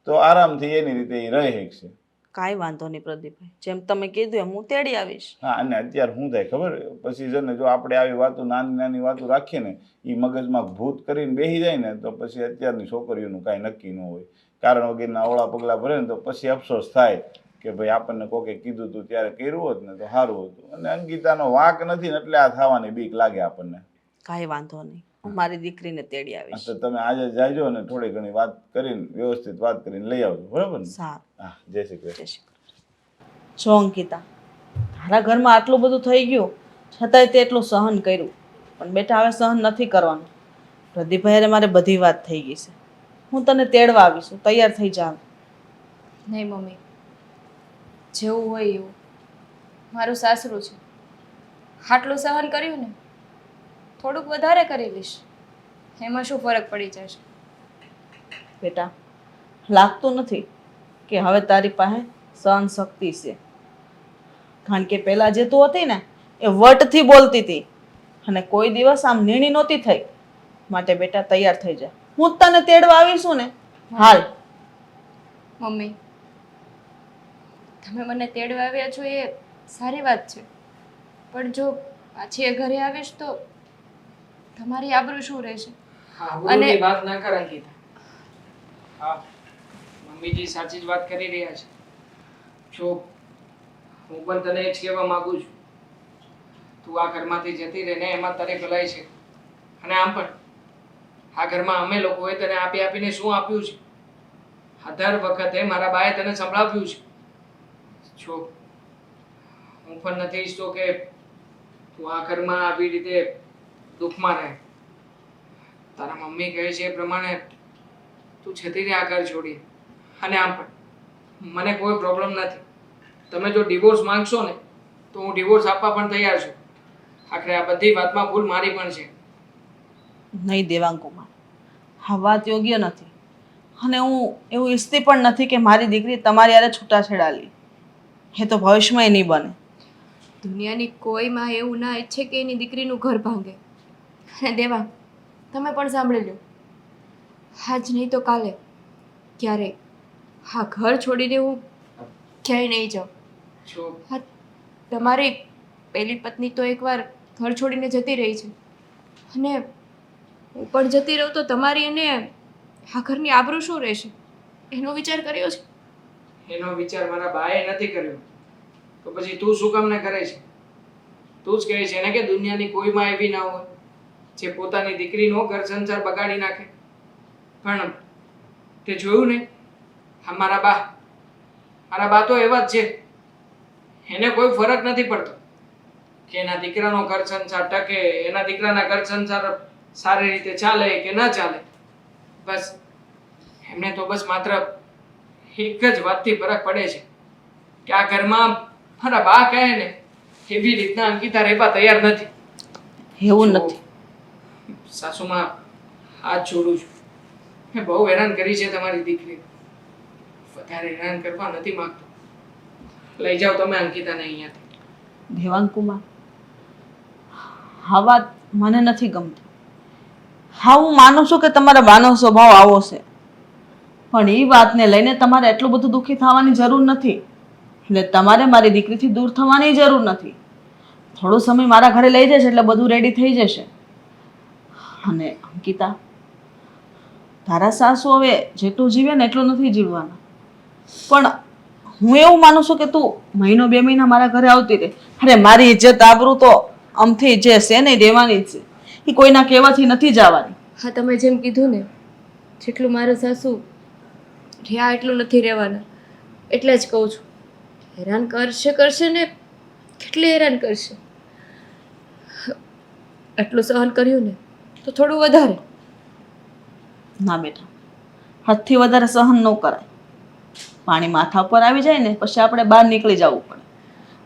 તો આરામથી એની રીતે એ રહી શકશે. કાંઈ વાંધો નહીં પ્રદીપભાઈ, જેમ તમે કીધું એમ હું તેડી આવીશ. હા, અને અત્યારે શું થાય ખબર, પછી છે ને જો આપણે આવી વાતો નાની વાતો રાખીએ ને એ મગજમાં ભૂત કરીને બેસી જાય ને તો પછી અત્યારની છોકરીઓનું કાંઈ નક્કી ન હોય. કારણ વગરના ઓળા પગલાં ભરે ને તો પછી અફસોસ થાય કે ભાઈ આપણને કોકે કીધું હતું ત્યારે કર્યું હોત ને તો સારું હતું. અને અંકિતાનો વાંક નથી ને એટલે આ થવાની બીક લાગે આપણને. કાંઈ વાંધો નહીં, હું મારી દીકરીને તેડી આવીશ. તો તમે આજે જાયજો ને થોડી ઘણી વાત કરીને વ્યવસ્થિત વાત કરીને લઈ આવજો, બરાબર ને? સારું. હા, જય શ્રી કૃષ્ણ. જય શ્રી કૃષ્ણ. જો અંકિતા, તારા ઘરમાં આટલું બધું થઈ ગયું છતાંય તે એટલું સહન કર્યું, પણ બેટા હવે સહન નથી કરવાનું. પ્રદીપભાઈ મારે બધી વાત થઈ ગઈ છે, હું તને તેડવા આવીશું, તૈયાર થઈ જા. નહીં મમ્મી, જેવું હોય એવું. મારું સાસરું છે, આટલું સહન કર્યું ને થોડુંક વધારે કરી લઈશ, એમાં શું ફરક પડી જશે? બેટા, લાગતું નથી કે હવે તારી પાસે સહન શક્તિ છે, કારણ કે પહેલા જે તું હતી ને એ વટથી બોલતી હતી અને કોઈ દિવસ આમ નીણી નહોતી થઈ. માટે બેટા તૈયાર થઈ જા, હું જ તને તેડવા આવીશું ને. હાલ. મમ્મી, તમે મને તેડવા આવ્યા છો એ સારી વાત છે, પણ જો પાછી એ ઘરે આવીશ તો તમારી આબરૂ શું રહેશે? અને વાત ના કર અંકિતા. હા, મમ્મીજી સાચી જ વાત કરી રહ્યા છે. જો હું પણ તને એ જ કહેવા માંગુ છું તું આ ઘરમાંથી જતી રહે ને એમાં તારી ભલાઈ છે. અને આમ પણ આ ઘરમાં અમે લોકોએ તને આપી આપીને શું આપ્યું છે? આ દર વખતે મારા બાએ તને સંભળાવ્યું છે. જો હું પણ નથી ઈચ્છતો કે તું આ ઘરમાં આવી રીતે દુઃખમાં રહે. તારા મમ્મી કહે છે એ પ્રમાણે તું જતી રહે આ ઘર છોડી. અને આમ પણ મને કોઈ પ્રોબ્લેમ નથી. તમે જો ડિવોર્સ માંગશો ને તો હું ડિવોર્સ આપવા પણ તૈયાર છું. આખરે આ બધી વાતમાં ભૂલ મારી પણ છે. નહીં દેવાંગકુમાર, આ વાત યોગ્ય નથી. અને હું એવું ઈચ્છતી પણ નથી કે મારી દીકરી તમારી હારે છૂટાછેડા લે. એ તો ભવિષ્યમાં નહીં બને. દુનિયાની કોઈ માં એવું ના ઈચ્છે કે એની દીકરીનું ઘર ભાંગે. અને દેવા, તમે પણ સાંભળી લો, આજ નહીં તો કાલે ક્યારેય હા ઘર છોડીને હું ક્યાંય નહીં જાઉં. જો હા, તમારી પહેલી પત્ની તો એકવાર ઘર છોડીને જતી રહી છે, અને હું પણ જતી રહું તો તમારી અને આ ઘરની આબરૂ શું રહેશે એનો વિચાર કર્યો છે? એનો વિચાર મારા બાએ નથી કર્યો તો પછી તું શું કામ ને કરે છે? તું જ કહે છે ને કે દુનિયાની કોઈમાં એવી ના હોય જે પોતાની દીકરીનો ઘર સંસાર બગાડી નાખે. પણ તે જોયું ને, આ મારા બા તો એવા જ છે. એને કોઈ ફરક નથી પડતો કે એના દીકરાનો ઘર સંસાર ટકે, એના દીકરાના ઘર સંસાર સારી રીતે ચાલે કે ન ચાલે. બસ એમને તો બસ માત્ર એક જ વાતથી ફરક પડે છે કે આ ઘરમાં મારા બા કહે ને એવી રીતના અંકિતા રહેવા તૈયાર નથી. એવું જો, નથી. સાસુમાં હાથ જોડું છું. મેં બહુ હેરાન કરી છે તમારી દીકરી. વધારે હેરાન કરવા નથી માંગતો. લઈ જાઓ તમે અંકિતાને અહીંયાથી. દેવાંગકુમાર, આ વાત મને નથી ગમતી. હા, હું માનું છું કે તમારા બાનો સ્વભાવ આવો છે, પણ એ વાતને લઈને તમારે એટલું બધું દુઃખી થવાની જરૂર નથી. એટલે તમારે મારી દીકરીથી દૂર થવાની જરૂર નથી. થોડો સમય મારા ઘરે લઈ જશે એટલે બધું રેડી થઈ જશે. અને અંકિતા, તારા સાસુ હવે જેટલું જીવે ને એટલું નથી જીવવાના. પણ હું એવું માનું છું કે તું મહિનો 2 મહિના મારા ઘરે આવતી રહે. અરે મારી ઇજ્જત આબરૂ તો આમથી જે છે ને રહેવાની જ છે. એ કોઈના કહેવાથી નથી જવાની. હા, તમે જેમ કીધું ને, જેટલું મારા સાસુ રહ્યા એટલું નથી રહેવાના. એટલે જ કહું છું, હેરાન કરશે ને કેટલી હેરાન કરશે. આટલું સહન કર્યું ને તો થોડું વધારે. ના બેટા, હદથી વધારે સહન ન કરાય. પાણી માથા ઉપર આવી જાય ને પછી આપણે બહાર નીકળી જવું પડે.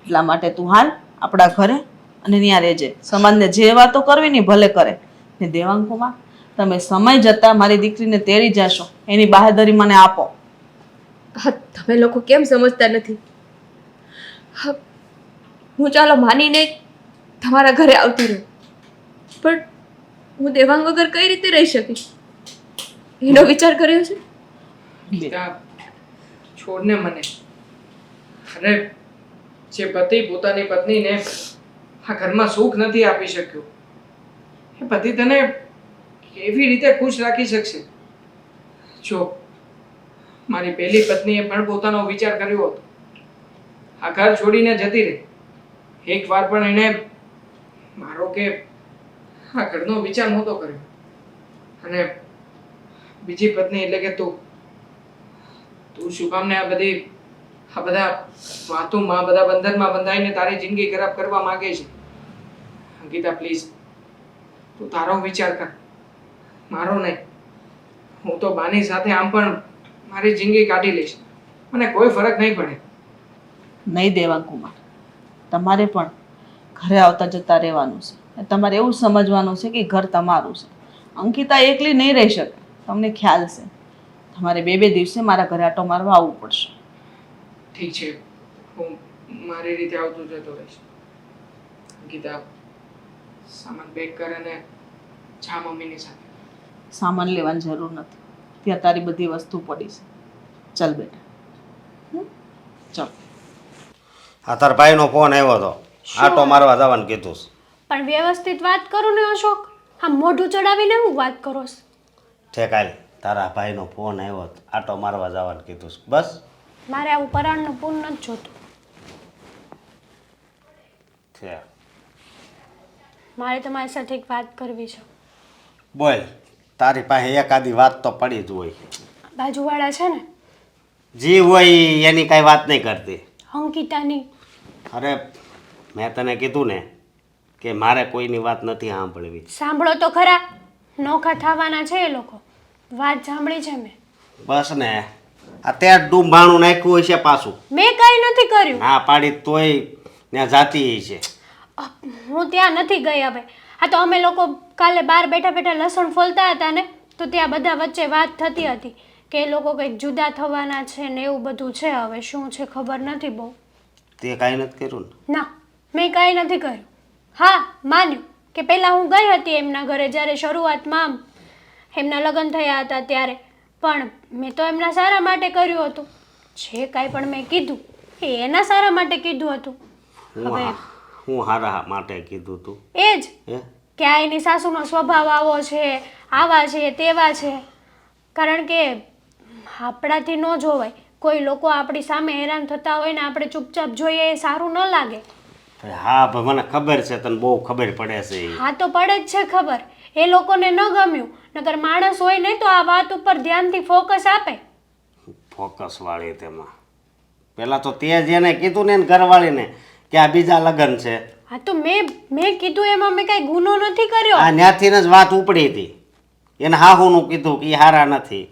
એટલા માટે તું હાલ આપણા ઘરે અને ત્યાં રહેજે. સમાજને જે વાતો કરવી ને ભલે કરે. ને દેવાંગકુમાર, તમે સમય જતા મારી દીકરીને તેડી જશો એની બાહેધરી મને આપો. હા, તમે લોકો કેમ સમજતા નથી? હા, હું ચાલો માનીને તમારા ઘરે આવતી રહું, પણ હું દેવાંગ વગર કઈ રીતે રહી શકીશ એનો વિચાર કર્યો છે? ગીતા, છોડને મને. અરે જે પતિ પોતાની પત્નીને આ ઘરમાં સુખ નથી આપી શક્યો, એ પતિ તને કેવી રીતે ખુશ રાખી શકશે? જો મારી પહેલી પત્નીએ પણ પોતાનો વિચાર કર્યો હતો. આ ઘર છોડીને જતી રહી. એક વાર પણ એણે મારો કે આ ઘરનો વિચાર નહોતો કર્યો. અને બીજી પત્ની એટલે કે તું શું કામ ને આ બધા વાતોમાં, બધા બંધનમાં બંધાઈને તારી જિંદગી ખરાબ કરવા માંગે છે? અંકિતા પ્લીઝ, તું તારો વિચાર કર, મારો નહીં. હું તો બાની સાથે આમ પણ મારી જિંદગી કાઢી લઈશ. મને કોઈ ફરક નહીં પડે. નહીં દેવાંગકુમાર, તમારે પણ ઘરે આવતા જતા રહેવાનું છે. તમારે એવું સમજવાનું છે કે ઘર તમારું છે. અંકિતા એકલી નહીં રહી શકે. તમને ખ્યાલ છે. તમારે 2 દિવસે મારા ઘરે આટો મારવા આવવું પડશે. ઠીક છે, હું મારી રીતે આવતો જતો રહીશ. અંકિતા, સામાન પેક કર અને જા મમ્મીની સાથે. સામાન લેવાની જરૂર નથી. ત્યાં તારી બધી વસ્તુ પડી છે. ચાલ બેટા, ચાલ. આ તાર ભાઈનો ફોન આવ્યો હતો, આટો મારવા જવાનું કીધું છે. પણ વ્યવસ્થિત વાત કરો ને અશોક. આમ મોઢું ચડાવીને હું વાત કરો છો? ઠેકાય, તારા ભાઈનો ફોન આવ્યો હતો, આટો મારવા જવાનું કીધું છે. બસ મારે આવું પરાણનું પૂન નથી જોતું. છે મારે તમારી સાથે એક વાત કરવી છે. બોલ, તારી પાસે એકાદી વાત તો પડી જ હોય. બાજુવાળા છે ને જી હોય ઈ એની કાંઈ વાત નહીં કરતી. અંકિતાની, અરે મેં તને કીધું ને કે મારે કોઈની વાત નથી સાંભળવી. સાંભળો તો ખરા, નોખા થવાના છે એ લોકો. વાત સાંભળી છે મેં. બસ ને, અત્યારે ડૂંભાણું નાખ્યું હોય છે પાછું. મેં કંઈ નથી કર્યું. ના પાડી તોય ત્યાં જાતી છે. હું ત્યાં નથી ગઈ હવે. હા તો અમે લોકો કાલે બહાર બેઠા બેઠા લસણ ફોલતા હતા ને, તો ત્યાં બધા વચ્ચે વાત થતી હતી કે એ લોકો કંઈક જુદા થવાના છે ને એવું બધું છે. હવે શું છે ખબર નથી બહુ. તે કાંઈ નથી કર્યું ને? ના, મેં કાંઈ નથી કર્યું. હા, માન્યું કે પહેલાં હું ગઈ હતી એમના ઘરે જ્યારે શરૂઆતમાં એમના લગ્ન થયા હતા ત્યારે, પણ મેં તો એમના સારા માટે કર્યું હતું. જે કાંઈ પણ મેં કીધું એ એના સારા માટે કીધું હતું. હું હારા માટે કીધું તું એ જ હે? કે આ એની સાસુનો સ્વભાવ આવો છે, આવા છે, તેવા છે. કારણ કે આપણાથી ન જોવાય. કોઈ લોકો આપણી સામે હેરાન થતા હોય ને આપણે ચૂપચાપ જોઈએ એ સારું ન લાગે. હા પણ મને ખબર છે, તને બહુ ખબર પડે છે ઈ. હા તો પડે જ છે ખબર. એ લોકોને ન ગમ્યું. નકર માણસ હોય ને તો આ વાત ઉપર ધ્યાનથી ફોકસ આપે. ફોકસ વાળી તેમાં પેલા તો તે જેને કીધું ને ઘરવાળીને કે આ બીજા લગ્ન છે. હા તો મેં કીધું એમાં મેં કાંઈ ગુનો નથી કર્યો. આ ત્યાંથી જ વાત ઉપડી હતી. એને હાહુનું કીધું કે ઈ હારા નથી.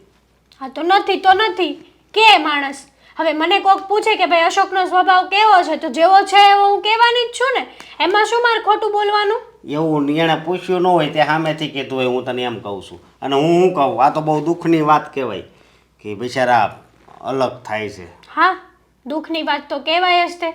હા તો નથી તો નથી કે માણસ. હવે મને કોક પૂછે કે ભાઈ અશોકનો સ્વભાવ કેવો છે, તો જેવો છે એવો હું કહેવાની જ છું ને. એમાં શું મારે ખોટું બોલવાનું? એવું એણે પૂછ્યું ન હોય તે સામેથી કીધું હોય, હું તને એમ કહું છું. અને હું શું કહું, આ તો બહુ દુઃખની વાત કહેવાય કે બિચારા અલગ થાય છે. હા, દુઃખની વાત તો કહેવાય જ તે.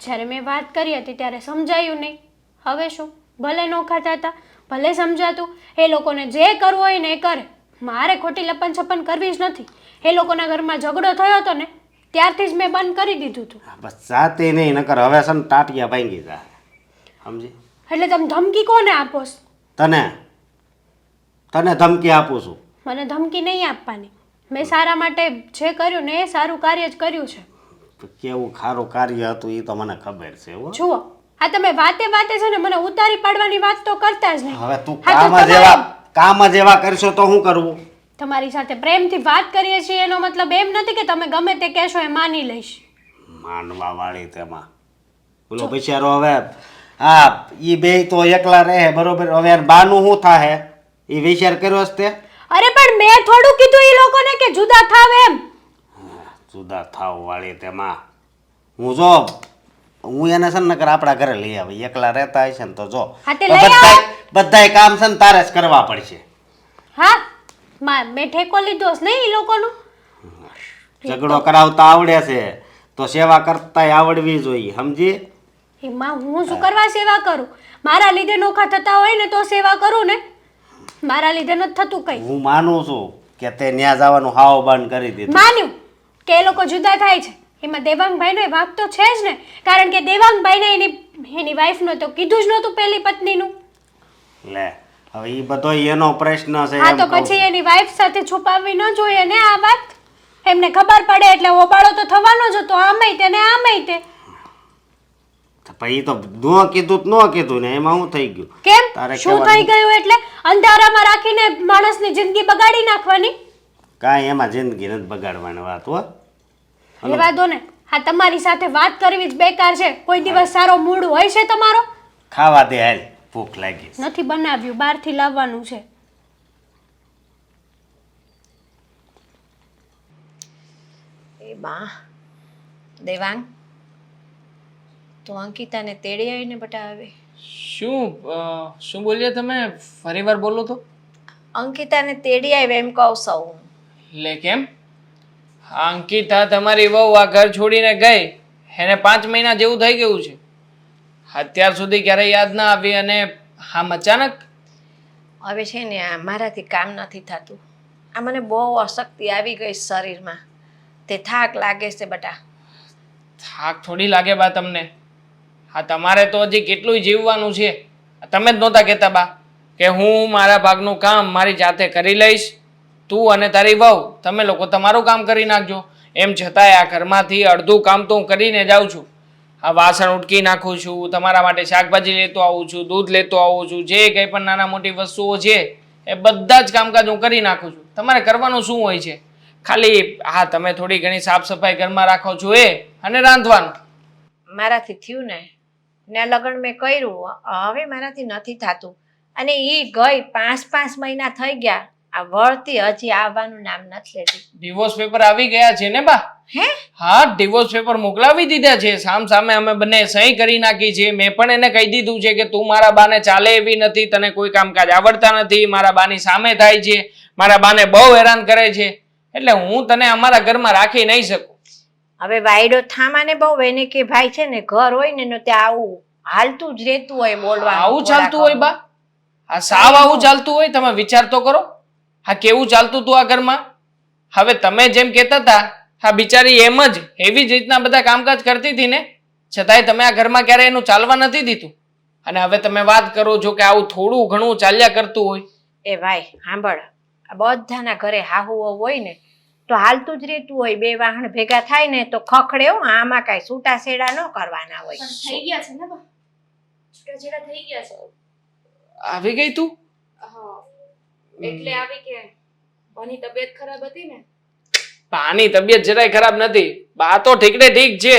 જ્યારે મેં વાત કરી હતી ત્યારે સમજાયું નહીં. હવે શું, ભલે નોખા થતા, ભલે સમજાતું. એ લોકોને જે કરવું હોય ને એ કરે. મારે ખોટી લપન છપન કરવી જ નથી. એ લોકોના ઘરમાં ઝઘડો થયો હતો ને ત્યારથી જ મેં બંધ કરી દીધું હતું. બસ જાતે નહીં, નકર હવે છે ને ટાટિયા ભાંગી જાય. સમજી? એટલે તમે ધમકી કોને આપો છો? તને ધમકી આપું છું. મને ધમકી નહીં આપવાની. મેં સારા માટે જે કર્યું ને એ સારું કાર્ય જ કર્યું છે. કેવું ખારું કાર્ય હતું એ તો મને ખબર છે. હો. જુઓ, આ તમે વાતે છે ને મને ઉતારી પાડવાની વાત તો કરતા જ નહીં. હવે તું હા, તો કામ જ એવા કરશો તો શું કરવું? તમારી સાથે પ્રેમથી વાત કરીએ છીએ એનો મતલબ એમ નથી કે તમે ગમે તે કહેશો એ માની લઈશ. માનવા વાળી તેમાં બોલો બિચારો હવે હા ઈ બે તો એકલા રહે બરોબર. હવે બાનું શું થાહે એ વિચાર કર્યો જ તે? અરે પણ મેં થોડું કીધું એ લોકોને કે જુદા થાવ એમ. જુદા થાવ વાળી તેમાં હું એને છે ને નકર આપણા ઘરે લઈ આવી. એકલા રહેતા હશે ને તો જો હા, તે લઈ આવો. બધાય કામ છે ને તારે જ કરવા પડશે. હા, મેં ઠેકો લીધો જ નહીં એ લોકોનો. ઝઘડો કરાવતા આવડે છે તો સેવા કરતાય આવડવી જોઈએ. સમજી? એમાં હું શું કરવા સેવા કરું? મારા લીધે નોખા થતા હોય ને તો સેવા કરું ને. મારા લીધે નથી થતું કઈ. હું માનું છું કે તે ન્યા જવાનું હાવ બંધ કરી દીધું. માન્યું કે એ લોકો જુદા થાય છે. એમાં દેવાંગભાઈનો ભાગ તો છે જ ને. કારણ કે દેવાંગભાઈને એની વાઈફનો તો કીધું જ નહોતું પહેલી પત્નીનું. લે હવે ઈ બધો એનો પ્રશ્ન છે. હા તો પછી એની વાઈફ સાથે છુપાવવી ન જોઈએ ને આ વાત. એમને ખબર પડે એટલે ઓબાળો તો થવાનો જ હતો. આમેય તે ને આમેય તે. પછી તો ન કીધું તો ન કીધું ને એમાં શું થઈ ગયું? કેમ શું થઈ ગયું? એટલે અંધારામાં રાખીને માણસની જિંદગી બગાડી નાખવાની? કાંઈ એમાં જિંદગી નથી બગાડવાની વાત. હો રેવા દો ને. હા, તમારી સાથે વાત કરવી જ બેકાર છે. કોઈ દિવસ સારો મૂડ હોય છે તમારો? ખાવા દે હાલ, ભૂખ લાગી છે. નથી બનાવ્યું, બહારથી લાવવાનું છે. એ બા દેવાંગ, તો અંકિતાને તેડી આવીને બટા આવે. શું બોલ્યા તમે? ફરીવાર બોલો તો. અંકિતાને તેડી આવે એમ કહું સૌ. લે કેમ? અંકિતા તમારી વહુ આ ઘર છોડીને ગઈ એને 5 મહિના જેવું થઈ ગયું છે. અત્યાર સુધી ક્યારેય યાદ ના આવી અને આમ અચાનક? હવે છે ને આ મારાથી કામ નથી થતું. આ મને બહુ અશક્તિ આવી ગઈ શરીરમાં. તે થાક લાગે છે બટા. થાક થોડી લાગે બા તમને. હા, તમારે તો હજી કેટલું જીવવાનું છે. તમે જ નહોતા કહેતા બા કે હું મારા ભાગનું કામ મારી જાતે કરી લઈશ, તું અને તારી વહુ તમે લોકો તમારું કામ કરી નાખજો. એમ છતાંય આ ઘરમાંથી અડધું કામ તો હું કરીને જાઉં છું. આ વાસણ ઉટકી નાખું છું, તમારા માટે શાકભાજી લેતો આવું છું, દૂધ લેતો આવું છું, જે કંઈ પણ નાના મોટી વસ્તુઓ છે એ બધા જ કામકાજ હું કરી નાખું છું. તમારે કરવાનું શું હોય છે? ખાલી હા તમે થોડી ઘણી સાફ સફાઈ ઘરમાં રાખો છો એ અને રાંધવાનું. મારાથી થયું ને લગ્ન મેં કર્યું, હવે મારાથી નથી થતું. અને એ ગઈ 5 મહિના થઈ ગયા, આ વળતી હજી આવવાનું નામ નથી લેતી. ડિવોર્સ પેપર આવી ગયા છે ને બા? હે? હા, ડિવોર્સ પેપર મોકલાવી દીધા છે. સામે અમે બંને સહી કરી નાખી છે. મેં પણ એને કહી દીધું છે કે તું મારા બાને ચાલે એવી નથી, તને કોઈ કામકાજ આવડતા નથી, મારા બાની સામે થાય છે, મારા બાને બહુ હેરાન કરે છે, એટલે હું તને અમારા ઘરમાં રાખી નહીં શકું. હવે વાયડો થામાને બહુ એને કે ભાઈ છે ને ઘર હોય ને ત્યાં આવું હાલતું જ રહેતું હોય બોલવાનું. આવું ચાલતું હોય બા? આ સાવ આવું ચાલતું હોય? તમે વિચાર તો કરો. હા, કેવું ચાલતું હતું આ ઘરમાં? હવે તમે જેમ કહેતા હતા, હા બિચારી એમ જ એવી જ રીતના બધા કામકાજ કરતી હતી ને, છતાંય તમે આ ઘરમાં ક્યારે એનું ચાલવા નથી દીધું. અને હવે તમે વાત કરો છો કે આવું થોડું ઘણું ચાલ્યા કરતું હોય. એ ભાઈ સાંભળ, આ બધાના ઘરે હાહુઓ હોય ને તો હાલતું જ રહેતું હોય. બે વાહણ ભેગા થાય ને તો ખખડે હો. આમાં કાંઈ છૂટા છેડા ન કરવાના હોય. થઈ ગયા છે ને બા, છૂટાછેડા થઈ ગયા છે. આવી ગઈ તું? હા, એટલે આવી કે બની તબિયત ખરાબ હતી ને. બાની તબિયત જરાય ખરાબ નથી. બા તો ઠીક ને ઠીક છે.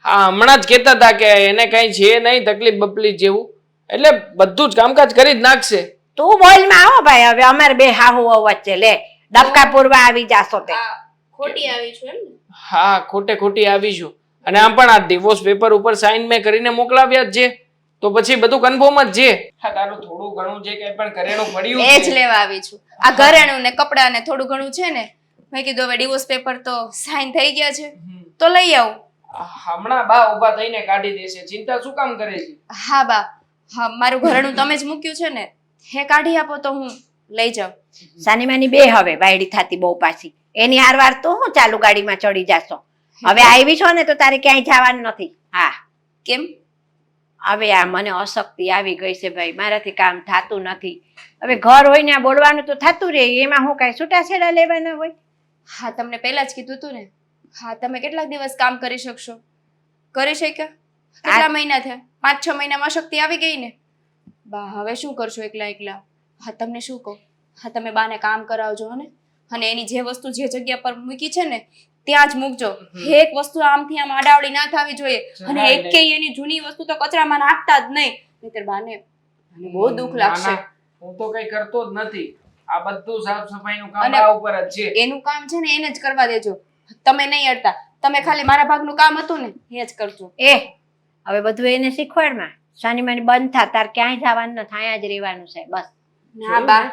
હા, હમણાં જ કહેતા હતા કે એને કઈ છે નહીં તકલીફ બપલીફ જેવું, એટલે બધું જ કામકાજ કરી જ નાખશે. તું બોલમાં આવો ભાઈ. હવે અમારે બે હાહુઓ વચ્ચે લે ડબકા પૂરવા આવી જાશો તે. ખોટી આવી છું એમ ને? હા, ખોટી આવીશું. અને આમ પણ આ ડિવોર્સ પેપર ઉપર સાઈન મેં કરીને મોકલાવ્યા જ છે, તો પછી બધું કન્ફર્મ જ છે. હા, તારું થોડું ઘણું જે કંઈ પણ ઘરેણું પડ્યું એ જ લેવા આવી છું. આ ઘરેણું ને કપડાં ને થોડું ઘણું છે ને, મેં કીધું હવે ડિવોર્સ પેપર તો સાઈન થઈ ગયા છે તો લઈ આવું. હમણાં બા ઊભા થઈને કાઢી દેશે, ચિંતા શું કામ કરે છે? હા બા, હા મારું ઘરેણું તમે જ મૂક્યું છે ને, હે કાઢી આપો તો હું લઈ જાઉં. સાની માની બે હવે વાયડી થાતી બહુ પાછી. એની હારવાર તો હું ચાલુ ગાડીમાં ચડી જાશો. હવે આવી છો ને તો તારે ક્યાંય જવાનું નથી. હા, કેમ? હવે આ મને અશક્તિ આવી ગઈ છે ભાઈ, મારાથી કામ થતું નથી. હવે ઘર હોય ને આ બોલવાનું તો થતું રહે, એમાં હું કાંઈ છૂટાછેડા લેવાના હોય? હા, તમને પહેલા જ કીધું તું ને. હા, તમે કેટલા દિવસ કામ કરી શકશો? કરી શક્યા? કેટલા મહિના થયા? 5-6 મહિનામાં શક્તિ આવી ગઈ ને. બા હવે શું કરશો એકલા? હા, તમને શું કહું, હા તમે બાને કામ કરાવજો ને, અને એની જે વસ્તુ જે જગ્યા પર મૂકી છે ને ત્યાં જ મૂકજો. એક વસ્તુ આમથી આમ આડાવડી ના થવી જોઈએ, અને એકેય એની જૂની વસ્તુ તો કચરામાં નાખતા જ નહીં, નહીંતર બાને બહુ દુઃખ લાગશે. હું તો કઈ કરતો જ નથી. આ બધું સાફ સફાઈનું કામ આ ઉપર જ છે. એનું કામ છે ને એને જ કરવા દેજો, તમે નહીં અડતા. તમે ખાલી મારા ભાગનું કામ હતું ને એ જ કરજો. હવે બધું એને શીખવાડમાં. શાની માની બંધ થા, તાર ક્યાંય જવાનું નથી, અહીંયા જ રહેવાનું છે બસ. ના બા,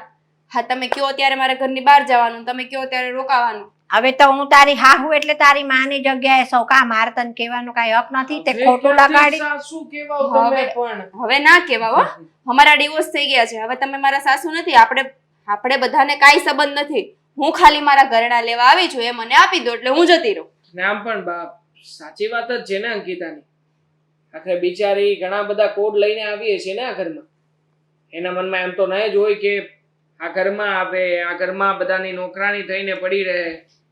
હા તમે કયો ત્યારે મારા ઘરની બહાર જવાનું, તમે કયો ત્યારે રોકાવાનું. હવે તો હું તારી હાહુ એટલે તારી માની જગ્યાએ સૌ કા માર તને કહેવાનું કાંઈ હક નથી. તે ખોટું લગાડી. શું કહેવાવ તમે પણ? હવે ના કહેવાવ હો, અમારા ડિવોર્સ થઈ ગયા છે. હવે તમે મારા સાસુ નથી. આપણે બધાને કાંઈ સંબંધ નથી. હું ખાલી મારા ઘરેણા લેવા આવી છું, એ મને આપી દો એટલે હું જતી રહું. નામ પણ બાપ સાચી વાત જ છે ને અંકિતાની. આખરે બિચારી ઘણા બધા કોડ લઈને આવીએ છે ને આ ઘરમાં. એના મનમાં એમ તો નહીં જ હોય કે આ ઘરમાં આવે, આ ઘરમાં બધાની નોકરાણી થઈને પડી રહે,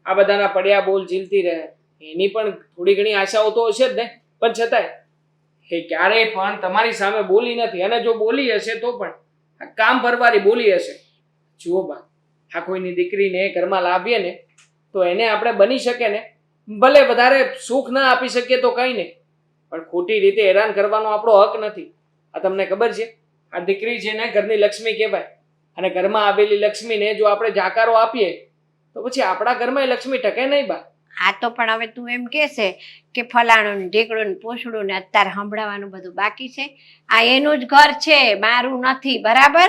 આ બધાના પડ્યા બોલ ઝીલતી રહે. એની પણ થોડી ઘણી આશાઓ તો હશે જ ને, પણ છતાંય એ ક્યારેય પણ તમારી સામે બોલી નથી. અને જો બોલી હશે તો પણ આ કામ ભરવારી બોલી હશે. જુઓ બા, આ કોઈની દીકરીને ઘરમાં લાવીએ ને તો એને આપણે બની શકે ને, ભલે વધારે સુખ ના આપી શકીએ તો કંઈ નહીં, પણ ખોટી રીતે હેરાન કરવાનો આપણો હક નથી. આ તમને ખબર છે, આ દીકરી છે ને ઘરની લક્ષ્મી કહેવાય, અને ઘરમાં આવેલી લક્ષ્મીને જો આપણે જાકારો આપીએ તો પછી આપણા ઘરમાં એ લક્ષ્મી ટકે નહીં બા. આ તો પણ હવે તું એમ કહેશે કે ફલાણું ને ઢીકડું ને પૂછડું ને અત્યારે સંભળાવાનું બધું બાકી છે. આ એનું જ ઘર છે, મારું નથી. બરાબર?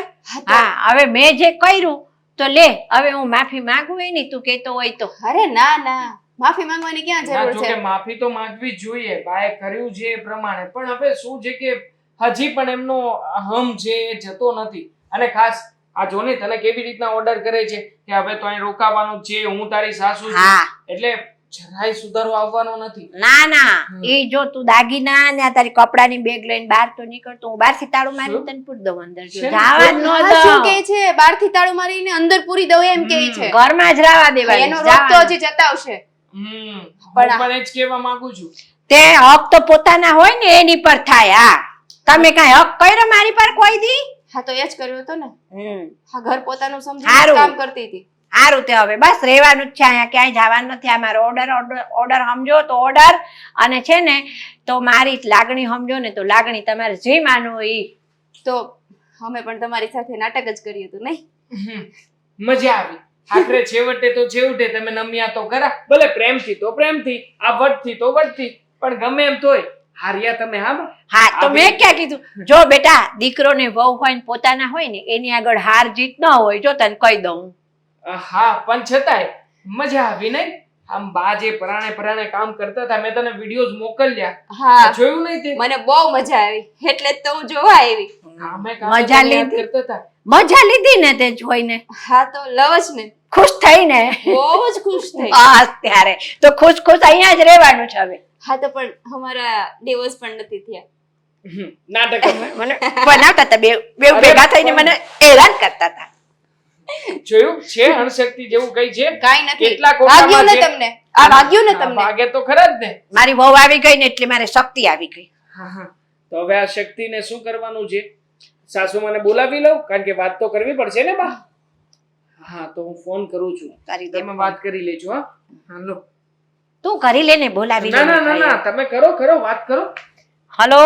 હા, હવે મેં જે કર્યું તો લે, હવે હું માફી માંગુ એની, તું કહેતો હોય તો. અરે ના ના, માફી માંગવાની ક્યાં જરૂર છે? માફી તો માંગવી જ જોઈએ, બાએ કર્યું છે એ પ્રમાણે. પણ હવે શું છે કે હજી પણ એમનો હમ છે એ જતો નથી. અને ખાસ આ જોને તને કેવી રીતના ઓર્ડર કરે છે કે હવે તો અહીં રોકાવાનું છે, હું તારી સાસુ છું, એટલે જરાય સુધારો આવવાનો નથી. ના ના, એ જો તું દાગીના ને આ તારી કપડાની બેગ લઈને બહાર તો નીકળતો, હું બહારથી તાળું મારીને તને પૂરી દઉં અંદર. જવા જ ન શું દઉં. કહે છે? બહારથી તાળું મારીને અંદર પૂરી દઉં એમ કહે છે? ઘરમાં જ રહેવા દેવાની. એનો રોગ તો હજી જતાવશે. પણ એ જ કહેવા માંગુ છું. તે હક તો પોતાના હોય ને એની પર થાય. હા, તમે કઈ હક કર્યો મારી પર કોઈ દી? હા તો એ જ કર્યું હતું ને. હમ, હા, ઘર પોતાનું સમજીને હારું. કામ કરતી હતી. સારું તે હવે બસ રહેવાનું જ છે અહીંયા, ક્યાંય જવાનું નથી. આ મારો ઓર્ડર સમજો તો ઓર્ડર, અને છે ને તો મારી લાગણી સમજો ને તો લાગણી. તમારે જે માનવું હોય ઈ. તો અમે પણ તમારી સાથે નાટક જ કર્યું હતું નહીં? મજા આવી. આખરે છેવટે તો છેવટે તમે નમ્યા તો ખરા, ભલે પ્રેમથી તો પ્રેમથી, આ વટથી તો વટથી, પણ ગમે એમ તોય હાર્યા તમે. હા બા? હા તો મેં ક્યાં કીધું? જો બેટા, દીકરો ને વહુ હોય ને પોતાના હોય ને એની આગળ હાર જીત ન હોય. જો તને કહી દઉં. હા, પણ છતાંય મજા આવી નહીં? આમ બા જે પરાણે કામ કરતા હતા, મેં તને વિડીયોઝ મોકલ્યા, હા, જોયું નહીં તે? મને બહુ મજા આવી એટલે જ તો હું જોવા આવી. કામે મજા કામે યાદ લીધી. કરતા હતા. મજા લીધી ને તે જોઈને? હા તો લવ જ ને, ખુશ થઈ ને? બહુ જ ખુશ થઈ. હા, ત્યારે તો ખુશ ખુશ અહીંયા જ રહેવાનું છે હવે. હા તો પણ અમારા ડિવોર્સ પણ નથી થયા. નાટક મને બનાવતા હતા બે ભેગા થઈને મને હેરાન કરતા હતા. જોયું છે? અણશક્તિ જેવું કઈ છે? કાઈ નથી. કેટલા વાગ્યું ને કોટામાં છે? તમને? આ વાગ્યું ને હા, તમને? ભાગે તો ખરા જ ને. મારી વહુ આવી ગઈ ને એટલે મારે શક્તિ આવી ગઈ. હા હા, તો હવે આ શક્તિને શું કરવાનું છે? સાસુમાને બોલાવી લઉં, કારણ કે વાત તો કરવી પડશે ને બા. હા, તો હું ફોન કરું છું, કરી દે. તમે વાત કરી લેજો. હા, હાલો. તું કરી લે ને, બોલાવી ના લે. ના ના ના, તમે કરો વાત કરો. હલો,